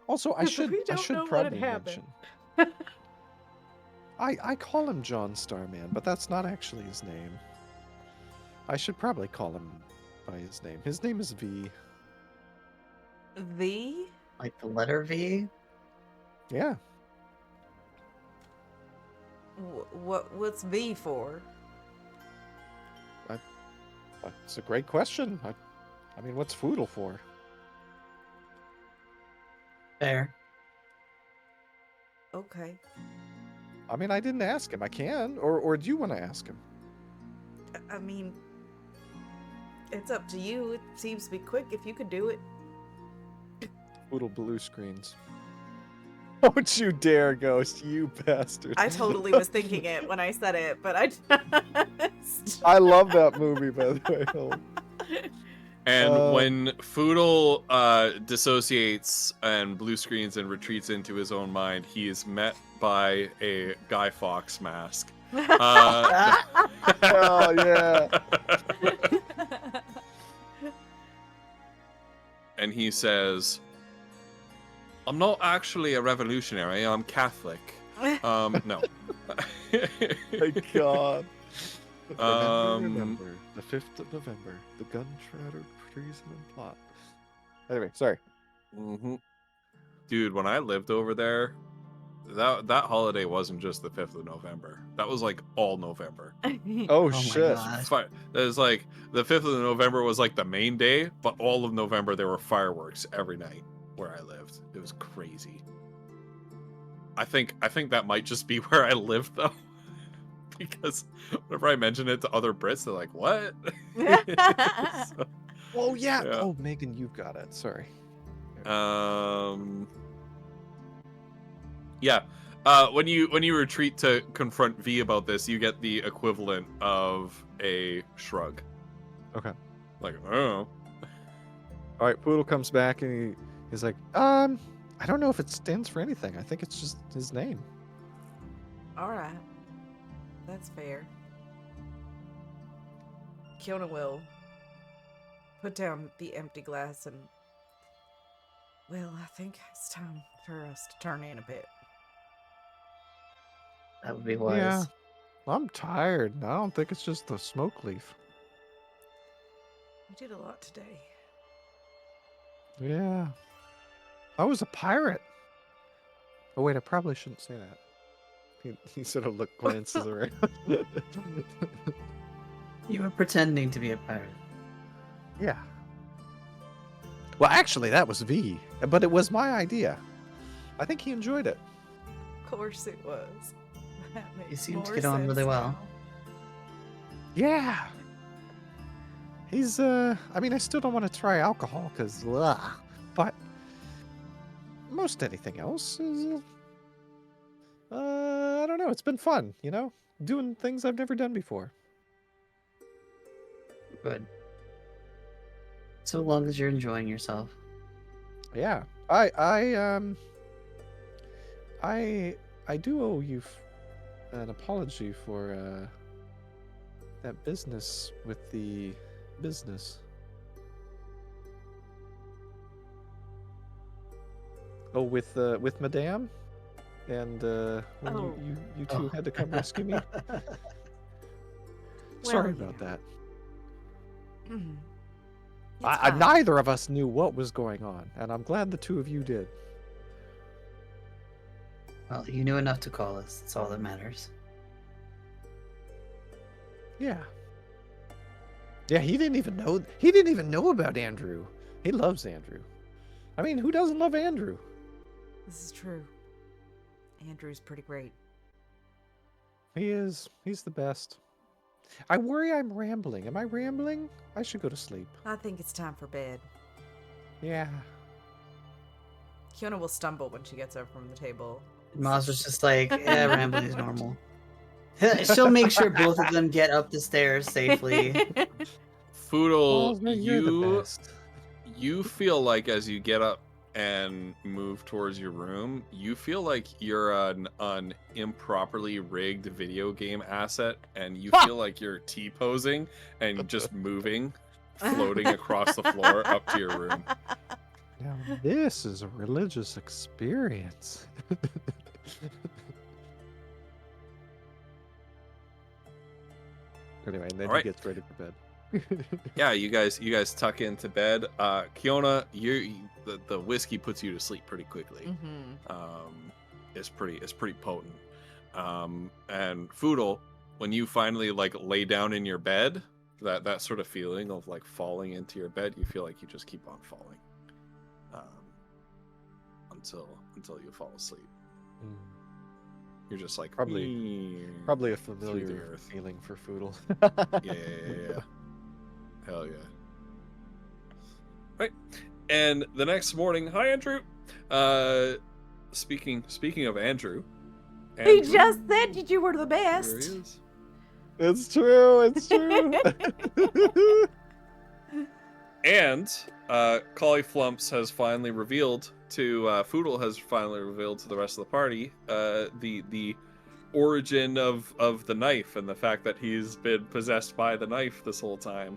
Also, I We should don't know what probably had happened. mention. I call him John Starman, but that's not actually his name. I should probably call him by his name. His name is V. The Like the letter V? Yeah. what's V for? It's a great question. I mean, what's Foodle for? Fair. Okay. I mean, I didn't ask him. I can, or do you want to ask him? I mean, it's up to you. It seems to be quick if you could do it. Foodle blue screens. Don't you dare, Ghost, you bastard. I totally was thinking it when I said it, but I just... I love that movie, by the way. Oh. And when Foodle dissociates and blue screens and retreats into his own mind, he is met by a Guy Fawkes mask. Oh yeah. And he says, "I'm not actually a revolutionary. I'm Catholic." No. My God. Um, Remember, the 5th of November, the gun shrouded treason and plot. Anyway, sorry. mhm. Dude, when I lived over there, that holiday wasn't just the 5th of November. That was like all November. Oh, my shit. God. There's like the 5th of November was like the main day, but all of November there were fireworks every night where I lived. It was crazy. I think that might just be where I live though. Because whenever I mention it to other Brits, they're like, "What?" So, Oh yeah. Yeah. Oh, Megan, you've got it. Sorry. Yeah. When you retreat to confront V about this, you get the equivalent of a shrug. Okay. Like, oh. All right. Poodle comes back and he's like, I don't know if it stands for anything. I think it's just his name. All right. That's fair. Kiona will put down the empty glass and... Well, I think it's time for us to turn in a bit. That would be wise. Yeah. I'm tired. I don't think it's just the smoke leaf. We did a lot today. Yeah. I was a pirate. Oh wait, I probably shouldn't say that. He sort of glances around. You were pretending to be a pirate. Yeah. Well, actually, that was V, but it was my idea. I think he enjoyed it. Of course it was. That You makes seem to more get on really sense well. now. Yeah. He's, I mean, I still don't want to try alcohol, because, but most anything else is, I don't know, it's been fun, you know? Doing things I've never done before. Good. So long as you're enjoying yourself. Yeah. I do owe you an apology for, that business with the business. Oh, with Madame? And, when Oh. you two had to come rescue me? Well, Sorry about yeah. that. Mm. It's I fine. neither of us knew what was going on, and I'm glad the two of you did. Well, you knew enough to call us. That's all that matters. Yeah. Yeah, he didn't even know about Andrew. He loves Andrew. I mean, who doesn't love Andrew? This is true. Andrew's pretty great. He is. He's the best. I worry I'm rambling. Am I rambling? I should go to sleep. I think it's time for bed. Yeah. Kiona will stumble when she gets up from the table. Maz was just like, yeah, rambling is normal. She'll make sure both of them get up the stairs safely. Foodle, Well, you're the best. you feel like as you get up and move towards your room, you feel like you're an improperly rigged video game asset, and you feel like you're T-posing and just moving, floating across the floor up to your room. Now this is a religious experience. Anyway, and then Alright. he gets ready for bed. Yeah, you guys tuck into bed. Kiona, the whiskey puts you to sleep pretty quickly. Mm-hmm. It's pretty potent. And Foodle, when you finally like lay down in your bed, that sort of feeling of like falling into your bed, you feel like you just keep on falling, until you fall asleep. You're just like Probably a familiar earth. feeling for Foodle. Yeah. Hell yeah. Right. And the next morning, hi Andrew. Speaking of Andrew. He just said that you were the best. There he is. It's true. It's true. And Collie Flumps has finally revealed to Foodle has finally revealed to the rest of the party the origin of the knife and the fact that he's been possessed by the knife this whole time.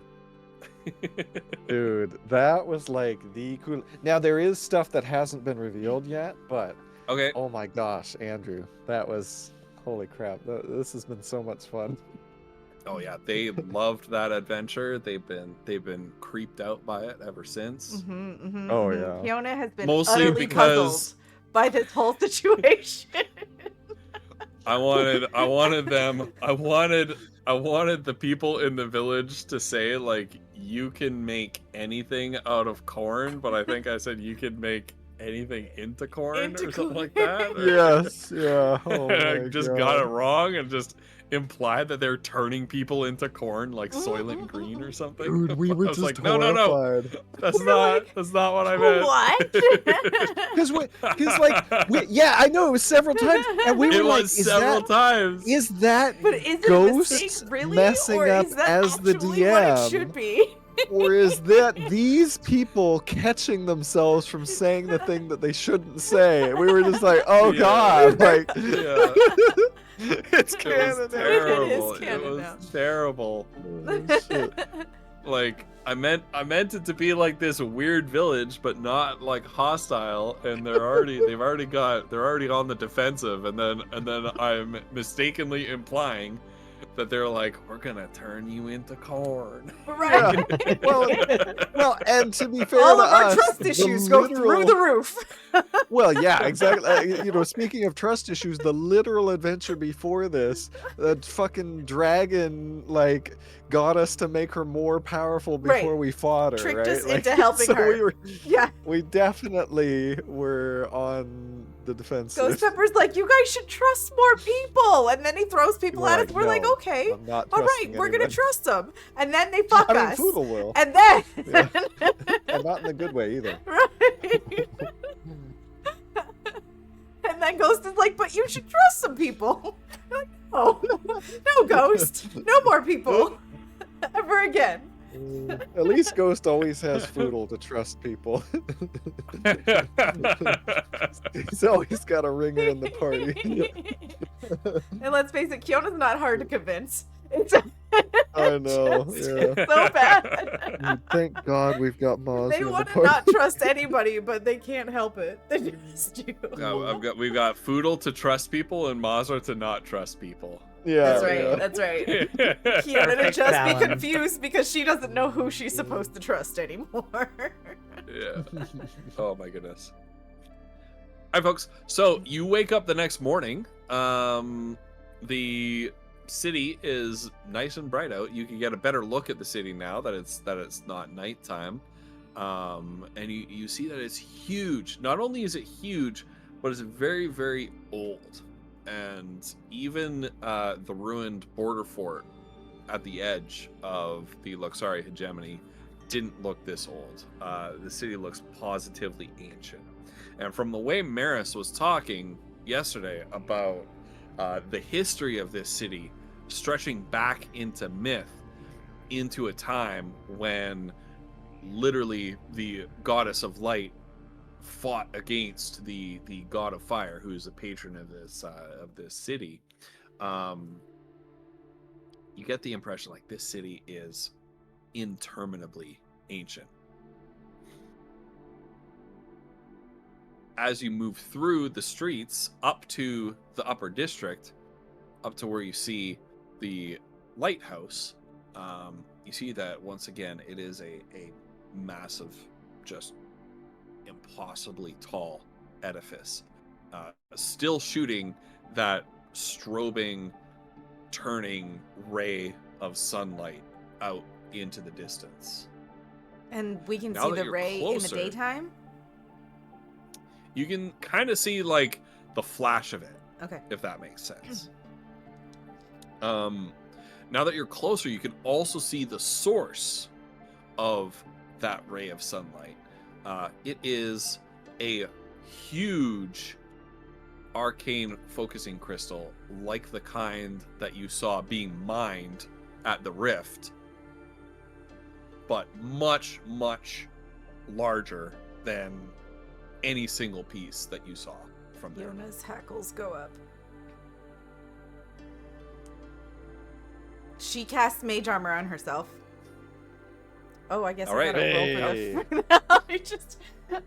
Dude, that was like the cool. Now there is stuff that hasn't been revealed yet, but Okay. oh my gosh, Andrew, that was holy crap. This has been so much fun. Oh yeah, they loved that adventure. They've been creeped out by it ever since. Oh, yeah. Fiona has been Mostly utterly because- puzzled by this whole situation. I wanted the people in the village to say like, you can make anything out of corn, but I think I said you can make anything into corn Into or something like corn. that. Yes, yeah. Oh And I my just God. got it wrong and just implied that they're turning people into corn like Soylent Green or something. Dude, we were I was just like, no, horrified. that's We're not like, that's not what I meant. What? Because yeah, I know it was several times, and we were It like, was is several that times. is that But is it a Ghost mistake, really? messing or up is that as the actually what it DM? should be? or is that these people catching themselves from saying the thing that they shouldn't say? We were just like, oh Yeah. God, like Yeah. it's It canon was now. terrible. It is canon It was now. terrible. Oh, shit. Like I meant it to be like this weird village, but not like hostile. And they're already on the defensive. And then I'm mistakenly implying that they're like, we're gonna turn you into corn. Right. Yeah. Well, and to be fair All to of our us, trust the issues go through the roof. Well, yeah, exactly. Speaking of trust issues, the literal adventure before this, the fucking dragon like got us to make her more powerful before Right. we fought her. Tricked right? us Like, into helping so her. Yeah. We definitely were on the defensive. Ghost Pepper's like, you guys should trust more people. And then he throws people We're at like, us. We're like, "No, okay. I'm not All right, trusting we're going to anyone." trust them. And then they fuck I mean, us. Poodle will, And then. and not in a good way either. Right. And then Ghost is like, but you should trust some people. I'm like, no. No, Ghost. No more people. Ever again. At least Ghost always has Foodle to trust people. He's always got a ringer in the party. And let's face it, Kiona's not hard to convince. It's I know. just Yeah. so bad. Thank God we've got Maz They in the want to party. not trust anybody, but they can't help it. They just do. We've got Foodle to trust people and Mazar to not trust people. Yeah, That's right. yeah. That's right. Kiana to just Balance. be confused because she doesn't know who she's supposed to trust anymore. Yeah. Oh my goodness. Hi folks. So you wake up the next morning. The city is nice and bright out. You can get a better look at the city now that it's not nighttime. And you see that it's huge. Not only is it huge, but it's very, very old. And even the ruined border fort at the edge of the Luxari hegemony didn't look this old. The city looks positively ancient. And from the way Maris was talking yesterday about the history of this city stretching back into myth, into a time when literally the goddess of light fought against the god of fire, who's a patron of this city, you get the impression like this city is interminably ancient. As you move through the streets up to the upper district, up to where you see the lighthouse, you see that once again it is a massive, just impossibly tall edifice, still shooting that strobing, turning ray of sunlight out into the distance. And we can Now see that the you're ray closer- in the daytime? You can kind of see like the flash of it, Okay. if that makes sense. Now that you're closer, you can also see the source of that ray of sunlight. It is a huge arcane focusing crystal, like the kind that you saw being mined at the rift, but much, much larger than any single piece that you saw from there. Yona's hackles go up. She casts mage armor on herself. Oh, I guess All I right. gotta Hey. roll for this. I just. There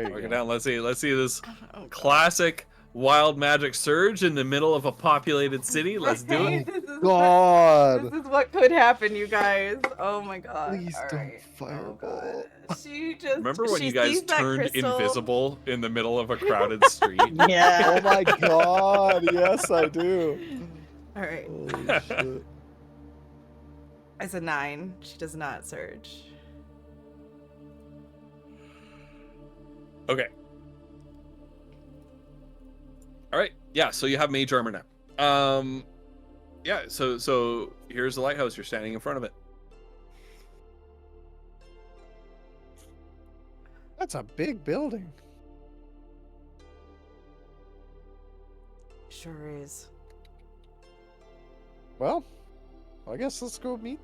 you Mark it go. down. Let's see this Oh, God. classic wild magic surge in the middle of a populated city. Let's do it. This is God. This is what could happen, you guys. Oh my god. Please All don't right. fireball. Oh god. She just. Remember when she you guys sees that turned crystal. invisible in the middle of a crowded street? Yeah. Oh my God. Yes, I do. All right. Holy shit. It's a 9. She does not surge. Okay. All right. Yeah. So you have mage armor now. Yeah. So here's the lighthouse. You're standing in front of it. That's a big building. Sure is. Well, I guess let's go meet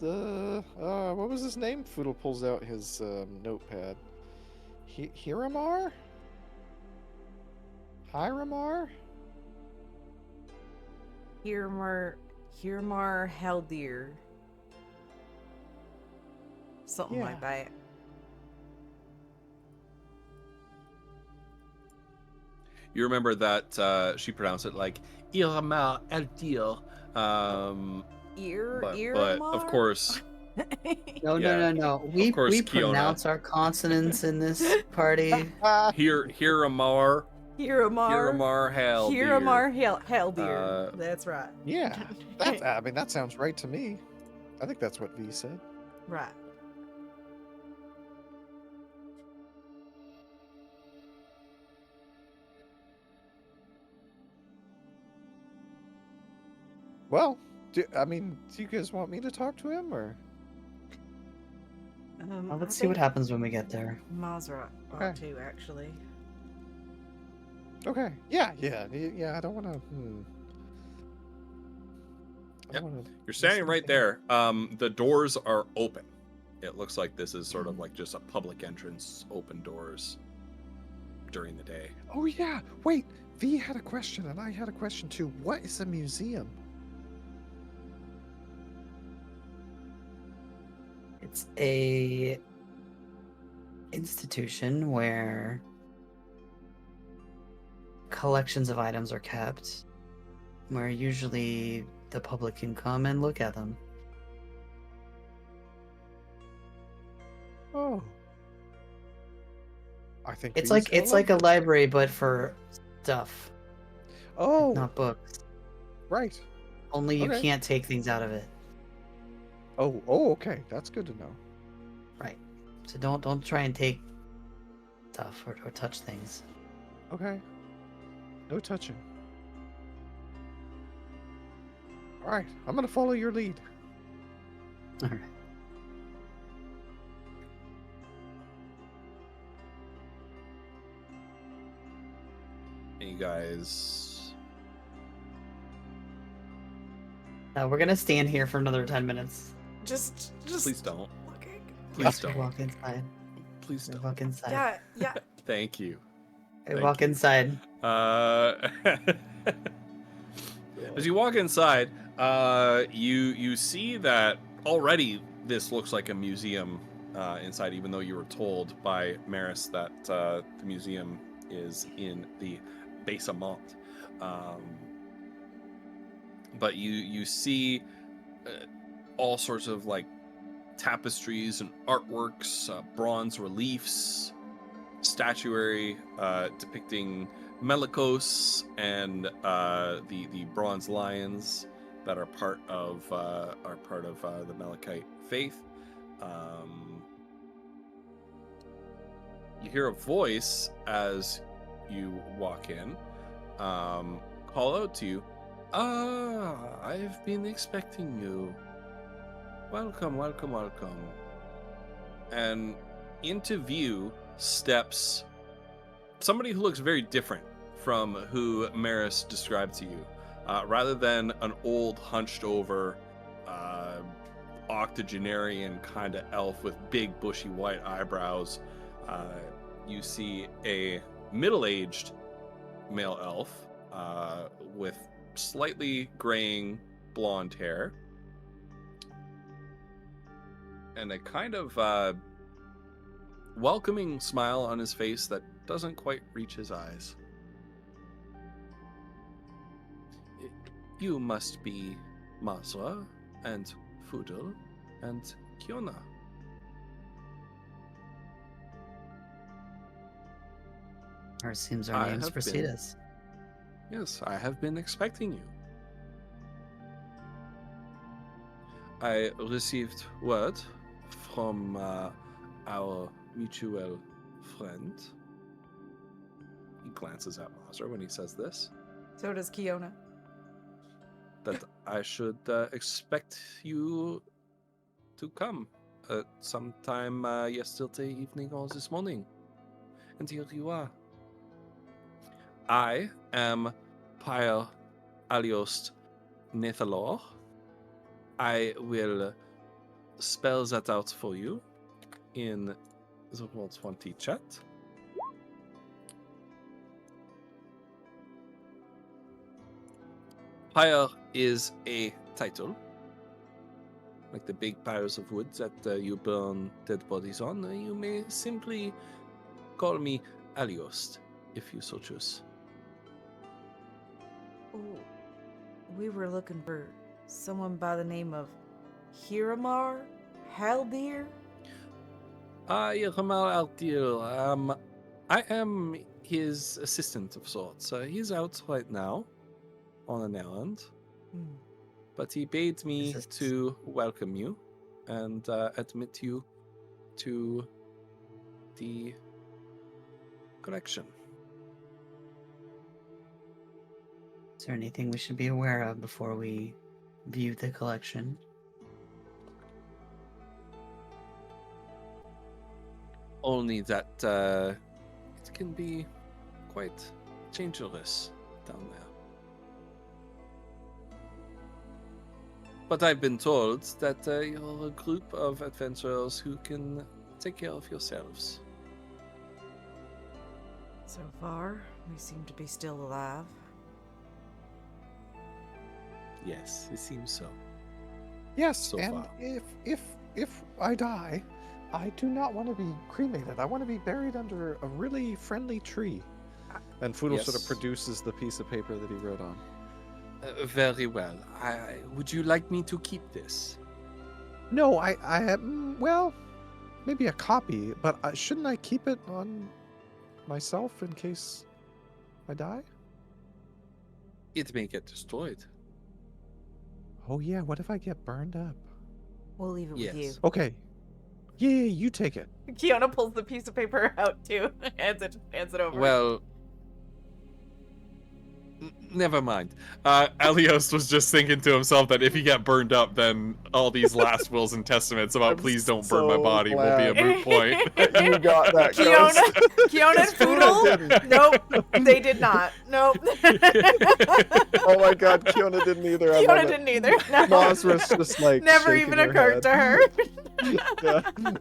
the what was his name? Foodle pulls out his notepad. Hiramar? Hiramar? Hirmar Haldir. Something like that. You remember that she pronounced it like Iramar Eldir. But of course, No, Yeah. no. We course, Kiona. pronounce our consonants in this party. Hiramar Hiramar Haldir. Haldir. That's right. Yeah. I mean that sounds right to me. I think that's what V said. Right. Well, do you guys want me to talk to him or? Well, let's see what happens when we get there. Mazra Okay. ought to, actually. Okay. Yeah. I don't want to. Yep. You're standing right there. The doors are open. It looks like this is sort of like just a public entrance, open doors during the day. Oh yeah. Wait. V had a question and I had a question too. What is a museum? It's a institution where collections of items are kept, where usually the public can come and look at them. Oh. I think It's V's like gonna it's like a love it. library, but for stuff, Oh, not books. right. Only you Okay. can't take things out of it. Oh, okay. That's good to know. Right. So don't try and take stuff or touch things. Okay. No touching. All right. I'm gonna follow your lead. All right. And you guys. Now we're gonna stand here for another 10 minutes. Just Please don't. looking. Please We don't. walk inside. Please We don't. walk inside. Yeah. Thank you. We thank walk you. inside. As you walk inside, you see that already this looks like a museum inside, even though you were told by Maris that the museum is in the basement. But you see all sorts of like tapestries and artworks, bronze reliefs, statuary depicting Melikos and the bronze lions that are part of the Malachite faith. You hear a voice as you walk in, call out to you. I've been expecting you. Welcome. And into view steps somebody who looks very different from who Maris described to you. Rather than an old, hunched-over, octogenarian kind of elf with big, bushy, white eyebrows, you see a middle-aged male elf with slightly graying blonde hair and a kind of welcoming smile on his face that doesn't quite reach his eyes. You must be Masra and Fudel and Kiona. Or it seems I our names have precede been- us. Yes, I have been expecting you. I received word from our mutual friend. He glances at Masra when he says this. So does Kiona. That I should expect you to come sometime yesterday evening or this morning. And here you are. I am Pyre Aliost Nethalor. I will spell that out for you in the Roll20 chat. Pyre is a title, like the big piles of wood that you burn dead bodies on. You may simply call me Aliost, if you so choose. Oh, we were looking for someone by the name of Hiramar Haldir. Ramal Altir. I am his assistant of sorts. He's out right now on an errand, but he bade me This is- to welcome you and admit you to the collection. Is there anything we should be aware of before we view the collection? Only that it can be quite dangerous down there. But I've been told that you're a group of adventurers who can take care of yourselves. So far, we seem to be still alive. Yes, it seems so. Yes, So and far. if I die, I do not want to be cremated. I want to be buried under a really friendly tree. And Foodle sort of Yes. produces the piece of paper that he wrote on. Very well. Would you like me to keep this? No, well, maybe a copy, but shouldn't I keep it on myself in case I die? It may get destroyed. Oh yeah, what if I get burned up? We'll leave it with you. Yes. Okay. Yeah, you take it. Kiona pulls the piece of paper out too, hands it over. Well, never mind. Aliost was just thinking to himself that if he got burned up, then all these last wills and testaments about I'm please don't burn my so body will be a glad. moot point. You got that, Kiona and Foodle? didn't. Nope, they did not. Nope. Oh my god, Kiona didn't either. I love Kiona it. didn't either. No. Masra's just like Never shaking even her occurred head. to her. Yeah.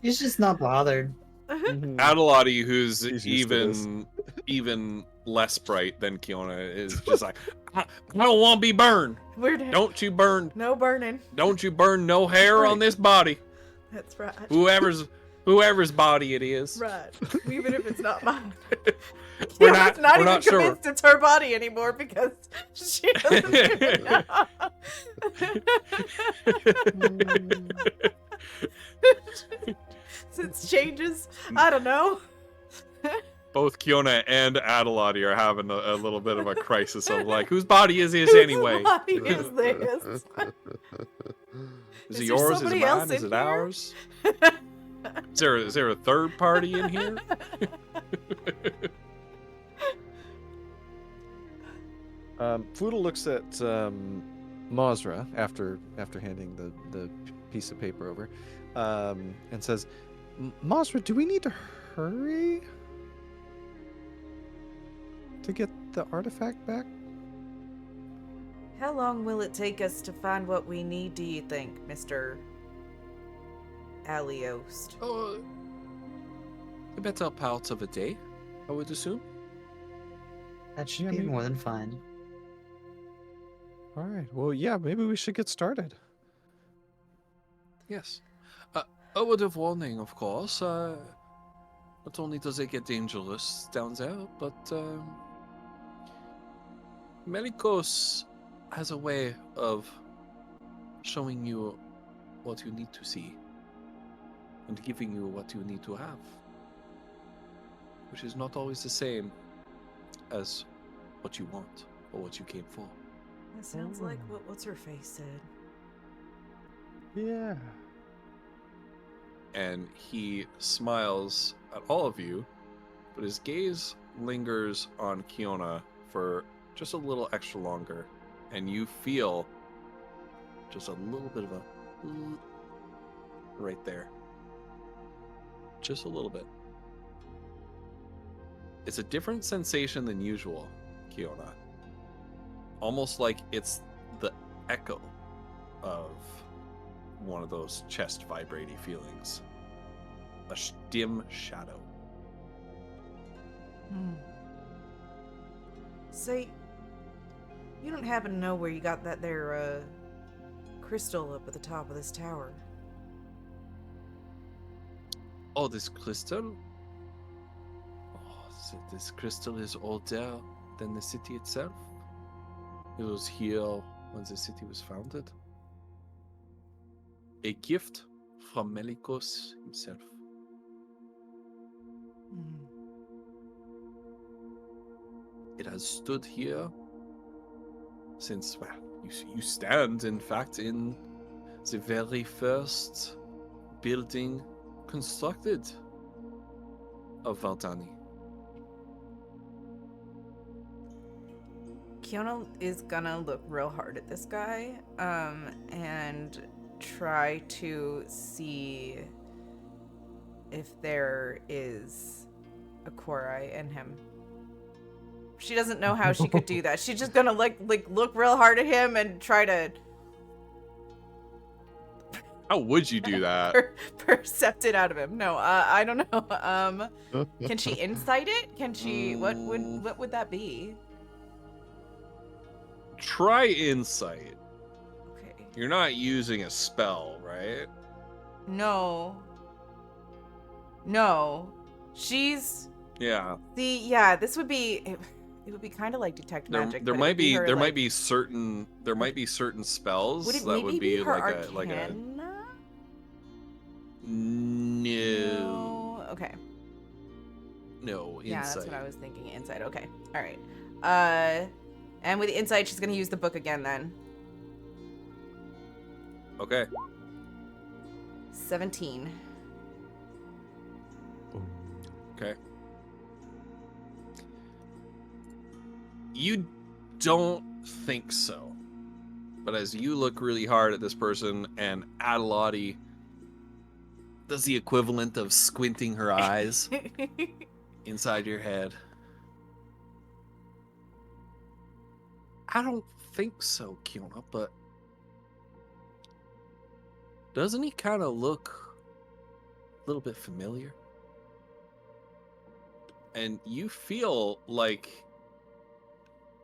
She's just not bothered. Mhm. Adelati, who's She's used to this. even less bright than Kiona, is just like, I don't want to be burned. Weird. Don't you burn No burning. no hair on this body. That's right. Whoever's body it is. Right. Even if it's not mine. We're Kiona's not even sure. convinced it's her body anymore because she doesn't even know. Since changes, I don't know. Both Kiona and Adelati are having a little bit of a crisis of like, whose body is this anyway? Whose body is this? Is Is it there yours? Is it somebody mine? else Is in it here? ours? Is there a third party in here? Foodle looks at Masra after handing the piece of paper over, and says, "Masra, do we need to hurry to get the artifact back?" How long will it take us to find what we need, do you think, Mr. Aliost? Oh, the better part of a day, I would assume. That should Yeah, be maybe. more than fun. All right. Well, yeah, maybe we should get started. Yes. A word of warning, of course. Not only does it get dangerous down there, but Melikos has a way of showing you what you need to see and giving you what you need to have, which is not always the same as what you want or what you came for. That sounds like what what's her face said. Yeah. And he smiles at all of you, but his gaze lingers on Kiona for just a little extra longer, and you feel just a little bit of a right there. Just a little bit. It's a different sensation than usual, Kiona. Almost like it's the echo of one of those chest vibrating feelings. A dim shadow. Say, you don't happen to know where you got that there, crystal up at the top of this tower? Oh, this crystal? Oh, this crystal is older than the city itself. It was here when the city was founded. A gift from Melikos himself. It has stood here since, well, you stand, in fact, in the very first building constructed of Valdani. Kiona is gonna look real hard at this guy, and try to see if there is a Korai in him. She doesn't know how she could do that. She's just gonna like look real hard at him and try to How would you do that? percept it out of him. No, I don't know. Can she insight it? Can she? What would that be? Try insight. Okay. You're not using a spell, right? No. She's Yeah. yeah. This would be. It would be kind of like detect magic. There but it might would be her, there like, might be certain spells Would it that maybe would be her like a arcana? no Okay. no Yeah, insight. that's what I was thinking. Insight. Okay. All right. And with the insight, she's gonna use the book again then. Okay. 17. Okay. You don't think so. But as you look really hard at this person, and Adelotti does the equivalent of squinting her eyes inside your head. I don't think so, Kiona, but doesn't he kind of look a little bit familiar? And you feel like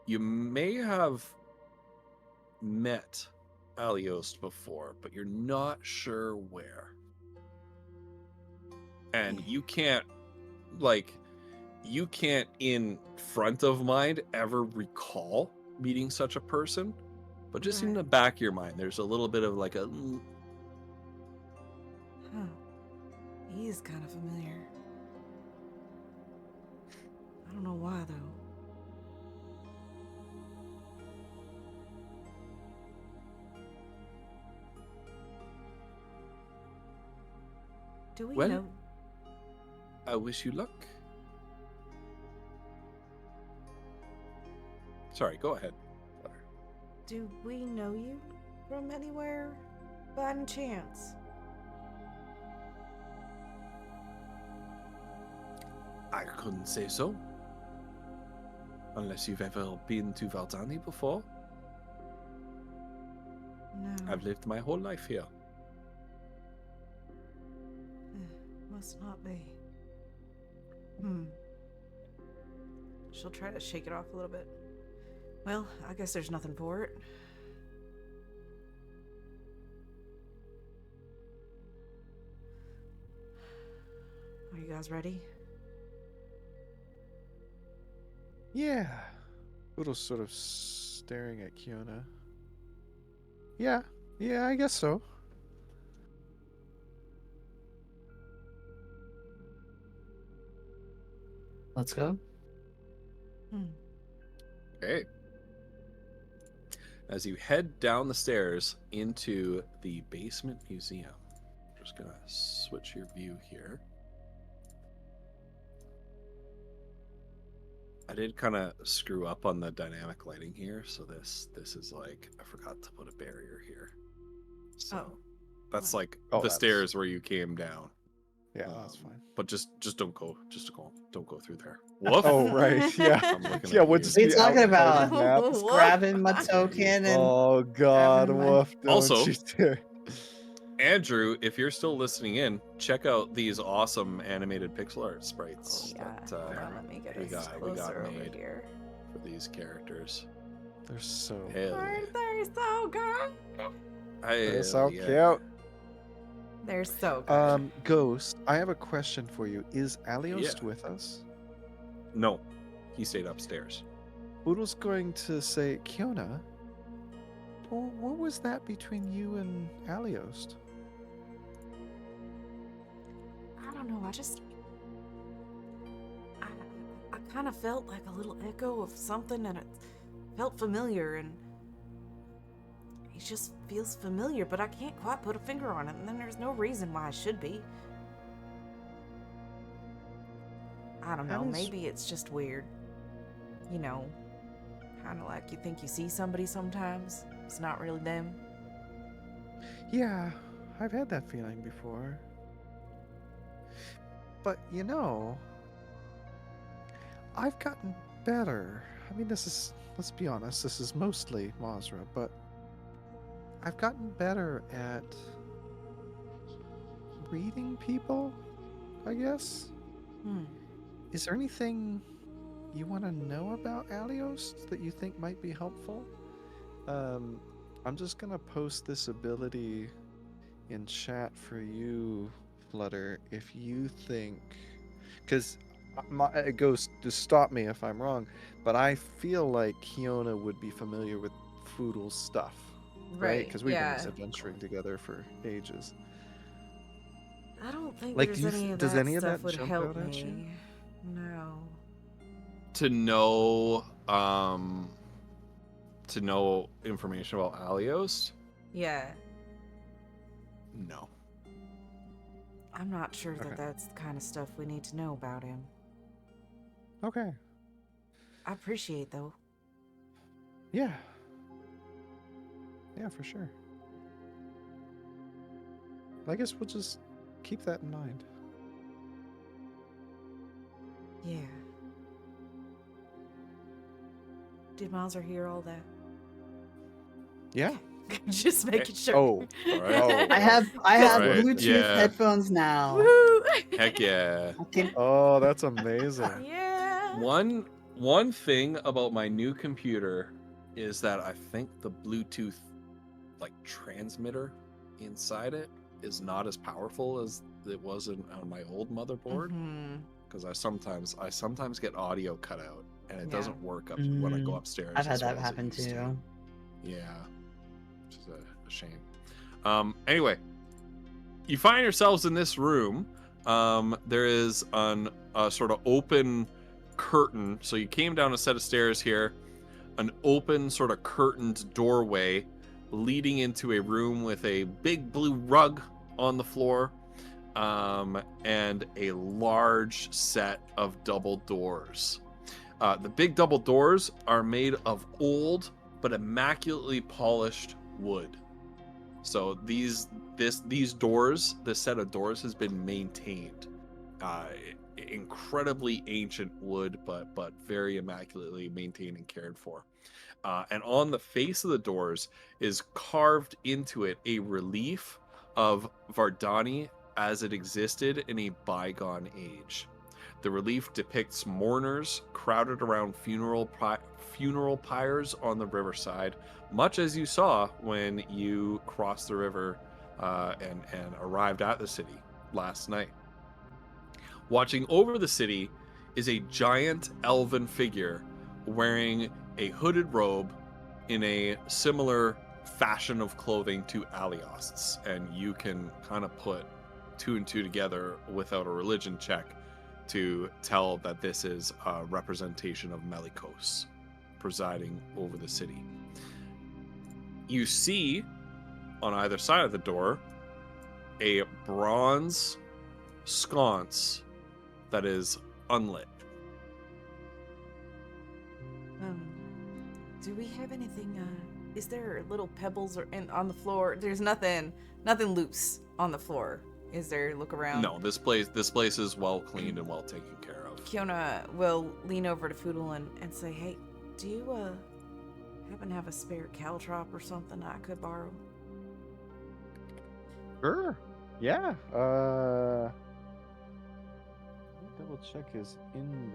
you may have met Aliost before, but you're not sure where. And you can't in front of mind ever recall meeting such a person, but just in the back of your mind, there's a little bit of like a Huh. He is kind of familiar. I don't know why though. Do we Well, know? I wish you luck. Sorry, go ahead. Do we know you from anywhere, by any chance? I couldn't say so. Unless you've ever been to Valdani before. No. I've lived my whole life here. Must not be. She'll try to shake it off a little bit. Well, I guess there's nothing for it. Are you guys ready? Yeah. Poodle's sort of staring at Kiona. Yeah, I guess so. Let's go. Okay. As you head down the stairs into the basement museum, I'm just gonna switch your view here. I did kind of screw up on the dynamic lighting here, so this is like I forgot to put a barrier here. So that's like Oh, the that's- stairs where you came down. Yeah, that's fine. But just don't go through there. Woof. Oh, right. Yeah. I'm looking Yeah, at we'll you. just What are you be talking out about? on the map. Just grabbing my token and Oh, God, grabbing my- Woof. Don't Also- you dare. Andrew, if you're still listening in, check out these awesome animated pixel art Oh, sprites yeah. that Hold on, let me get we us got closer over made. here. for these characters. They're so... Hell Aren't they so good? They're so yeah. cute. They're so good. Ghost, I have a question for you. Is Aliost Yeah. with us? No, he stayed upstairs. Poodle's going to say, Kiona, what was that between you and Aliost? I don't know. I kind of felt like a little echo of something, and it felt familiar, and it just feels familiar, but I can't quite put a finger on it, and then there's no reason why I should be. I don't know. That is- Maybe it's just weird. You know, kind of like you think you see somebody sometimes. It's not really them. Yeah, I've had that feeling before. But, you know, I've gotten better. I mean, let's be honest, this is mostly Mazra, but I've gotten better at reading people, I guess. Is there anything you want to know about Aliost that you think might be helpful? I'm just going to post this ability in chat for you, Flutter, if you think... Because it goes to stop me if I'm wrong, but I feel like Kiona would be familiar with Foodle's stuff. Right? Because we've been adventuring together for ages. I don't think Like, there's do you any of does that any of stuff that would jump help out at you? me. No. To know information about Aliost? Yeah, No. I'm not sure Okay. that that's the kind of stuff we need to know about him. Okay. I appreciate though. Yeah. Yeah, for sure. I guess we'll just keep that in mind. Yeah. Did Mazar hear all that? Yeah. Just making sure. Oh. Alright. I have Right, Bluetooth yeah. headphones now. Woo! Heck yeah. I can Oh, that's amazing. Yeah. One thing about my new computer is that I think the Bluetooth like transmitter inside it is not as powerful as it was on my old motherboard, Mhm. because I sometimes get audio cut out and it Yeah. doesn't work up when I go upstairs. I've had as well that as it happen used to. too. Yeah, which is a shame. Anyway, you find yourselves in this room. There is a sort of open curtain. So you came down a set of stairs here, an open sort of curtained doorway leading into a room with a big blue rug on the floor, and a large set of double doors. The big double doors are made of old but immaculately polished wood. So these doors, this set of doors has been maintained. Incredibly ancient wood, but very immaculately maintained and cared for. And on the face of the doors is carved into it a relief of Vardani as it existed in a bygone age. The relief depicts mourners crowded around funeral pyres on the riverside, much as you saw when you crossed the river and arrived at the city last night. Watching over the city is a giant elven figure wearing a hooded robe in a similar fashion of clothing to Aliost's, and you can kind of put 2 and 2 together without a religion check to tell that this is a representation of Melikos presiding over the city. You see on either side of the door a bronze sconce that is unlit. Do we have anything, is there little pebbles on the floor? There's nothing loose on the floor. Is there? Look around. No, this place is well cleaned and well taken care of. Kiona will lean over to Foodle and say, hey, do you, happen to have a spare caltrop or something I could borrow? Sure. Yeah. Let me double check his inventory.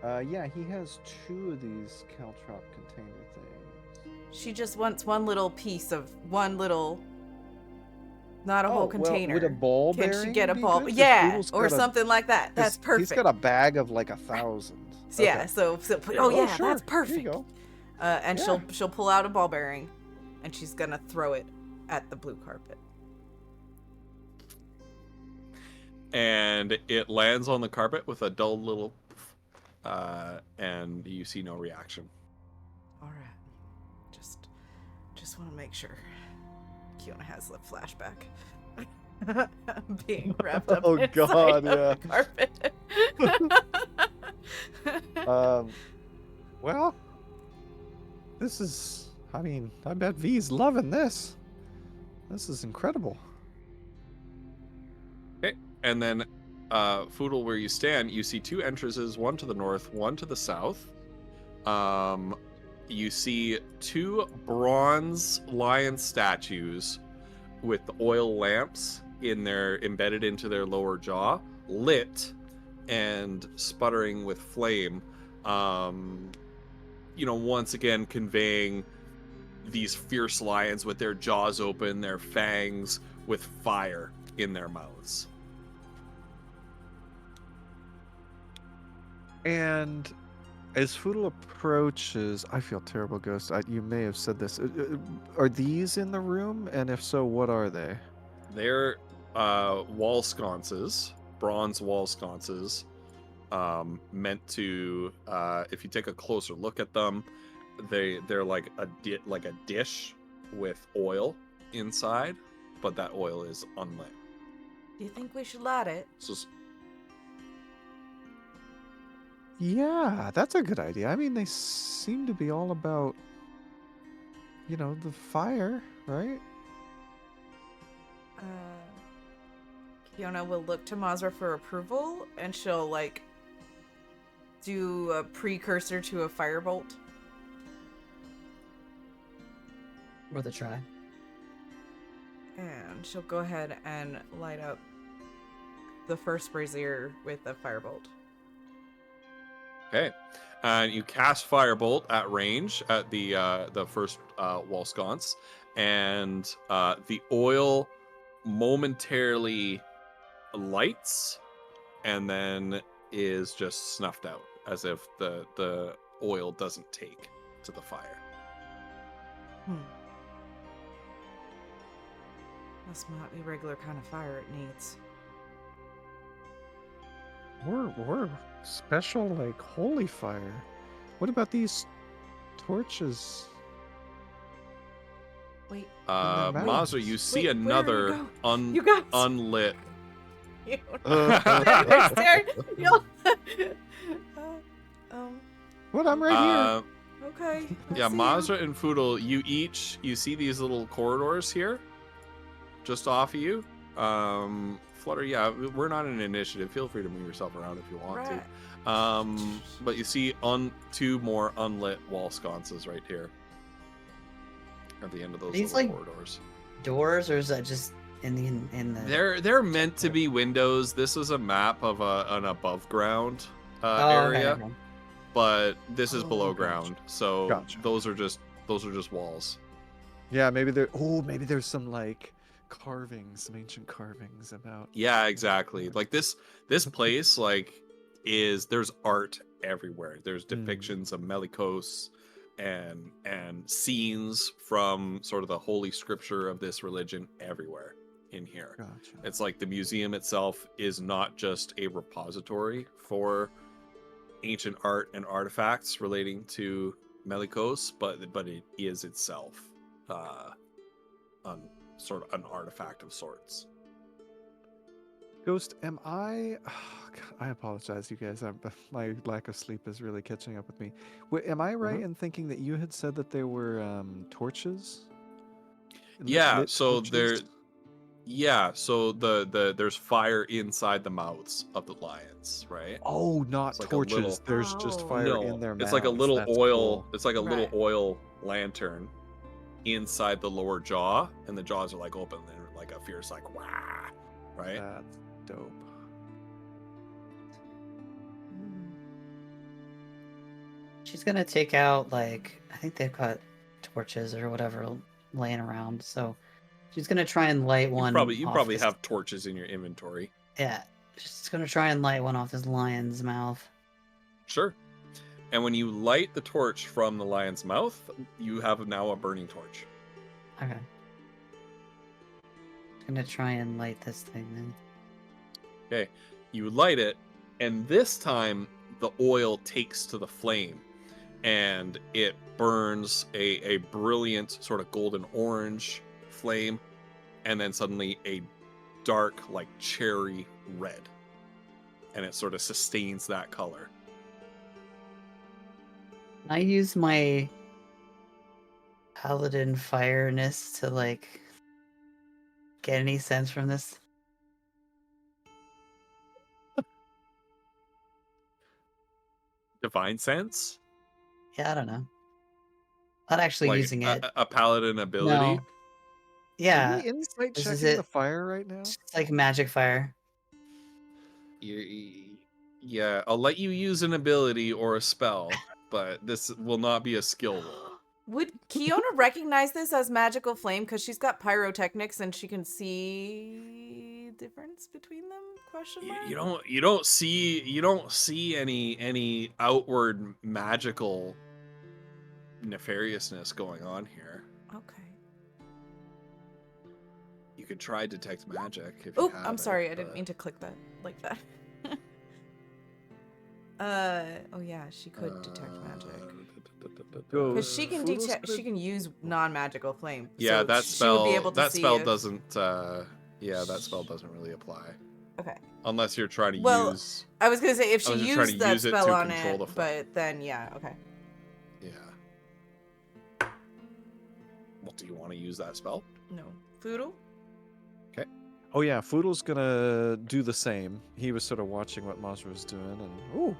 Yeah, he has 2 of these caltrop container things. She just wants one little piece of not a whole container. Well, would a ball Can she bearing get a be ball? good? 'Cause Yeah, Poodle's or got a- something like that. That's perfect. He's got a bag of like 1,000. So, yeah, so oh yeah, sure. that's Here perfect. you go. And Yeah. she'll pull out a ball bearing, and she's gonna throw it at the blue carpet. And it lands on the carpet with a dull little and you see no reaction. All right, just want to make sure. Kiona has a flashback. Being wrapped up Oh, inside God, of the carpet. Well, this is, I mean, I bet V's loving this. This is incredible. Okay, and then Foodle, where you stand, you see 2 entrances, one to the north, one to the south. You see 2 bronze lion statues with the oil lamps embedded into their lower jaw, lit and sputtering with flame. Once again conveying these fierce lions with their jaws open, their fangs with fire in their mouths. And as Foodle approaches, I feel terrible, Ghost. You may have said this. Are these in the room? And if so, what are they? They're wall sconces, bronze wall sconces, meant to. If you take a closer look at them, they're like a dish with oil inside, but that oil is unlit. Do you think we should light it? So Yeah, that's a good idea. I mean, they seem to be all about, the fire, right? Kiona will look to Mazra for approval, and she'll do a precursor to a firebolt. Worth a try. And she'll go ahead and light up the first brazier with a firebolt. Okay, and you cast Firebolt at range at the first wall sconce, and the oil momentarily lights, and then is just snuffed out, as if the oil doesn't take to the fire. This might be regular kind of fire it needs. We're special, holy fire. What about these torches? Wait. Mazra, you see Wait, another You guys. unlit. They're staring. What? I'm right Okay. Yeah, Mazra and Foodle, you see these little corridors here, just off of you. Flutter, yeah, we're not in initiative. Feel free to move yourself around if you want to. But you see 2 more unlit wall sconces right here at the end of those These, little corridors. Doors, or is that just in the. They're meant to be windows. This is a map of an above ground Oh, okay, area, okay. but this is Oh, below gotcha. ground. So Gotcha. those are just walls. Yeah, maybe there's some like carvings, some ancient carvings about. Yeah, exactly. Like this place there's art everywhere. There's depictions of Melikos and scenes from sort of the holy scripture of this religion everywhere in here. Gotcha. It's like the museum itself is not just a repository for ancient art and artifacts relating to Melikos, but it is itself sort of an artifact of sorts. Ghost, am I? Oh, God, I apologize, you guys. My lack of sleep is really catching up with me. Am I right in thinking that you had said that there were torches? Yeah, Lit so torches? there's fire inside the mouths of the lions, right? Oh, not It's like a torches. little- There's just Oh. fire No, in their mouths. it's like a little That's oil. cool. It's like a little Right. oil lantern inside the lower jaw, and the jaws are like open, and they're like a fierce like wah, right? That's dope. She's gonna take out like I think they've got torches or whatever laying around, so she's gonna try and light one. You off probably this- have torches in your inventory. Yeah, she's gonna try and light one off this lion's mouth. Sure. And when you light the torch from the lion's mouth, you have now a burning torch. Okay. Gonna try and light this thing then. Okay, you light it, and this time the oil takes to the flame, and it burns a brilliant sort of golden orange flame, and then suddenly a dark like cherry red, and it sort of sustains that color. Can I use my paladin fireness to like get any sense from this? Divine sense, Yeah, I don't know. Not actually like using it. a paladin ability. No. Yeah, Are we insight this is checking it. the fire right now? it's like magic fire. Yeah, I'll let you use an ability or a spell, but this will not be a skill roll. Would Kiona recognize this as magical flame because she's got pyrotechnics and she can see difference between them? Question mark. You don't see any outward magical nefariousness going on here. Okay. You could try detect magic if you Oh, have I'm it, sorry. I didn't but- mean to click that like that. Oh yeah, she could detect magic. Go. Because she can Photos detect. could- She can use non-magical flame. Yeah, so that she spell. would be able to That see spell if- doesn't. Yeah, that spell doesn't really apply Okay. unless you're trying to Well, use. I was gonna say if she I was just trying used to that use it spell to on control it, the flame. but then yeah, okay. Yeah. Well, do you want to use that spell? No. Foodle? Oh yeah, Foodle's gonna do the same. He was sort of watching what Mazra was doing, and ooh.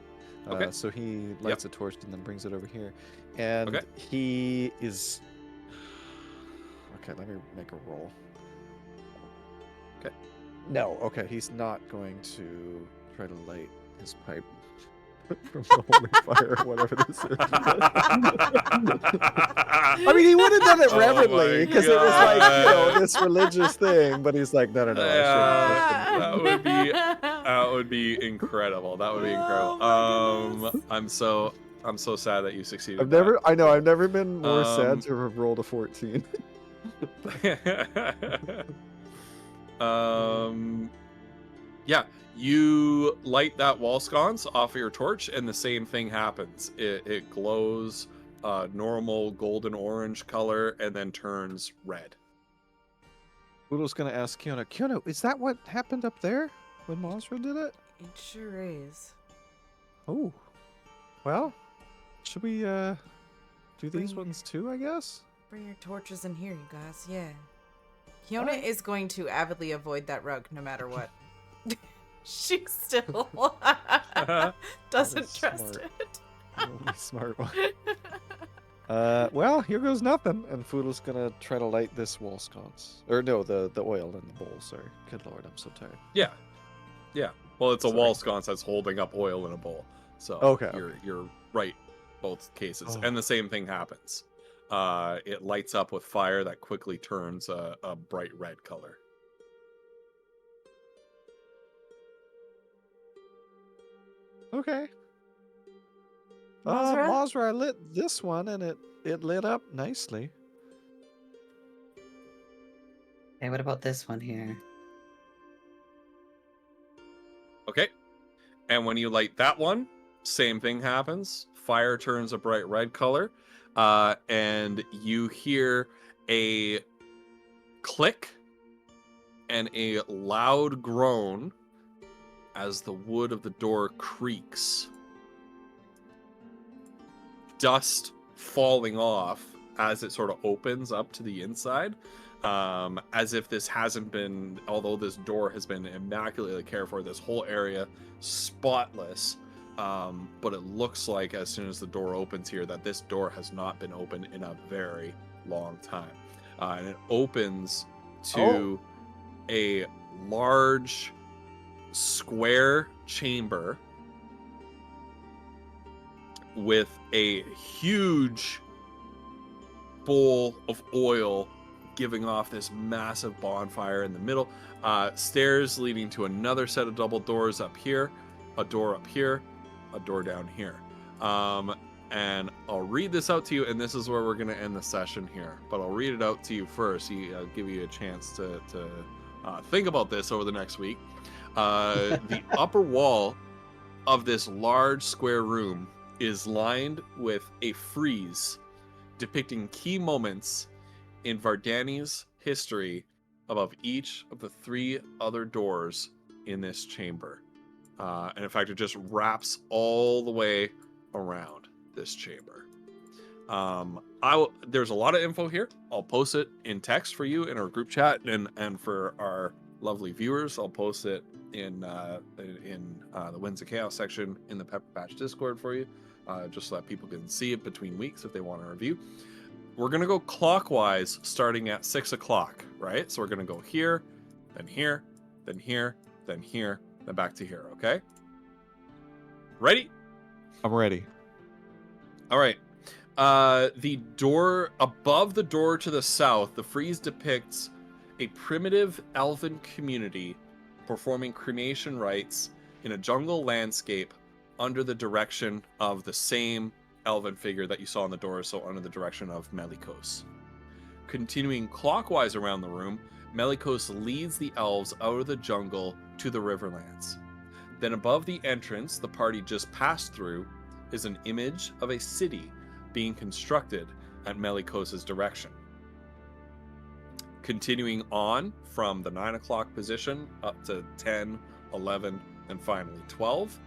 Okay. So he lights a torch and then brings it over here, and Okay. he is. Okay, let me make a roll. Okay. No, okay, he's not going to try to light his pipe from the holy fire, whatever this is. I mean, he would have done it Oh reverently my because it was like, God. this religious thing, but he's like, no. I shouldn't. That would be incredible. That would be incredible. Oh my goodness. I'm so sad that you succeeded. I've never been more Um, sad to have rolled a 14. Yeah, you light that wall sconce off of your torch, and the same thing happens. It glows normal golden orange color, and then turns red. Poodle's gonna ask Kiona, Kiona, is that what happened up there when Mazra did it? It sure is. Oh. Well, should we do these Bring- ones too, I guess? Bring your torches in here, you guys. Yeah. Kiona is going to avidly avoid that rug no matter what. She still doesn't is trust smart. it. Really smart one. Well, here goes nothing. And Foodle's gonna try to light this wall sconce. Or no, the oil in the bowl, sorry. Good lord, I'm so tired. Yeah. Yeah. Well, it's a Sorry. wall sconce that's holding up oil in a bowl. So Okay, you're right both cases. Oh. And the same thing happens. It lights up with fire that quickly turns a bright red color. Okay. Mozra? Mozra, I lit this one and it lit up nicely. Hey, what about this one here? Okay. And when you light that one, same thing happens. Fire turns a bright red color. And you hear a click and a loud groan as the wood of the door creaks. Dust falling off as it sort of opens up to the inside. As if this hasn't been, although this door has been immaculately cared for, this whole area spotless. But it looks like as soon as the door opens here that this door has not been opened in a very long time. And it opens to a large square chamber with a huge bowl of oil giving off this massive bonfire in the middle. Stairs leading to another set of double doors up here, a door up here, a door down here. And I'll read this out to you, and this is where we're going to end the session here. But I'll read it out to you first. Give you a chance to think about this over the next week. The upper wall of this large square room is lined with a frieze depicting key moments in Vardani's history above each of the 3 other doors in this chamber. And in fact, it just wraps all the way around this chamber. There's a lot of info here. I'll post it in text for you in our group chat, and for our lovely viewers, I'll post it in the Winds of Chaos section in the Pepper Patch Discord for you, just so that people can see it between weeks if they want to review. We're gonna go clockwise, starting at 6 o'clock, right? So we're gonna go here, then here, then here, then here, then back to here. Okay? Ready? I'm ready. All right. The door above the door to the south, the frieze depicts a primitive elven community performing cremation rites in a jungle landscape under the direction of the same elven figure that you saw on the door, so under the direction of Melikos. Continuing clockwise around the room, Melikos leads the elves out of the jungle to the Riverlands. Then above the entrance the party just passed through is an image of a city being constructed at Melikos' direction. Continuing on from the 9 o'clock position up to 10, 11, and finally 12,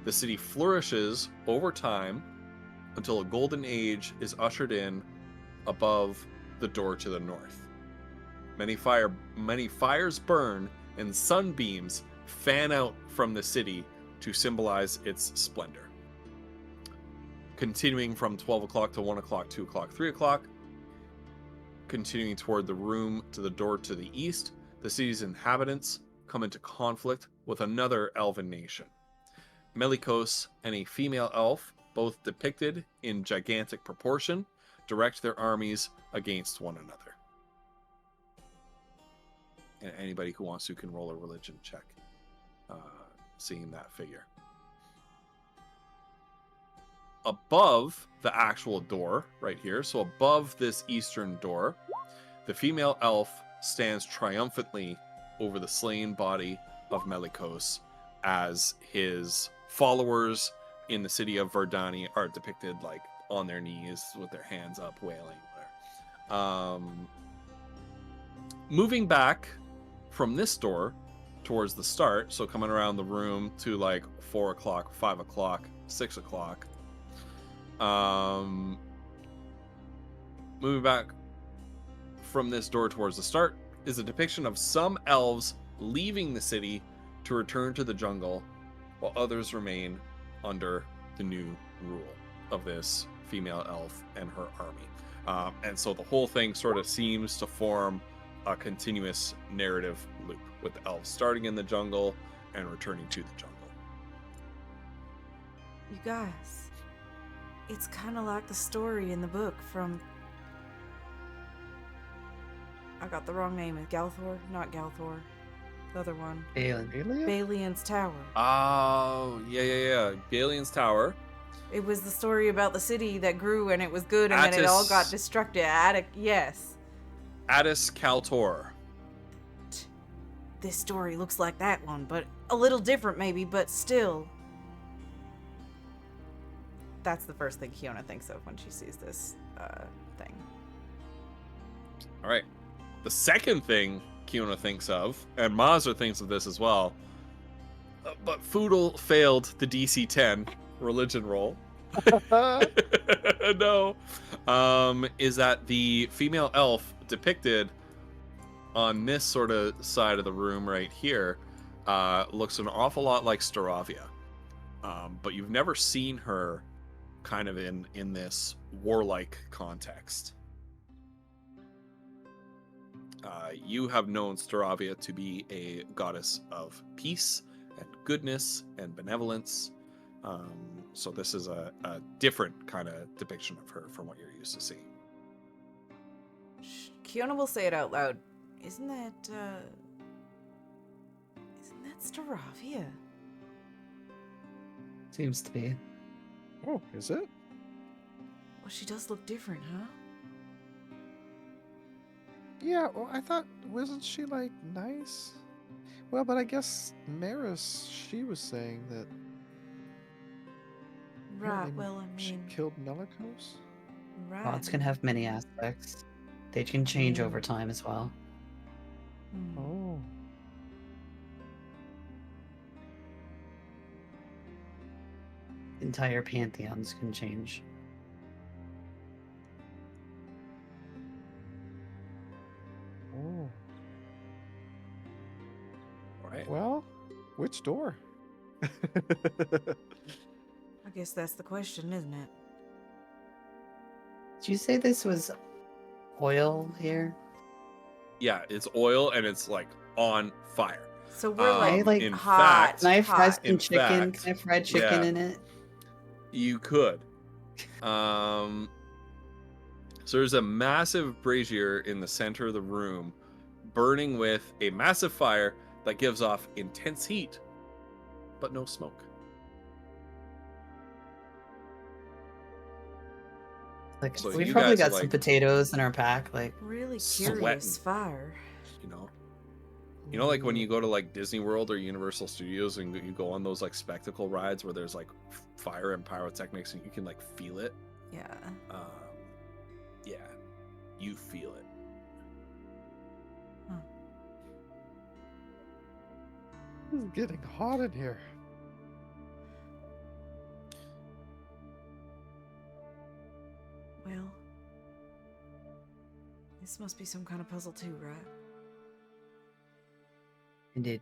the city flourishes over time until a golden age is ushered in above the door to the north. Many fires burn and sunbeams fan out from the city to symbolize its splendor. Continuing from 12 o'clock to 1 o'clock, 2 o'clock, 3 o'clock, continuing toward the room to the door to the east, the city's inhabitants come into conflict with another elven nation. Melikos and a female elf, both depicted in gigantic proportion, direct their armies against one another. And anybody who wants to can roll a religion check, seeing that figure. Above the actual door, right here, so above this eastern door, the female elf stands triumphantly over the slain body of Melikos as his followers in the city of Verdani are depicted like on their knees with their hands up, wailing. Moving back from this door towards the start, so coming around the room to like 4 o'clock, 5 o'clock, 6 o'clock. Moving back from this door towards the start is a depiction of some elves leaving the city to return to the jungle, while others remain under the new rule of this female elf and her army. And so the whole thing sort of seems to form a continuous narrative loop with the elves starting in the jungle and returning to the jungle. You guys, it's kind of like the story in the book from... I got the wrong name. Is Galthor? Not Galthor. The other one. Balin. Balian's Tower. Oh, yeah. Balian's Tower. It was the story about the city that grew and it was good and then it all got destructed. Yes. Addis Kaltor. This story looks like that one, but a little different maybe, but still. That's the first thing Kiona thinks of when she sees this thing. All right. The second thing Kiona thinks of, and Mazra thinks of this as well, but Foodle failed the DC 10 religion roll. No. Is that the female elf depicted on this sort of side of the room right here looks an awful lot like Staravia. But you've never seen her kind of in this warlike context. You have known Staravia to be a goddess of peace and goodness and benevolence. So this is a different kind of depiction of her from what you're used to seeing. Kiona will say it out loud. Isn't that Staravia? Seems to be. Oh, is it? Well, she does look different, huh? Yeah, well, I thought, wasn't she, like, nice? Well, but I guess Maris, she was saying that... Right, apparently well, I she mean... killed Melikos? Right. Gods can have many aspects. They can change over time as well. Hmm. Oh. Entire pantheons can change. Oh. All right. Well, which door? I guess that's the question, isn't it? Did you say this was oil here? Yeah, it's oil and it's like on fire. So we're in hot. fact- Can I fry hot. some In chicken? fact, Can I fry chicken yeah. in it? You could. So there's a massive brazier in the center of the room, burning with a massive fire that gives off intense heat, but no smoke. Like So we've you probably guys got are, some like, potatoes in our pack. Like Really Sweating. curious fire. You know, like when you go to like Disney World or Universal Studios and you go on those like spectacle rides where there's like fire and pyrotechnics and you can like feel it. Yeah. Yeah, you feel it. It's getting hot in here. Well, this must be some kind of puzzle too, right? indeed.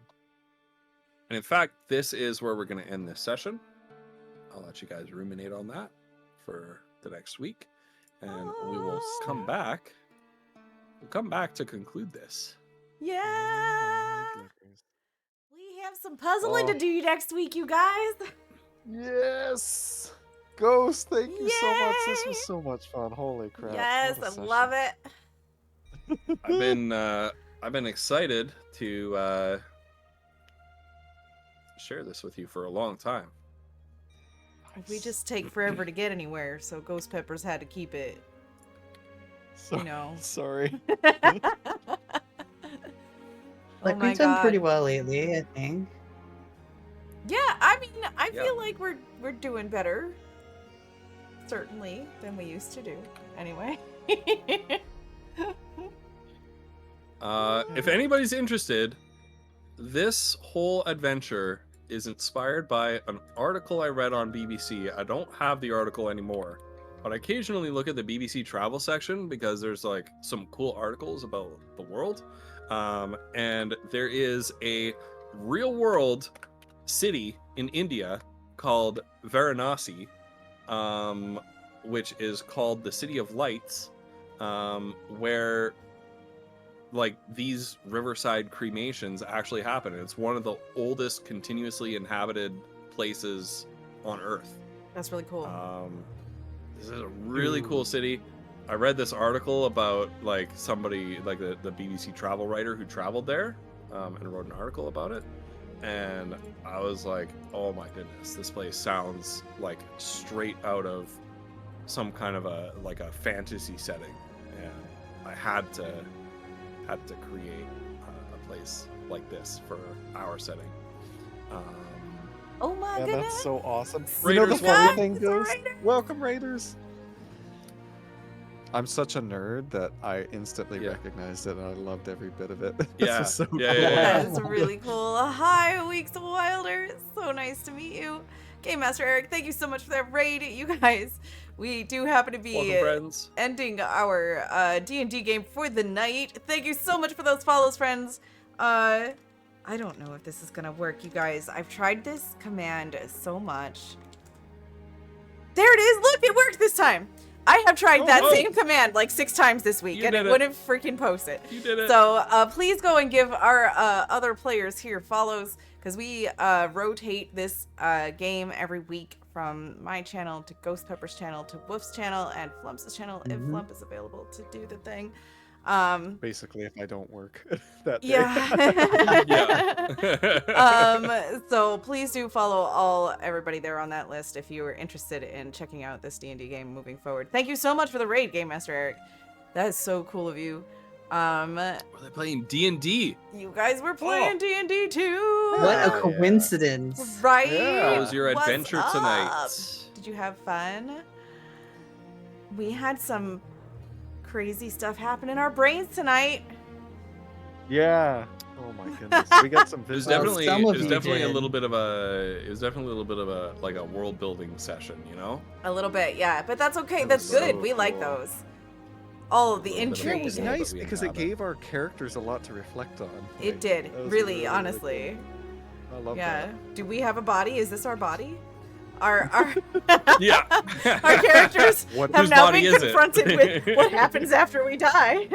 And in fact, this is where we're going to end this session. I'll let you guys ruminate on that for the next week, and we will come back. We'll come back to conclude this. Yeah. Oh, my goodness. We have some puzzling to Oh. do next week, you guys. Yes! Ghost, thank you so much. This Yay! was so much fun. Holy crap. Yes, what a I love session. it. I've been excited to share this with you for a long time. We just take forever to get anywhere, so Ghost Peppers had to keep it, So- you know. Sorry. Like Oh my we've done pretty God. well lately, I think. Yeah, I mean, I Yeah. feel like we're doing better, certainly, than we used to do. Anyway. If anybody's interested, this whole adventure is inspired by an article I read on BBC. I don't have the article anymore, but I occasionally look at the BBC travel section because there's like some cool articles about the world. And there is a real world city in India called Varanasi. which is called the City of Lights, where like these riverside cremations actually happen. It's one of the oldest continuously inhabited places on Earth. That's really cool. This is a really cool city. I read this article about like somebody like the BBC travel writer who traveled there and wrote an article about it. And I was like, oh my goodness, this place sounds like straight out of some kind of a fantasy setting. And I had to create a place like this for our setting. Oh my Yeah, goodness. that's so awesome. Raiders, You know the funny welcome. thing It's a goes, Raider. welcome Raiders. I'm such a nerd that I instantly Yeah. recognized it and I loved every bit of it. Yeah, This is so yeah, cool. yeah, yeah. That is really cool. Hi, Weeks of Wilder. So nice to meet you. Game Master Eric, thank you so much for that raid. You guys, we do happen to be Welcome, friends. ending our D&D game for the night. Thank you so much for those follows, friends. I don't know if this is gonna work, you guys. I've tried this command so much. There it is. Look, it worked this time. I have tried that same command like 6 times this week, You and it did it. wouldn't freaking post it. You did it. So please go and give our other players here follows, because we rotate this game every week from my channel to Ghost Pepper's channel to Wolf's channel and Flump's channel if Flump is available to do the thing. Basically, if I don't work that day. Yeah. So please do follow everybody there on that list if you are interested in checking out this D&D game moving forward. Thank you so much for the raid, Game Master Eric. That is so cool of you. Were they playing D&D? You guys were playing D&D too. What a yeah. coincidence. Right? Yeah. How was your What's adventure up? tonight? Did you have fun? We had some crazy stuff happen in our brains tonight. Yeah. Oh my goodness. We got some It was visitors. definitely some of you a did. little bit of a like a world building session, you know? A little bit, yeah. But that's okay. That That's was good. so We like cool. those. All of the A little bit of Yeah, it intrigue. was Yeah, but nice we because it inhabit. gave our characters a lot to reflect on. It Like, did. that was Really, honestly. cool. I love Yeah. that. Do we have a body? Is this our body? Our Yeah. our characters What- have Whose now body been is it? confronted with what happens after we die.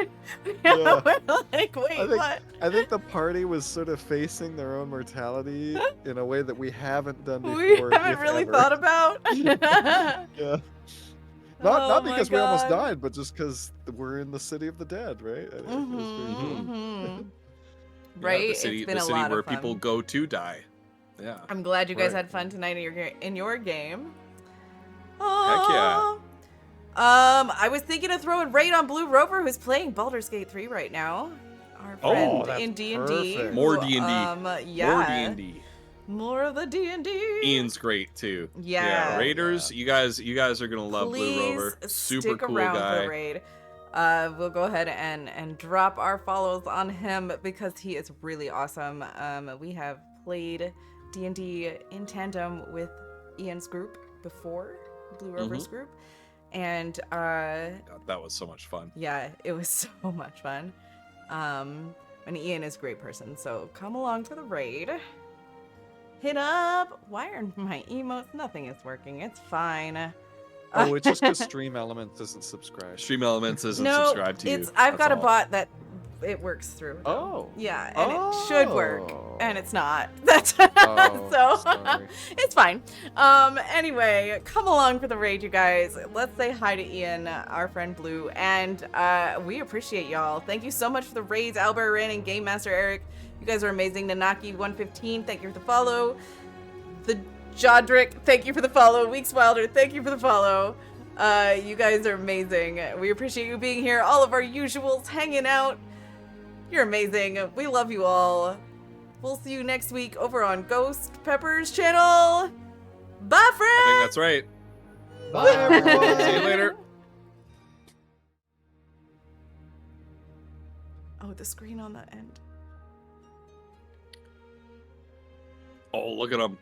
Yeah. We're like, wait, I think- what? I think the party was sort of facing their own mortality in a way that we haven't done before. We haven't if really ever. thought about. Yeah. Not Oh my because we almost God. died, but just because we're in the city of the dead, right? It was very cool. Mhm. Yeah, Right? the city, It's been the a city lot where of fun. people go to die. Yeah. I'm glad you guys Right. had fun tonight in your game. yeah. Aw. I was thinking of throwing raid on Blue Rover, who's playing Baldur's Gate 3 right now. Our Oh, friend that's in D&D. perfect. More who, D&D. Yeah. More D&D. More of the D&D. Ian's great too. Yeah. Raiders, you guys are gonna love Blue Rover. Please Super stick cool around for guy. the raid. We'll go ahead and drop our follows on him because he is really awesome. We have played D&D in tandem with Ian's group before, Blue Rover's Mm-hmm. group, and God, that was so much fun. yeah, it was so much fun. And Ian is a great person, so come along for the raid. Hit up. Why are my emotes? Nothing is working. It's fine. Oh, it's just because Stream Elements isn't subscribed. Stream Elements isn't No, subscribed to you. it's I've got a That's all. bot that it works through. Oh. Yeah, and it should work, Oh. and it's not. That's Oh, so sorry. it's fine. Anyway, come along for the raid, you guys. Let's say hi to Ian, our friend Blue, and we appreciate y'all. Thank you so much for the raids, Albert Ran and Game Master Eric. You guys are amazing. Nanaki115, thank you for the follow. The Jodrick, thank you for the follow. Weeks Wilder, thank you for the follow. You guys are amazing. We appreciate you being here. All of our usuals hanging out. You're amazing. We love you all. We'll see you next week over on Ghost Pepper's channel. Bye, I friends! think that's right. Bye, everyone. See you later. Oh, the screen on the end. Oh, look at him.